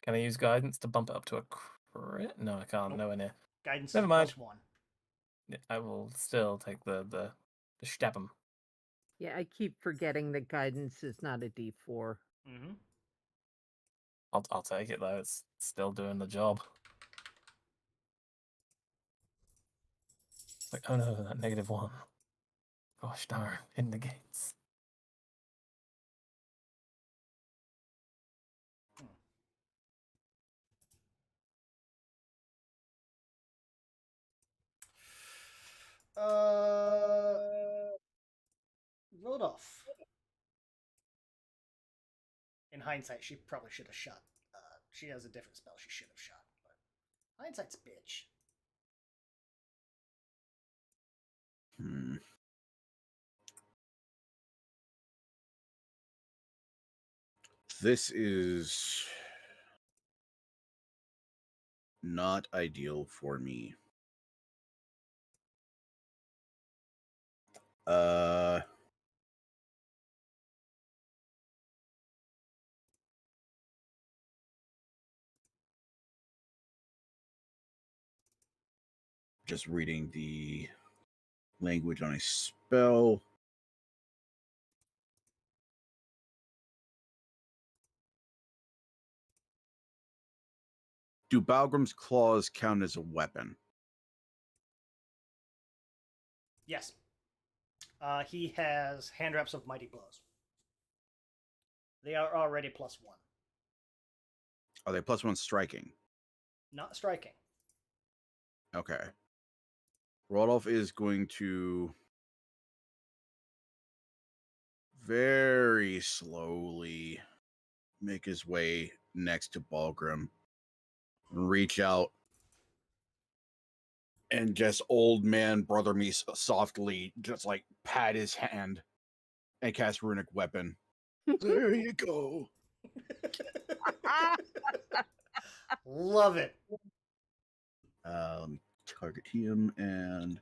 Can I use guidance to bump it up to a crit? No, I can't. Nope. Nowhere near. Guidance Never is mind. +1. Yeah, I will still take the stab 'em. Yeah, I keep forgetting that guidance is not a D4. Mm-hmm. I'll take it though. It's still doing the job. Like, oh no, that -1. Gosh darn, it negates. Rodolph. In hindsight, she probably should have shot. She has a different spell she should have shot. But hindsight's a bitch. This is not ideal for me. Just reading the language on a spell. Do Balgrim's claws count as a weapon? Yes. He has hand wraps of mighty blows. They are already +1. Are they +1 striking? Not striking. Okay. Rodolph is going to very slowly make his way next to Balgrim, reach out, and just old man brother me softly, just like pat his hand and cast runic weapon. There you go. Love it. Let me target him and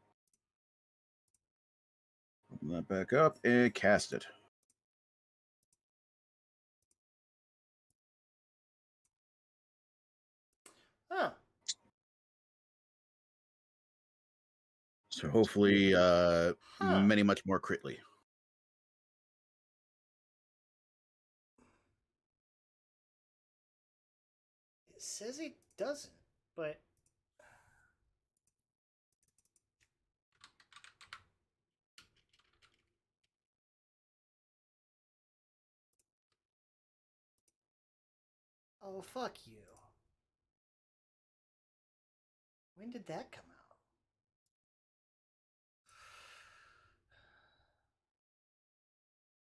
open that back up and cast it. Huh. So hopefully, many much more critly. It says he doesn't, but oh, fuck you. When did that come out?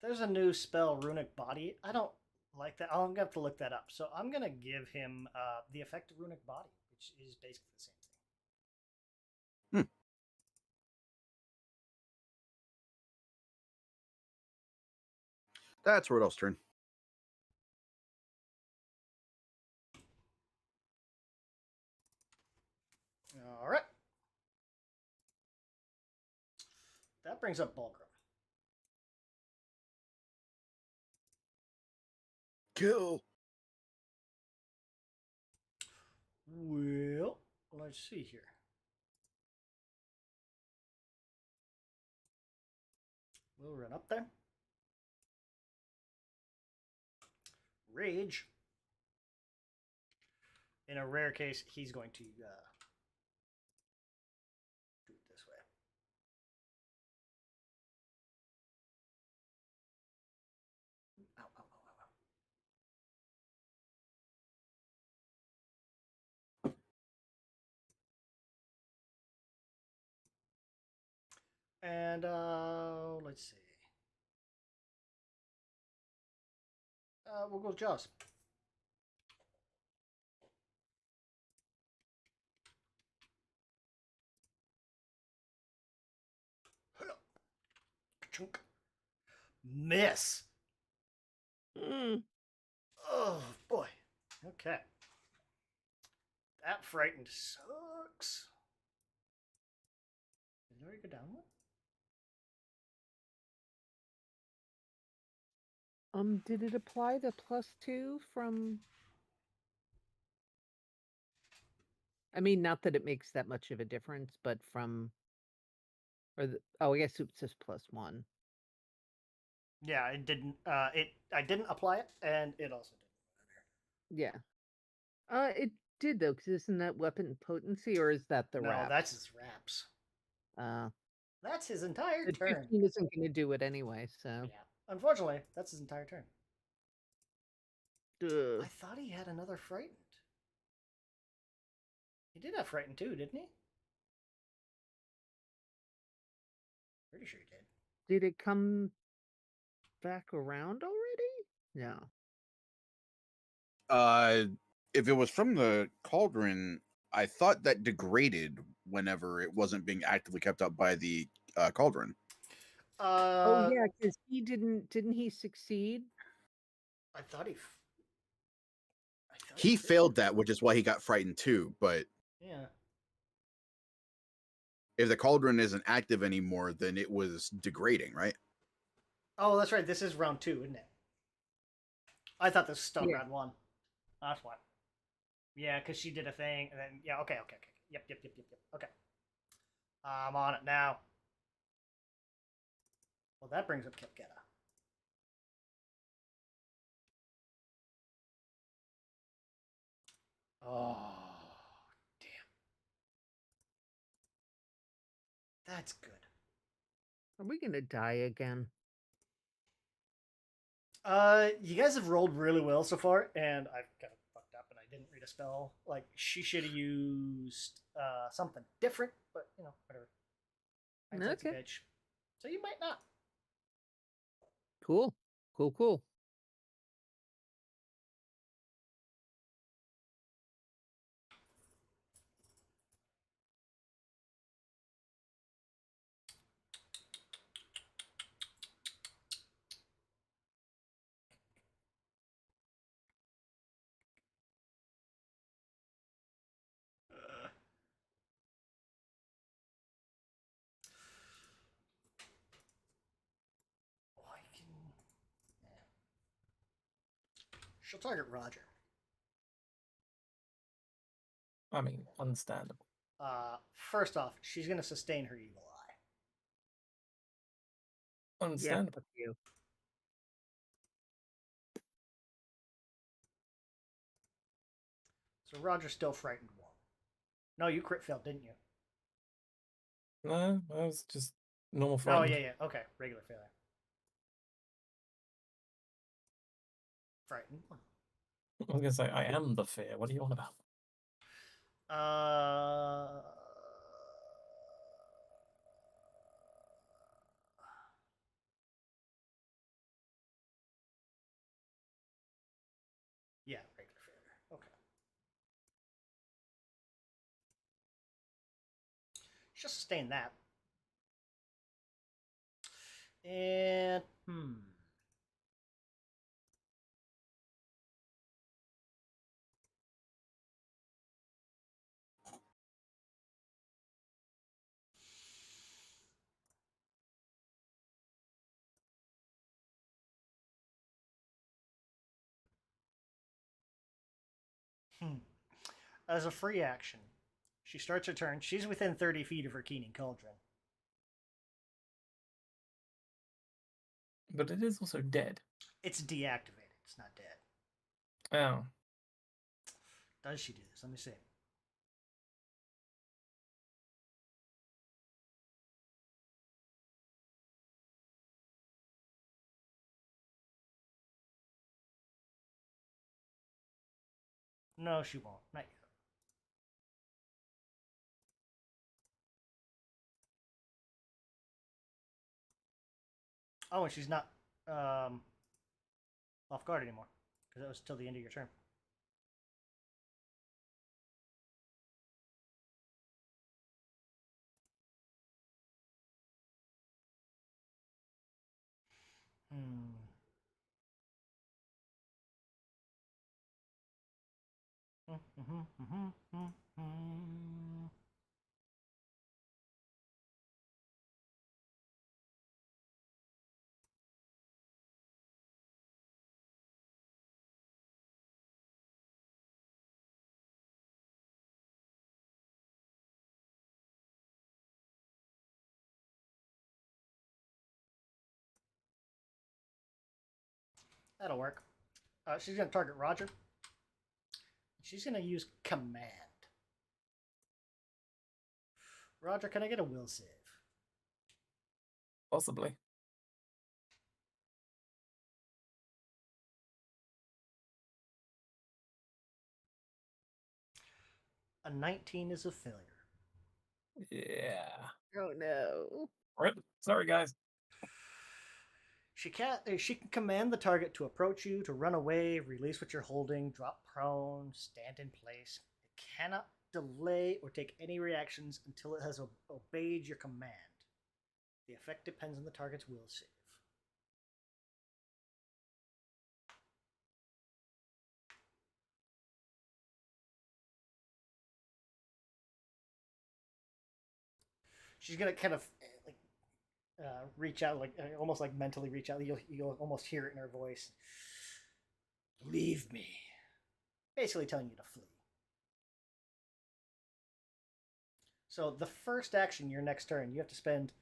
There's a new spell, Runic Body. I don't like that. I'm going to have to look that up. So I'm going to give him the effect of Runic Body, which is basically the same thing. That's Rodolph's turn. All right. That brings up Bulgrim. Kill. Well, let's see here. We'll run up there. Rage. In a rare case, he's going to do it this way. Ow, ow, ow, ow, ow. And let's see. We'll go with Jaws. Chunk. Miss. Mm. Oh boy. Okay. That frightened sucks. Did it already go down one? Did it apply the +2 from? I mean, not that it makes that much of a difference, but from, or I guess it says +1. Yeah, it didn't. I didn't apply it, and it also didn't. Yeah. It did though, because isn't that weapon potency, or is that the No, wraps? that's his wraps. Uh, That's his entire the turn. 15 isn't going to do it anyway, so. Yeah. Unfortunately, that's his entire turn. Ugh. I thought he had another frightened. He did have frightened too, didn't he? Pretty sure he did. Did it come back around already? No. If it was from the cauldron, I thought that degraded whenever it wasn't being actively kept up by the cauldron. Oh yeah, because he didn't he succeed? I thought he. He failed that, which is why he got frightened too. But Yeah. if the cauldron isn't active anymore, then it was degrading, right? Oh, that's right. This is round 2, isn't it? I thought this was still Yeah. round 1. That's what. Yeah, because she did a thing, and then yeah. Okay. Yep. Okay. I'm on it now. Well, that brings up Kepgeda. Oh, damn. That's good. Are we gonna die again? You guys have rolled really well so far, and I've kind of fucked up, and I didn't read a spell. Like she should have used something different, but you know, whatever. Hindsight's a Okay. bitch. So you might not. Cool. Cool. Oh, I can. Yeah. She'll target Roger. I mean, understandable. First off, she's gonna sustain her evil eye. Yeah, Understandable. fuck you. So Roger's still frightened 1. No, you crit failed, didn't you? No, that was just normal Oh frightened. yeah. Okay, regular failure. Frightened 1. I was gonna say I am the fear. What are you on about? Yeah, regular failure. Okay. She'll sustain that. And as a free action, she starts her turn. She's within 30 feet of her Keening Cauldron. But it is also dead. It's deactivated. It's not dead. Oh. Does she do this? Let me see. No, she won't. Not yet. Oh, and she's not off guard anymore because that was till the end of your turn. Hmm. That'll work. She's going to target Roger. She's going to use command. Roger, can I get a will save? Possibly. A 19 is a failure. Yeah. Oh no. Rip. Sorry, guys. She can command the target to approach you, to run away, release what you're holding, drop prone, stand in place. It cannot delay or take any reactions until it has obeyed your command. The effect depends on the target's will save. She's gonna kind of like reach out, like almost like mentally reach out. You'll almost hear it in her voice. Leave me. Basically telling you to flee. So the first action, your next turn, you have to spend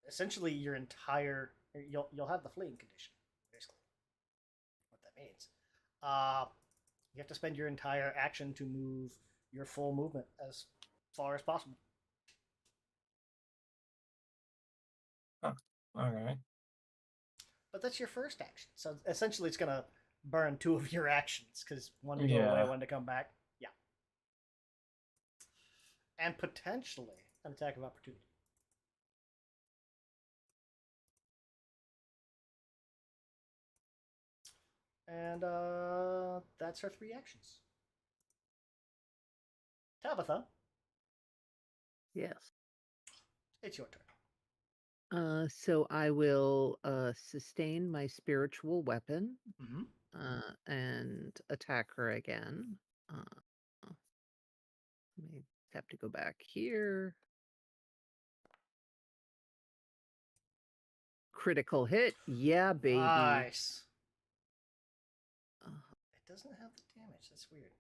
essentially your entire. You'll have the fleeing condition, basically. What that means. You have to spend your entire action to move your full movement as far as possible. Oh, okay. But that's your first action. So essentially, it's gonna burn two of your actions because one to go away, one to come back. Yeah, and potentially an attack of opportunity. And that's her three actions. Tabitha, Yes. it's your turn. So I will sustain my spiritual weapon Mm-hmm. and attack her again. Let me have to go back here. Critical hit. Yeah, baby. Nice. Uh, It doesn't have the damage. That's weird.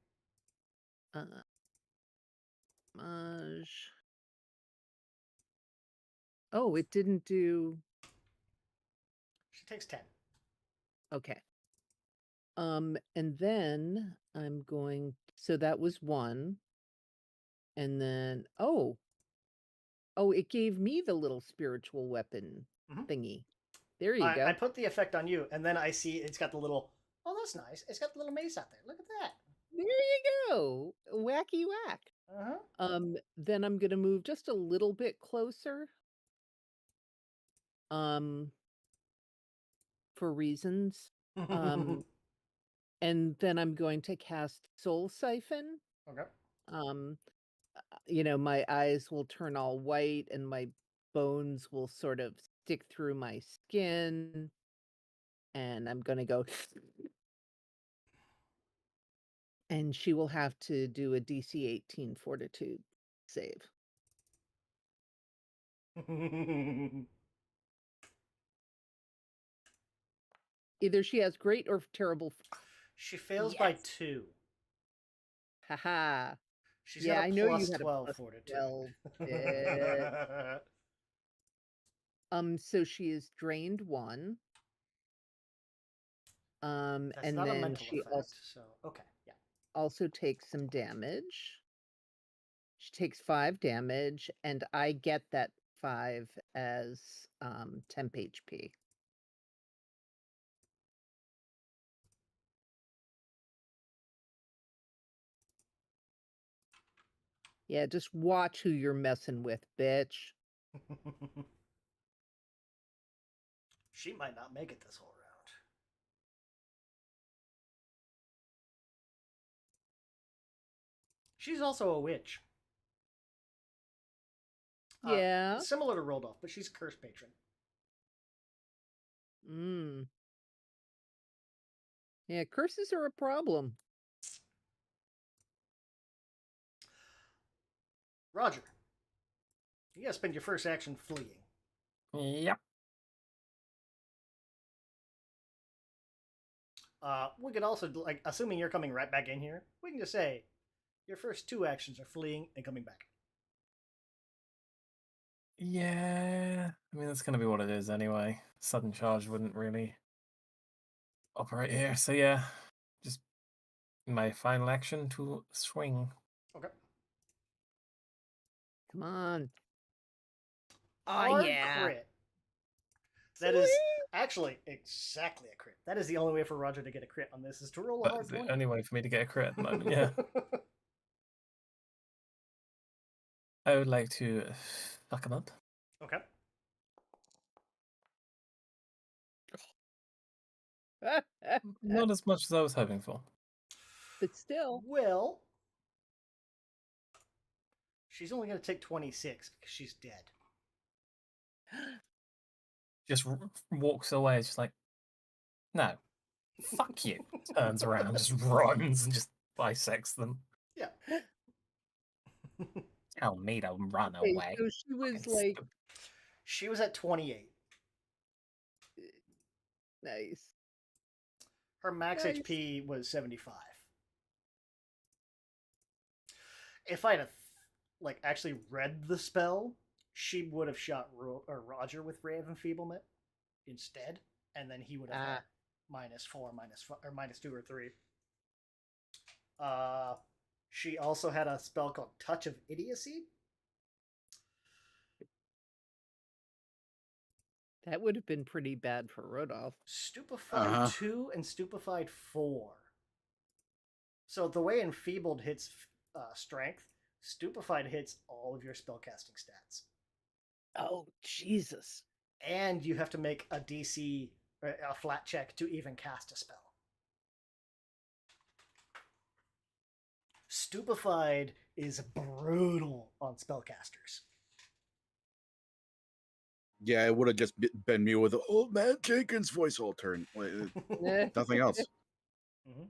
Maj. Oh, it didn't do. She takes 10. Okay. And then I'm going. So that was one. And then it gave me the little spiritual weapon thingy. There you go. I put the effect on you, and then I see it's got the little. Oh, that's nice. It's got the little mace out there. Look at that. There you go. Wacky whack. Then I'm gonna move just a little bit closer. For reasons. And then I'm going to cast Soul Siphon. Okay. My eyes will turn all white and my bones will sort of stick through my skin. And I'm gonna go. And she will have to do a DC 18 Fortitude save. Either she has great or terrible. She fails by 2. Haha. She's got a I know plus you had 12 a fortitude. 12. So she is drained 1. That's and not then a mental she effect, so okay, yeah. also takes some damage. She takes 5 damage, and I get that 5 as temp HP. Yeah, just watch who you're messing with, bitch. She might not make it this whole round. She's also a witch. Yeah. Similar to Rodolph, but she's a curse patron. Mm. Yeah, curses are a problem. Roger, you gotta spend your first action fleeing. Yep. We could also, like, assuming you're coming right back in here, we can just say your first 2 actions are fleeing and coming back. Yeah. I mean, that's going to be what it is anyway. Sudden charge wouldn't really operate here. So, yeah. Just my final action to swing. Okay. Come on. Hard yeah. crit. That is actually exactly a crit. That is the only way for Roger to get a crit on this, is to roll a hard That's the 20. only way for me to get a crit at the moment, yeah. I would like to fuck him up. Okay. Not as much as I was hoping for. But still. Well, she's only going to take 26 because she's dead. Just walks away, just like, no, fuck you. Turns around, just runs and just bisects them. Yeah. Tell me to run Okay, away. so she was Fucking like, stupid. She was at 28. nice. Her max Nice. HP was 75. If I'd have like actually read the spell, she would have shot Roger with Ray of Enfeeblement instead, and then he would have had -4, -5, or -2 or 3. She also had a spell called Touch of Idiocy. That would have been pretty bad for Rodolph. Stupefied 2 and Stupefied 4. So the way Enfeebled hits strength, Stupefied hits all of your spellcasting stats. Oh, Jesus. And you have to make a DC, a flat check to even cast a spell. Stupefied is brutal on spellcasters. Yeah, it would have just been me with old man Jenkins voice all turn. Nothing else. Mm-hmm.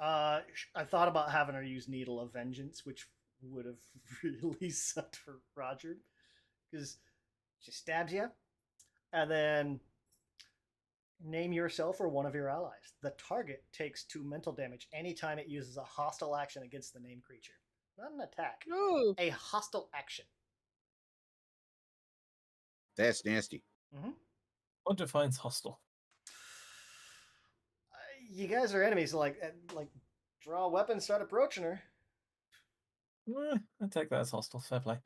I thought about having her use Needle of Vengeance, which would have really sucked for Roger, because she stabs you, and then name yourself or one of your allies. The target takes 2 mental damage anytime it uses a hostile action against the named creature. Not an attack. Oh. A hostile action. That's nasty. Mm-hmm. What defines hostile? You guys are enemies. Like draw a weapon, start approaching her. I take that as hostile. Fair play.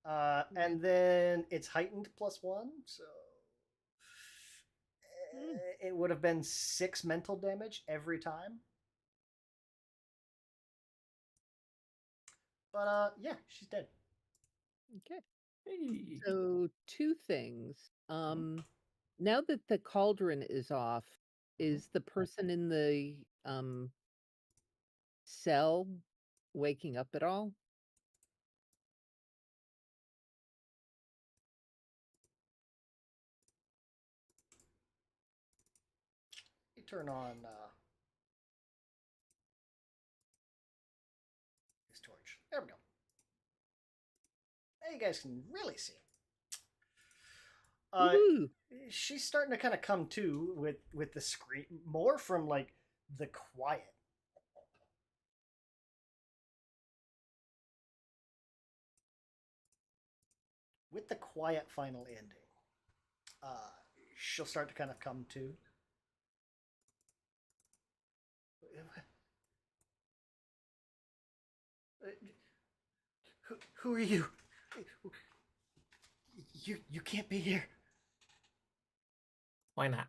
And then it's heightened +1, so it would have been 6 mental damage every time. But yeah, she's dead. Okay. Hey. So 2 things. Now that the cauldron is off, is the person in the cell waking up at all? You turn on his torch. There we go. Now you guys can really see. She's starting to kind of come to with the scream, more from like the quiet. With the quiet final ending, she'll start to kind of come to. Who are you? You can't be here. Why not?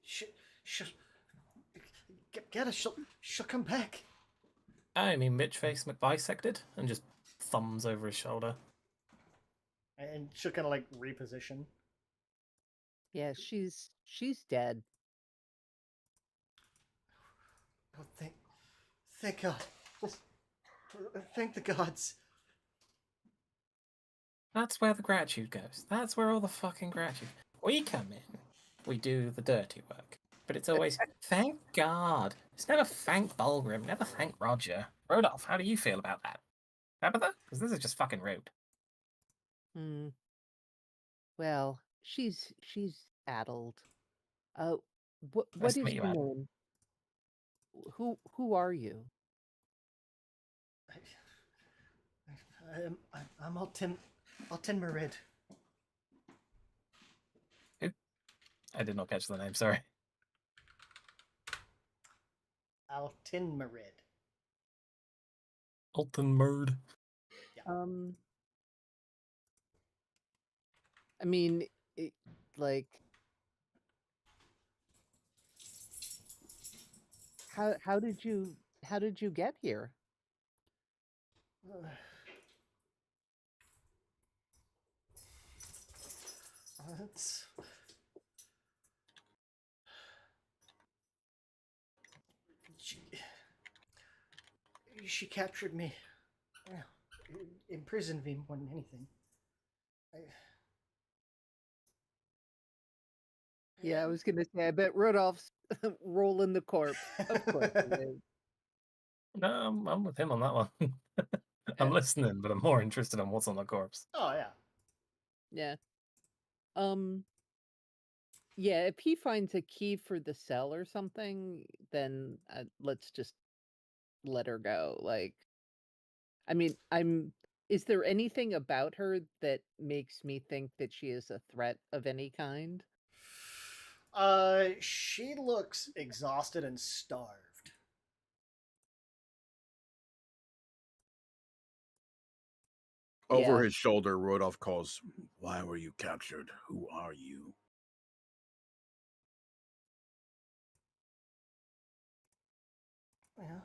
She'll get us. She'll come back. I mean, Mitch face McBisected and just thumbs over his shoulder. And she'll kind of like reposition. Yeah, she's dead. Oh, thank God. Just thank the gods. That's where the gratitude goes. That's where all the fucking gratitude. We come in, we do the dirty work, but it's always thank God. It's never thank Bulgrim, never thank Roger. Rodolph, how do you feel about that? Tabitha? Because this is just fucking rude. Hmm. Well, she's addled. What Nice to is meet you, your Adam. name? Who are you? I'm Altin Marid. Who? I did not catch the name, sorry. Altin Marid. Alton Murd. I mean, like, how did you get here? It's, she captured me. Imprisoned me more than anything. Yeah, I was gonna say. I bet Rudolph's rolling the corpse. Of course he is. No, I'm with him on that one. I'm Yeah. listening, but I'm more interested in what's on the corpse. Oh yeah. Yeah. Yeah, if he finds a key for the cell or something, then let's just let her go. Like, I mean, is there anything about her that makes me think that she is a threat of any kind? She looks exhausted and starved. Over Yeah. his shoulder, Rodolph calls, "Why were you captured? Who are you?" Yeah.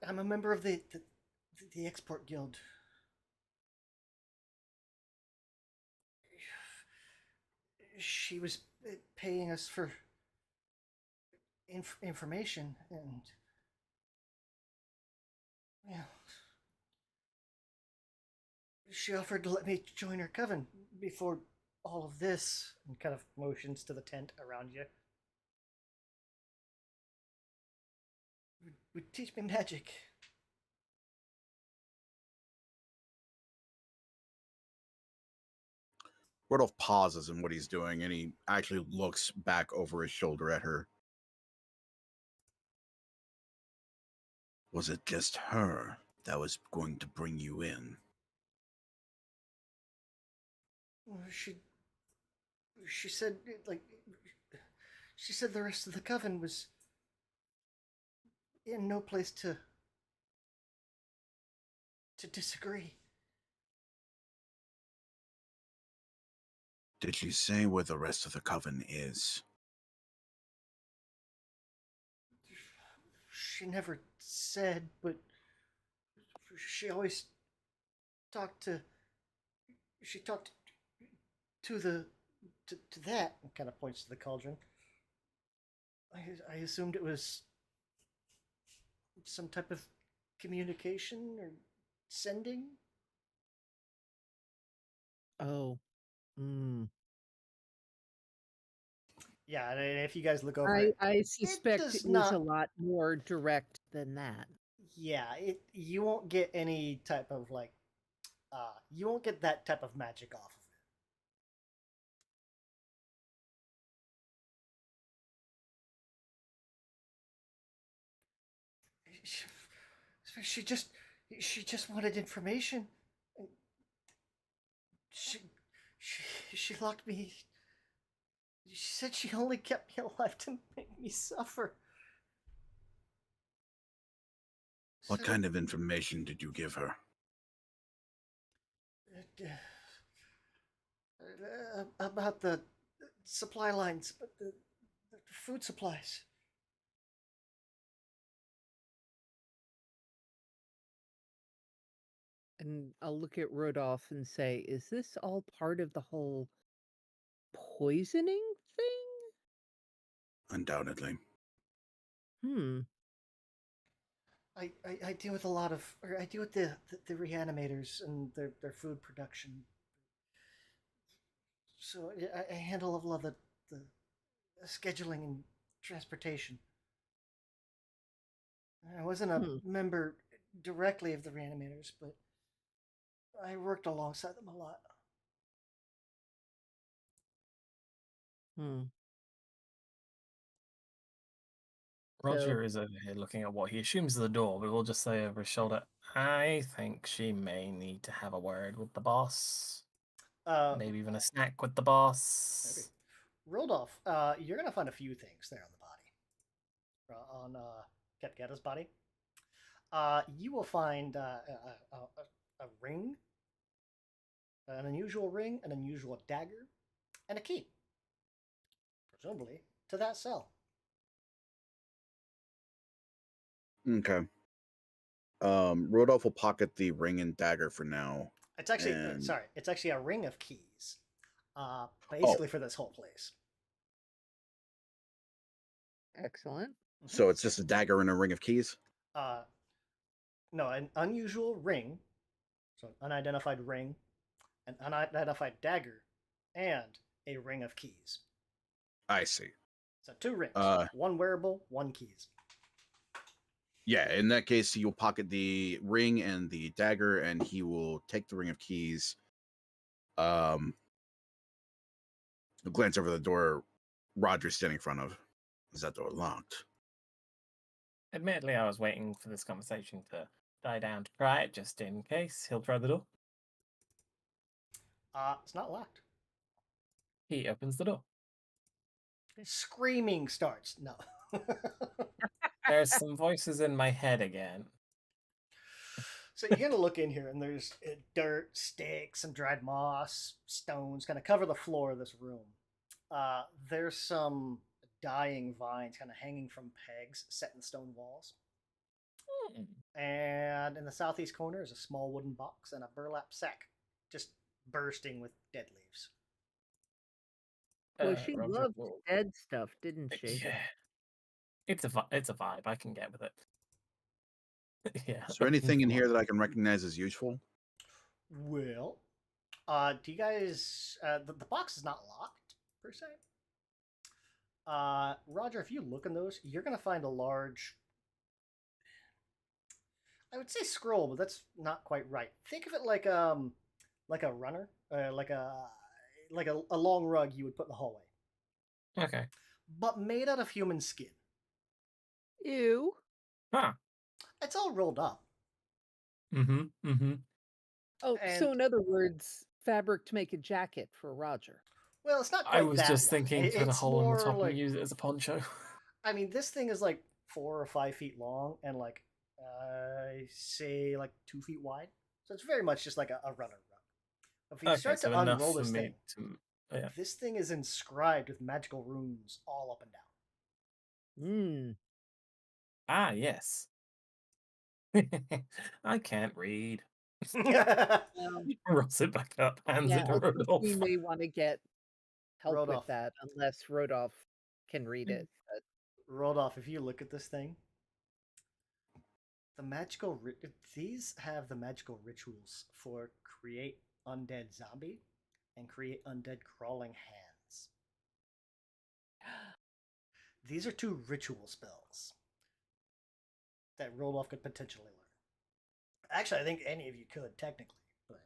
I'm a member of the Export Guild. She was paying us for information, and yeah, she offered to let me join her coven before all of this, and kind of motions to the tent around you. Would teach me magic. Rodolph pauses in what he's doing, and he actually looks back over his shoulder at her. Was it just her that was going to bring you in? She said like she said the rest of the coven was in no place to disagree. Did she say where the rest of the coven is? She never said, but she always talked to. She talked to to that, and kind of points to the cauldron. I assumed it was some type of communication or sending. Oh. Mm. Yeah, and if you guys look over it, I suspect does it was a not. lot more direct than that. Yeah, it you won't get any type of like, you won't get that type of magic off of it. She just she just wanted information. She she locked me. She said she only kept me alive to make me suffer. What So, kind of information did you give her? about the supply lines, but the food supplies. And I'll look at Rodolph and say, is this all part of the whole poisoning thing? Undoubtedly. Hmm. I deal with a lot of, or I deal with the reanimators and their food production. So I handle a lot of the scheduling and transportation. I wasn't a Hmm. member directly of the reanimators, but I worked alongside them a lot. Hmm. Roger is over here looking at what he assumes is the door, but we'll just say over his shoulder, I think she may need to have a word with the boss. Maybe even a snack with the boss. Maybe. Rodolph, you're gonna find a few things there on the body, on Kepgeda's body. You will find a ring, an unusual ring, an unusual dagger, and a key, presumably to that cell. Okay. Rodolph will pocket the ring and dagger for now. It's actually And sorry, it's actually a ring of keys, Oh, basically for this whole place. Excellent. so it's just a dagger and a ring of keys? Uh, no, an unusual ring, so an unidentified ring, an unidentified dagger, and a ring of keys. I see. So two rings, Uh, one wearable, one keys. Yeah, in that case, you'll pocket the ring and the dagger, and he will take the ring of keys. He'll glance over the door Roger's standing in front of. Is that door locked? Admittedly, I was waiting for this conversation to die down to try it, just in case. He'll try the door. It's not locked. He opens the door. Screaming starts. No. There's some voices in my head again. So you're gonna look in here, and there's dirt, sticks, some dried moss, stones, kind of cover the floor of this room. There's some dying vines, kind of hanging from pegs set in stone walls. And in the southeast corner is a small wooden box and a burlap sack, just bursting with dead leaves. Boy, she Roger loved will- dead stuff, didn't she? Yeah. It's a vibe. I can get with it. Yeah. Is there anything in here that I can recognize as useful? Well, do you guys? The box is not locked per se. Roger, if you look in those, you're gonna find a large. I would say scroll, but that's not quite right. Think of it like a runner, like a long rug you would put in the hallway, Okay. but made out of human skin. Ew. Huh. It's all rolled up, Mm-hmm. Oh, and so in other words, fabric to make a jacket for Roger. well, it's not I quite was that just long. thinking put a It's hole in the more top like, and use it as a poncho. I mean, this thing is like 4 or 5 feet long and like I say like 2 feet wide. So it's very much just like a runner rug. If you Okay, start so to enough unroll for this me thing, to. Yeah. this thing is inscribed with magical runes all up and Hmm. Ah, yes. I can't read. down. Rolls it back up, hands Yeah, it to I think Rodolph. we may want to get help with Rodolph, that, unless Rodolph can read it. But Rodolph, if you look at this thing, these have the magical rituals for create undead zombie and create undead crawling hands. These are two ritual spells that Rodolph could potentially learn. Actually, I think any of you could technically, but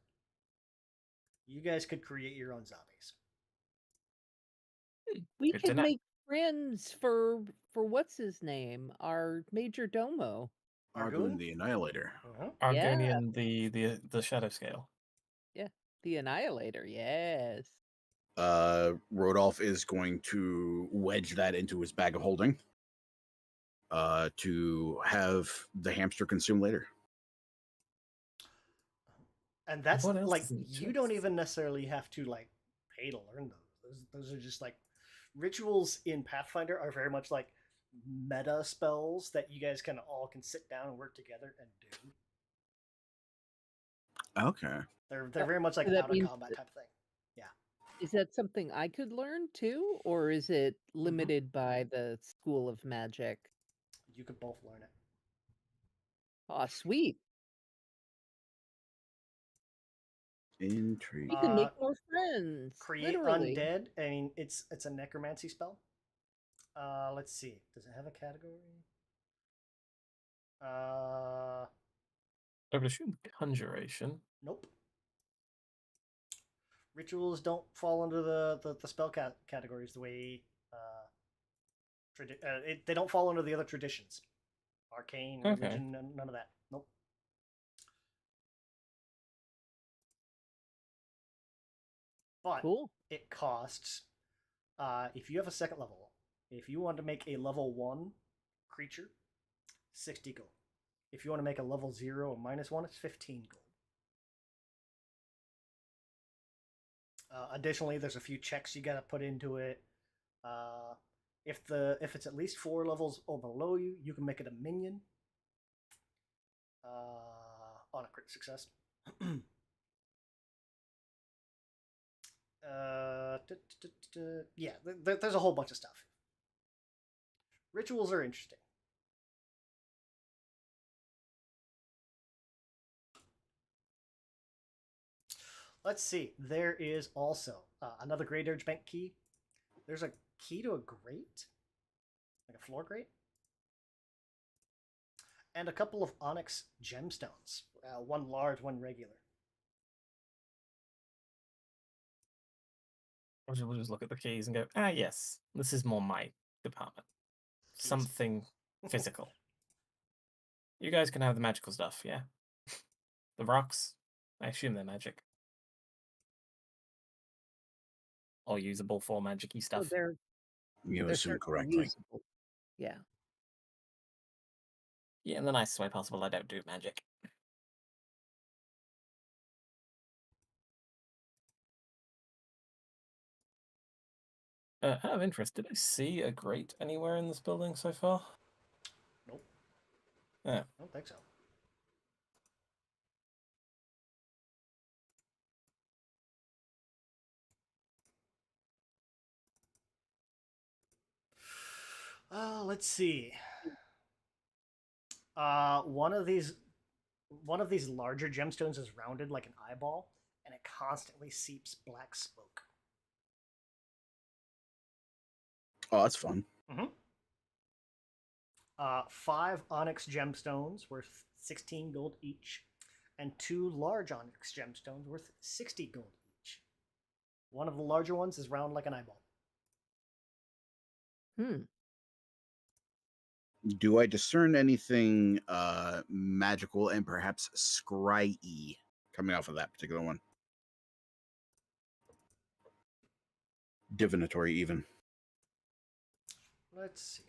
you guys could create your own zombies. we Good to could know. make friends for what's his name, our major domo. Argoon Argoon? the Annihilator. Uh-huh. Yeah, Argonian, the shadow scale. yeah, the Annihilator. Yes. Rodolph is going to wedge that into his bag of holding to have the hamster consume later. And that's What else like is in the you don't chest? even necessarily have to like pay to learn those. Those are just like rituals in Pathfinder are very much like meta spells that you guys can sit down and work together and do. Okay. They're very much like So that out of means combat type of thing. is that something I could learn too, or is it Mm-hmm. limited by the School of Magic? You could both learn it. Aw, sweet. Intrigue. We can make more friends. Create Literally. undead. I mean, it's a necromancy spell. Let's see. Does it have a category? I would assume conjuration. Nope. Rituals don't fall under the spell categories the way they don't fall under the other traditions. Arcane, Okay. religion, none of that. Nope. But Cool. it costs, if you have a second level, if you want to make a level 1 creature, 60 gold. If you want to make a level 0 or -1, it's 15 gold. Additionally, there's a few checks you got to put into it. If it's at least 4 levels or below you, you can make it a minion on a crit success. Yeah, there's a whole bunch of stuff. Rituals are interesting. Let's see. There is also another Great Urge Bank key. There's a key to a grate, like a floor grate, and a couple of onyx gemstones. One large, one regular. We'll just look at the keys and go, yes, this is more my department. Keys. Something physical. You guys can have the magical stuff, yeah? The rocks, I assume they're magic. Or usable for magic-y So stuff. You they're assume certainly correctly. usable. Yeah. Yeah, in the nicest way possible, I don't do magic. Out of interest, did I see a grate anywhere in this building so far? Nope. Yeah. I don't think so. Let's see. One of these larger gemstones is rounded like an eyeball, and it constantly seeps black smoke. Oh, that's fun. Mm-hmm. 5 onyx gemstones worth 16 gold each, and 2 large onyx gemstones worth 60 gold each. One of the larger ones is round like an eyeball. Do I discern anything magical and perhaps scry-y coming off of that particular one? Divinatory, even. Let's see.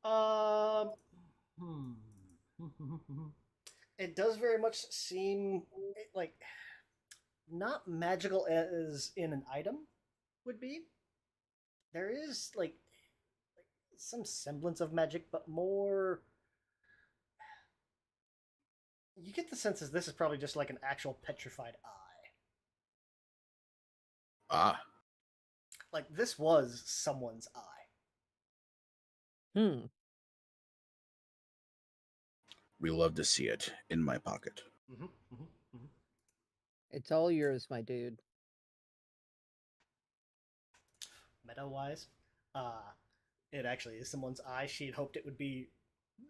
Hmm. It does very much seem like not magical as in an item would be. There is like some semblance of magic, but more. You get the sense that this is probably just like an actual petrified eye. Ah. Like this was someone's eye. We love to see it in my pocket. Mm-hmm, mm-hmm, mm-hmm. It's all yours, my dude. Meta-wise, it actually is someone's eye. She had hoped it would be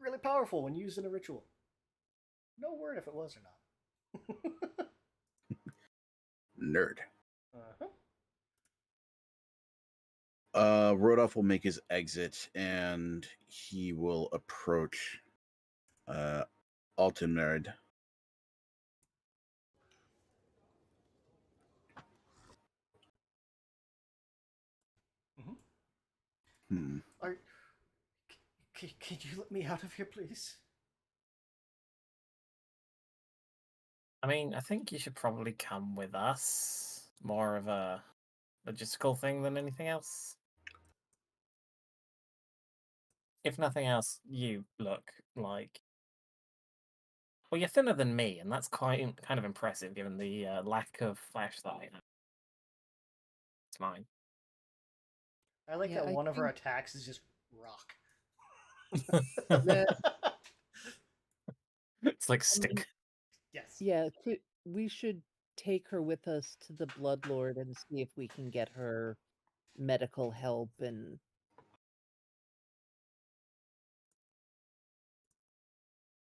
really powerful when used in a ritual. No word if it was or not. Nerd. Uh-huh. Rodolph will make his exit and he will approach Altenmerd. Mm-hmm. Can you let me out of here, please? I mean, I think you should probably come with us. More of a logistical thing than anything else. if nothing else, you look like. Well, you're thinner than me, and that's quite kind of impressive given the lack of flesh that I have. It's mine. I like Yeah, that I one of her think attacks is just rock. that It's like I mean, stick. Yes. yeah, we should take her with us to the Blood Lord and see if we can get her medical help and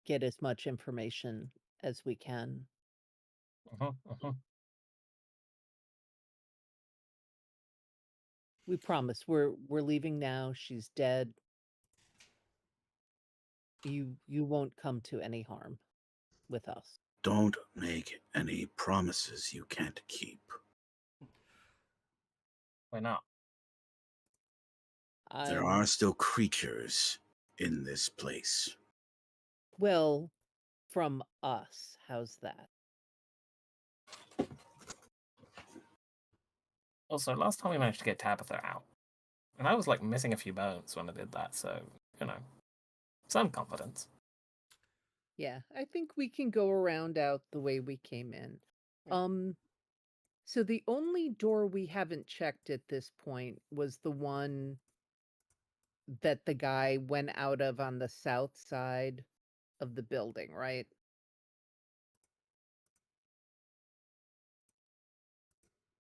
get as much information as we can. We promise we're leaving now. She's dead. You won't come to any harm with us. Don't make any promises you can't keep. We're not. There are still creatures in this place. Well, from us. How's that? Also, last time we managed to get Tabitha out, and I was like missing a few bones when I did that, so, you know, some confidence. Yeah, I think we can go around out the way we came in. Yeah. So the only door we haven't checked at this point was the one that the guy went out of on the south side of the building, right?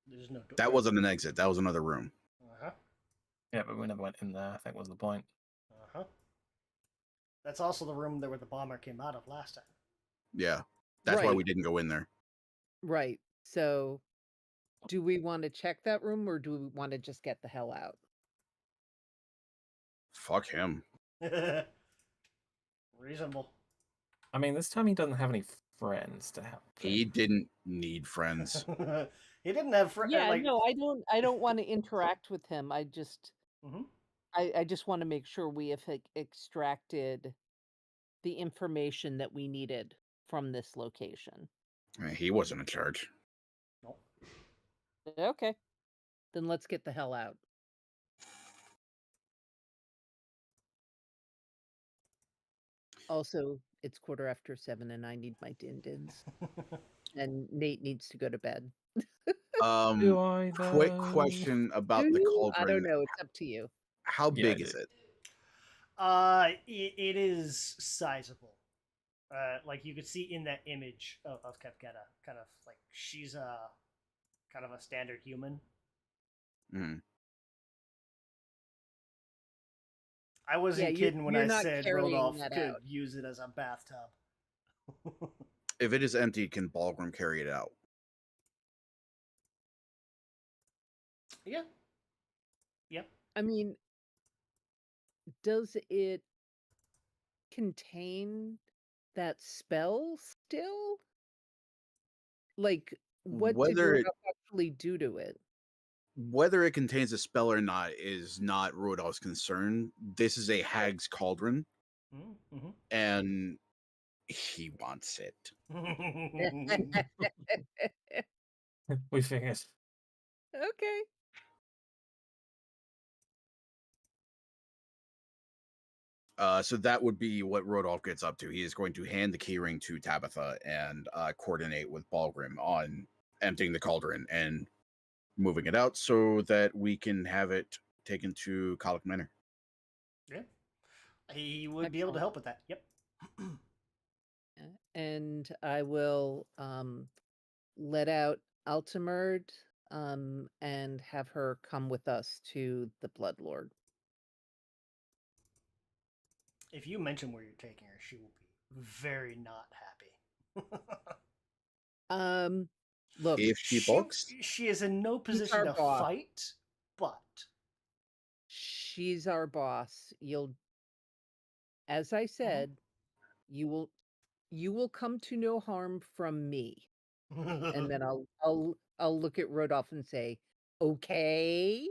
There's no door. That wasn't an exit. That was another room. Uh-huh. Yeah, but we never went in there, I think was the point. Uh-huh. That's also the room where the bomber came out of last time. Yeah. That's why Right. we didn't go in there. Right. So do we want to check that room or do we want to just get the hell out? Fuck him. Reasonable. I mean, this time he doesn't have any friends to help him. He didn't need friends. He didn't have friends. Yeah, no, I don't want to interact with him. I just Mhm. I just want to make sure we have extracted the information that we needed from this location. He wasn't in charge. Nope. Okay. Then let's get the hell out. Also, it's 7:15 and I need my din-dins. And Nate needs to go to bed. Do I, Quick though? question about Do the you? I don't cauldron. know. It's up to you. How Yeah, I big is do. it? It is sizable. Like you could see in that image of Kepgeda, kind of like she's kind of a standard human. Mm. I wasn't kidding when you're I not said carrying Rodolph that could out. use it as a bathtub. If it is empty, can Ballgrim carry it out? Yeah. Yep. I mean, does it contain that spell still? Like, what did Whether it Rodolph actually do to it? whether it contains a spell or not is not Rodolph's concern. This is a hag's cauldron, Mm-hmm. and he wants it. We figured. Okay. So that would be what Rodolph gets up to. He is going to hand the keyring to Tabitha and coordinate with Ballgrim on emptying the cauldron and moving it out so that we can have it taken to Colic Manor. Yeah. He would be able to help with that. Yep. And I will let out Altamerd and have her come with us to the Blood Lord. If you mention where you're taking her, she will be very not happy. Look, If she balks, she is in no position our to boss. fight, but she's our boss. As I said, you will come to no harm from me. And then I'll look at Rodolph and say, okay.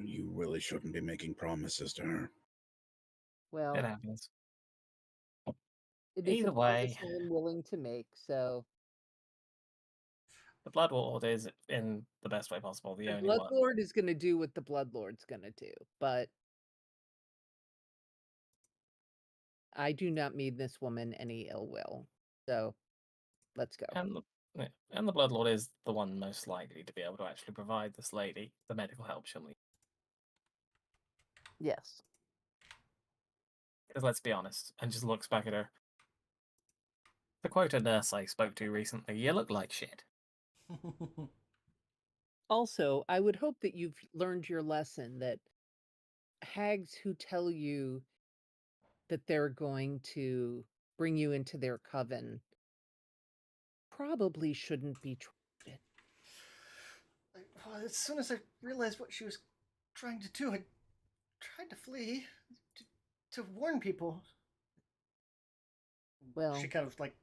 you really shouldn't be making promises to her. Well, It happens. it is Either a promise way, I'm willing to make, so the Blood Lord is, in the best way possible, the the only Blood one. Lord is gonna do what the Blood Lord's gonna do, but I do not mean this woman any ill will. So let's go. And the Bloodlord is the one most likely to be able to actually provide this lady the medical help she'll need. Yes. Because let's be honest, and just looks back at her. To quote a nurse I spoke to recently, you look like shit. Also, I would hope that you've learned your lesson that hags who tell you that they're going to bring you into their coven probably shouldn't be trusted. Well, as soon as I realized what she was trying to do, I tried to flee to warn people. Well, She kind of like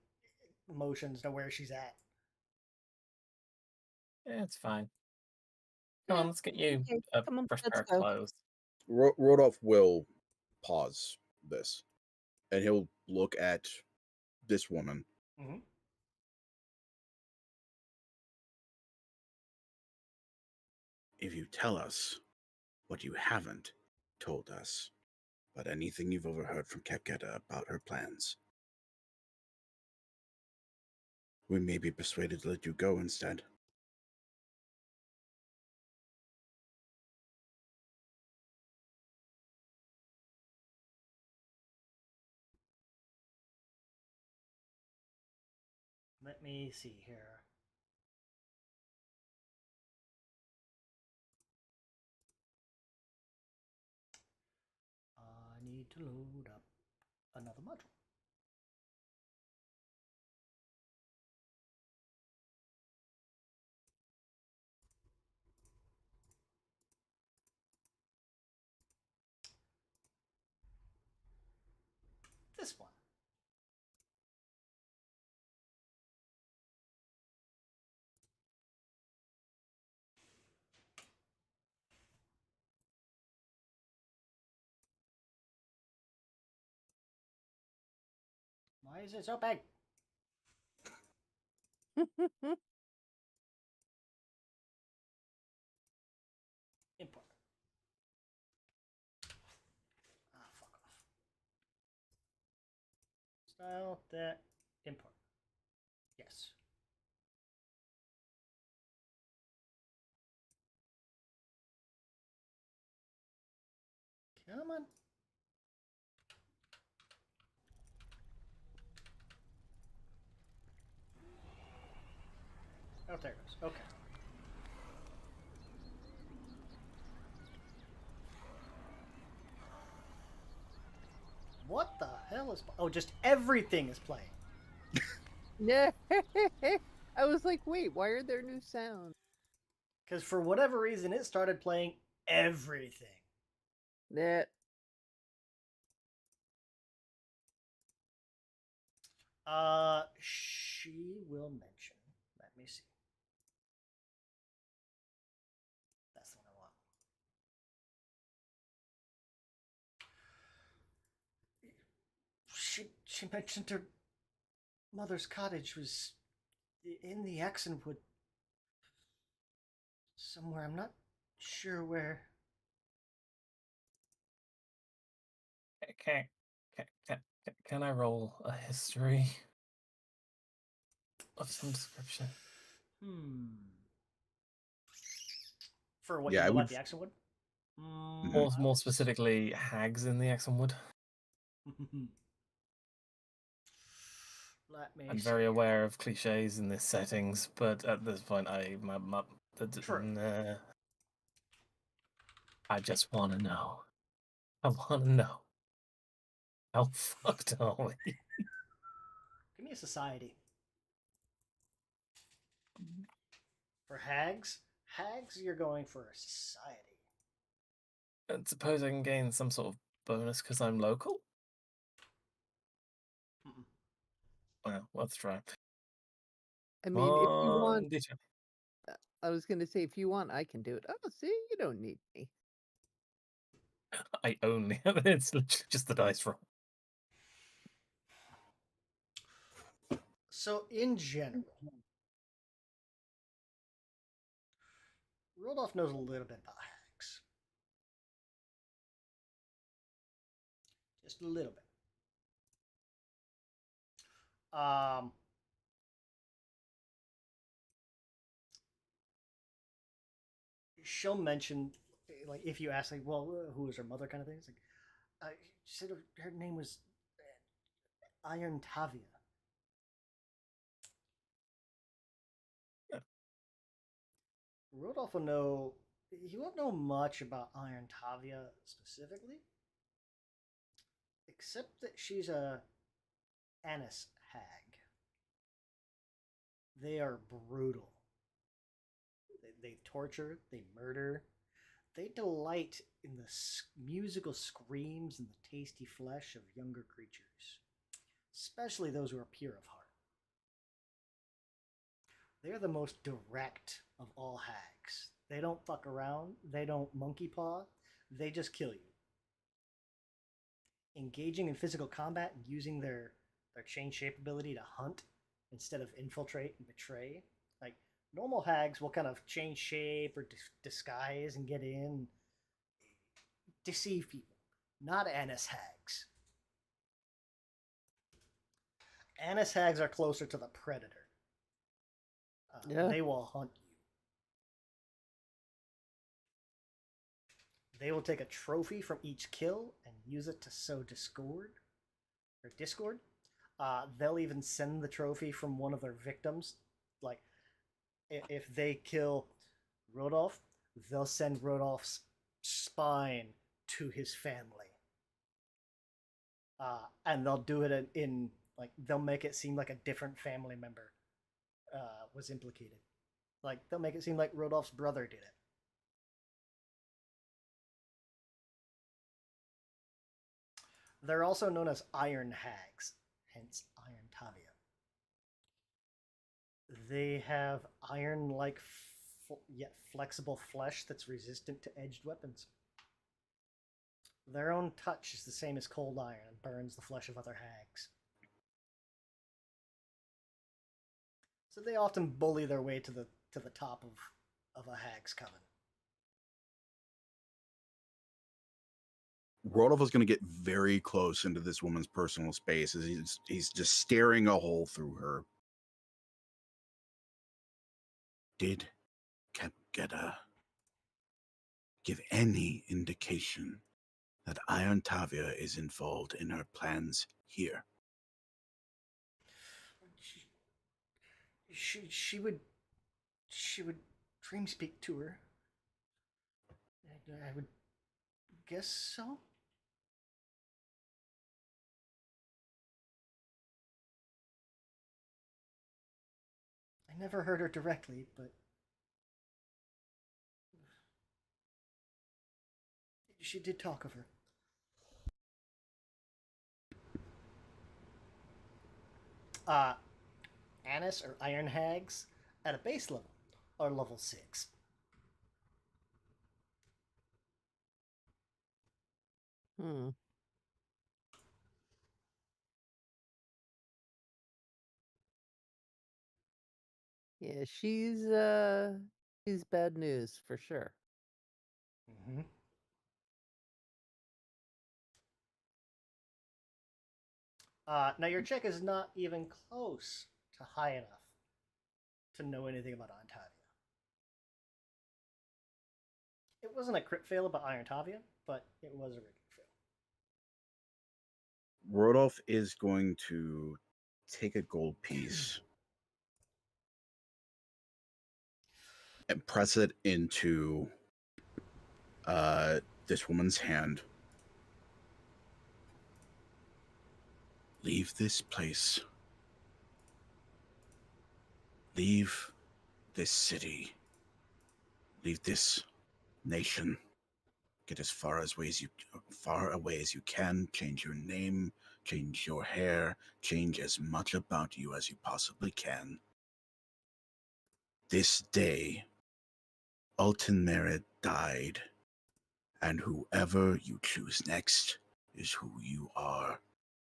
motions to where she's at. Yeah, it's fine. Come on, let's get you okay, a come on, fresh let's pair of go. clothes. Rodolph will pause this, and he'll look at this woman. Mm-hmm. If you tell us what you haven't told us, but anything you've overheard from Kepgeda about her plans, we may be persuaded to let you go instead. Let me see here. I need to load up another module. This one. Why is it so big? Import. Ah, fuck off. Style that import. Yes. Come on. Oh, there it goes. Okay. What the hell is... Oh, just everything is playing. Yeah. I was like, wait, why are there new sounds? Because for whatever reason, it started playing everything. That She will mention. Let me see. That's the one I want. She mentioned her mother's cottage was in the Axenwood somewhere. I'm not sure where. Can, can I roll a history of some description? For what Yeah, you I know would about the Axenwood? More specifically, hags in the Exonwood. Let me I'm see. very aware of cliches in this settings, but at this point, True. nah. I just want to know. I want to know. How fucked are we? Give me a society. For hags? Hags, you're going for a society. And suppose I can gain some sort of bonus because I'm local? Mm-mm. Well, let's try. I mean, if you want, D20. I was going to say, if you want, I can do it. Oh, see, you don't need me. I only have it's literally just the dice roll. So, in general, Rodolph knows a little bit about hags. Just a little bit. Um, she'll mention, like, if you ask, like, well, who was her mother, kind of thing. It's like, she said her name was Iron Tavia. Rodolph will know. He won't know much about Iron Tavia specifically, except that she's a Annis hag. They are brutal. They torture, they murder, they delight in the musical screams and the tasty flesh of younger creatures, especially those who are pure of heart. They're the most direct of all hags. They don't fuck around, they don't monkey paw, they just kill you. Engaging in physical combat and using their change shape ability to hunt instead of infiltrate and betray. Like, normal hags will kind of change shape or disguise and get in, deceive people. Not Annis hags. Annis hags are closer to the predator. Yeah. They will hunt you. They will take a trophy from each kill and use it to sow discord. They'll even send the trophy from one of their victims. Like, if they kill Rodolph, they'll send Rodolph's spine to his family. And they'll do it in like, they'll make it seem like a different family member was implicated. Like, they'll make it seem like Rodolph's brother did it. They're also known as Iron Hags, hence Iron Tavia. They have iron-like yet flexible flesh that's resistant to edged weapons. Their own touch is the same as cold iron and burns the flesh of other hags. So they often bully their way to the top of a hag's coven. Rodolph is going to get very close into this woman's personal space as he's just staring a hole through her. Did Kepgeda give any indication that Iron Tavia is involved in her plans here? She would dream speak to her. I would guess so. I never heard her directly, but she did talk of her. Annis or Iron Hags at a base level are level 6. Hmm. Yeah, she's bad news for sure. Mm-hmm. Now your check is not even close to high enough to know anything about Iron Tavia. It wasn't a crit fail about Iron Tavia, but it was a regular fail. Rodolph is going to take a gold piece and press it into this woman's hand. Leave this place. Leave this city. Leave this nation. Get as far away as you can. Change your name. Change your hair. Change as much about you as you possibly can. This day, Alton Merritt died, and whoever you choose next is who you are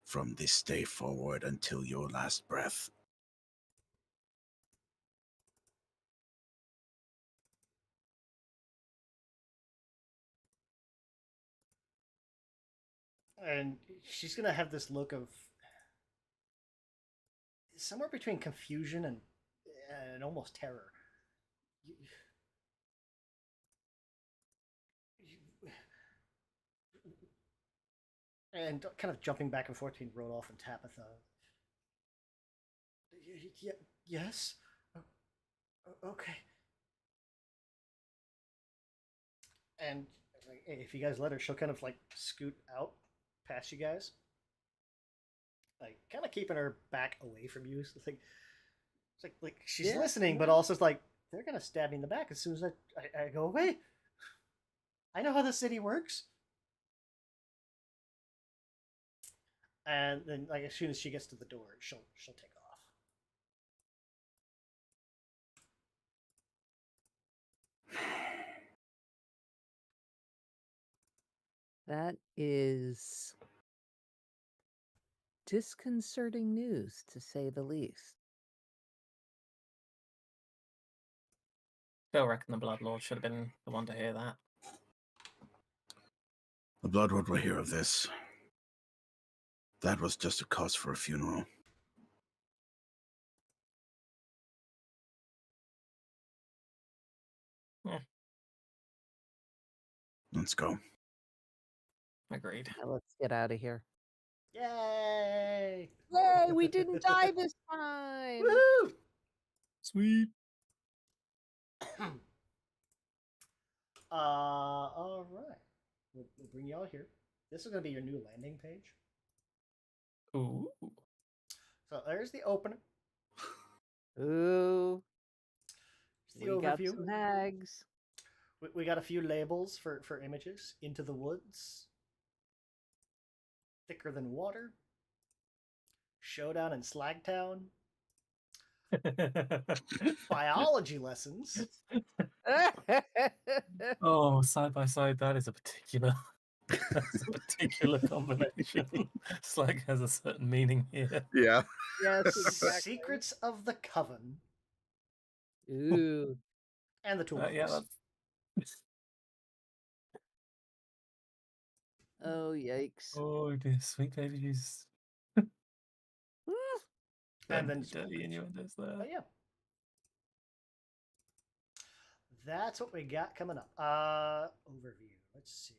from this day forward until your last breath. And she's gonna have this look of somewhere between confusion and almost terror. You- and kind of jumping back and forth between Rodolph and Tabitha. Yes. Okay. And if you guys let her, she'll kind of like scoot out past you guys, like kind of keeping her back away from you. So it's like she's Yeah, listening, but yeah. also it's like they're gonna stab me in the back as soon as I go away. I know how the city works. And then, like, as soon as she gets to the door, she'll take off. That is disconcerting news, to say the least. Still reckon the Blood Lord should have been the one to hear that. The Bloodwood will hear of this. That was just a cause for a funeral. Yeah. Let's go. Agreed. Now let's get out of here. Yay! Yay, we didn't die this time. Woohoo! Sweet. All right. We'll bring y'all here. This is gonna be your new landing page. Ooh. So there's the opener. Ooh, There's the we got overview. some hags. We got a few labels for images. Into the Woods. Thicker Than Water. Showdown in Slagtown. Biology lessons. Oh, side by side, that's a particular combination. Slag has a certain meaning here. Yeah. Yes, exactly. Secrets of the Coven. Ooh. And the toolbox. Yeah, that's... Oh, yikes. Oh dear, sweet baby Jesus. And then dirty innuendos there. Oh yeah. That's what we got coming up. Overview. Let's see.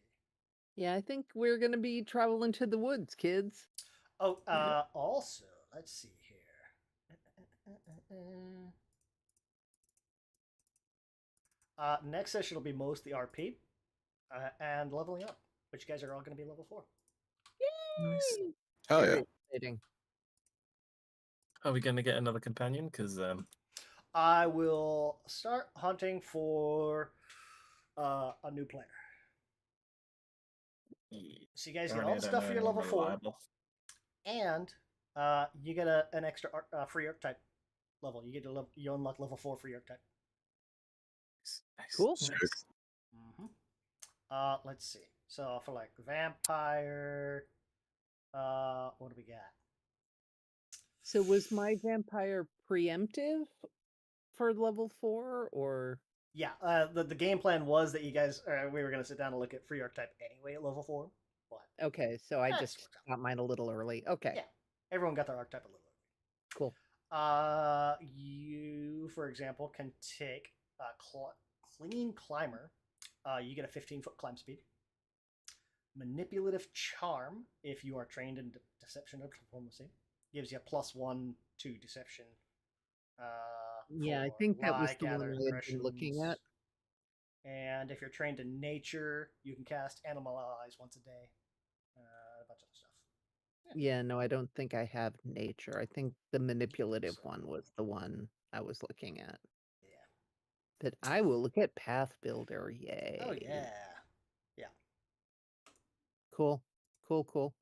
Yeah, I think we're going to be traveling to the woods, kids. Oh, Yeah. also, let's see here. Next session will be mostly RP and leveling up, which you guys are all going to be level 4. Nice. Hell yeah. Very exciting. Are we going to get another companion? Because I will start hunting for a new player. So you guys get all the stuff for your level 4, and you get an extra free archetype level. You get you unlock level 4 free archetype. Nice. Cool. Nice. Let's see. So for like vampire, what do we got? So was my vampire preemptive for level 4, or? Yeah, the game plan was that you guys we were gonna sit down and look at free archetype anyway at level 4. But Okay, so I That just works out. got mine a little early. Okay, yeah, everyone got their archetype a little early. cool. You, for example, can take Clinging Climber. You get a 15-foot climb speed. Manipulative Charm, if you are trained in Deception or Diplomacy, gives you a +1 to Deception. Yeah, I for think that was lie, the one gather I had been looking at. impressions. And if you're trained in Nature, you can cast Animalize once a day. A bunch of stuff. Yeah, no, I don't think I have nature. I think the manipulative So- one was the one I was looking at. Yeah. But I will look at Path Builder. Yay. Oh yeah. Yeah. Cool. Cool, cool.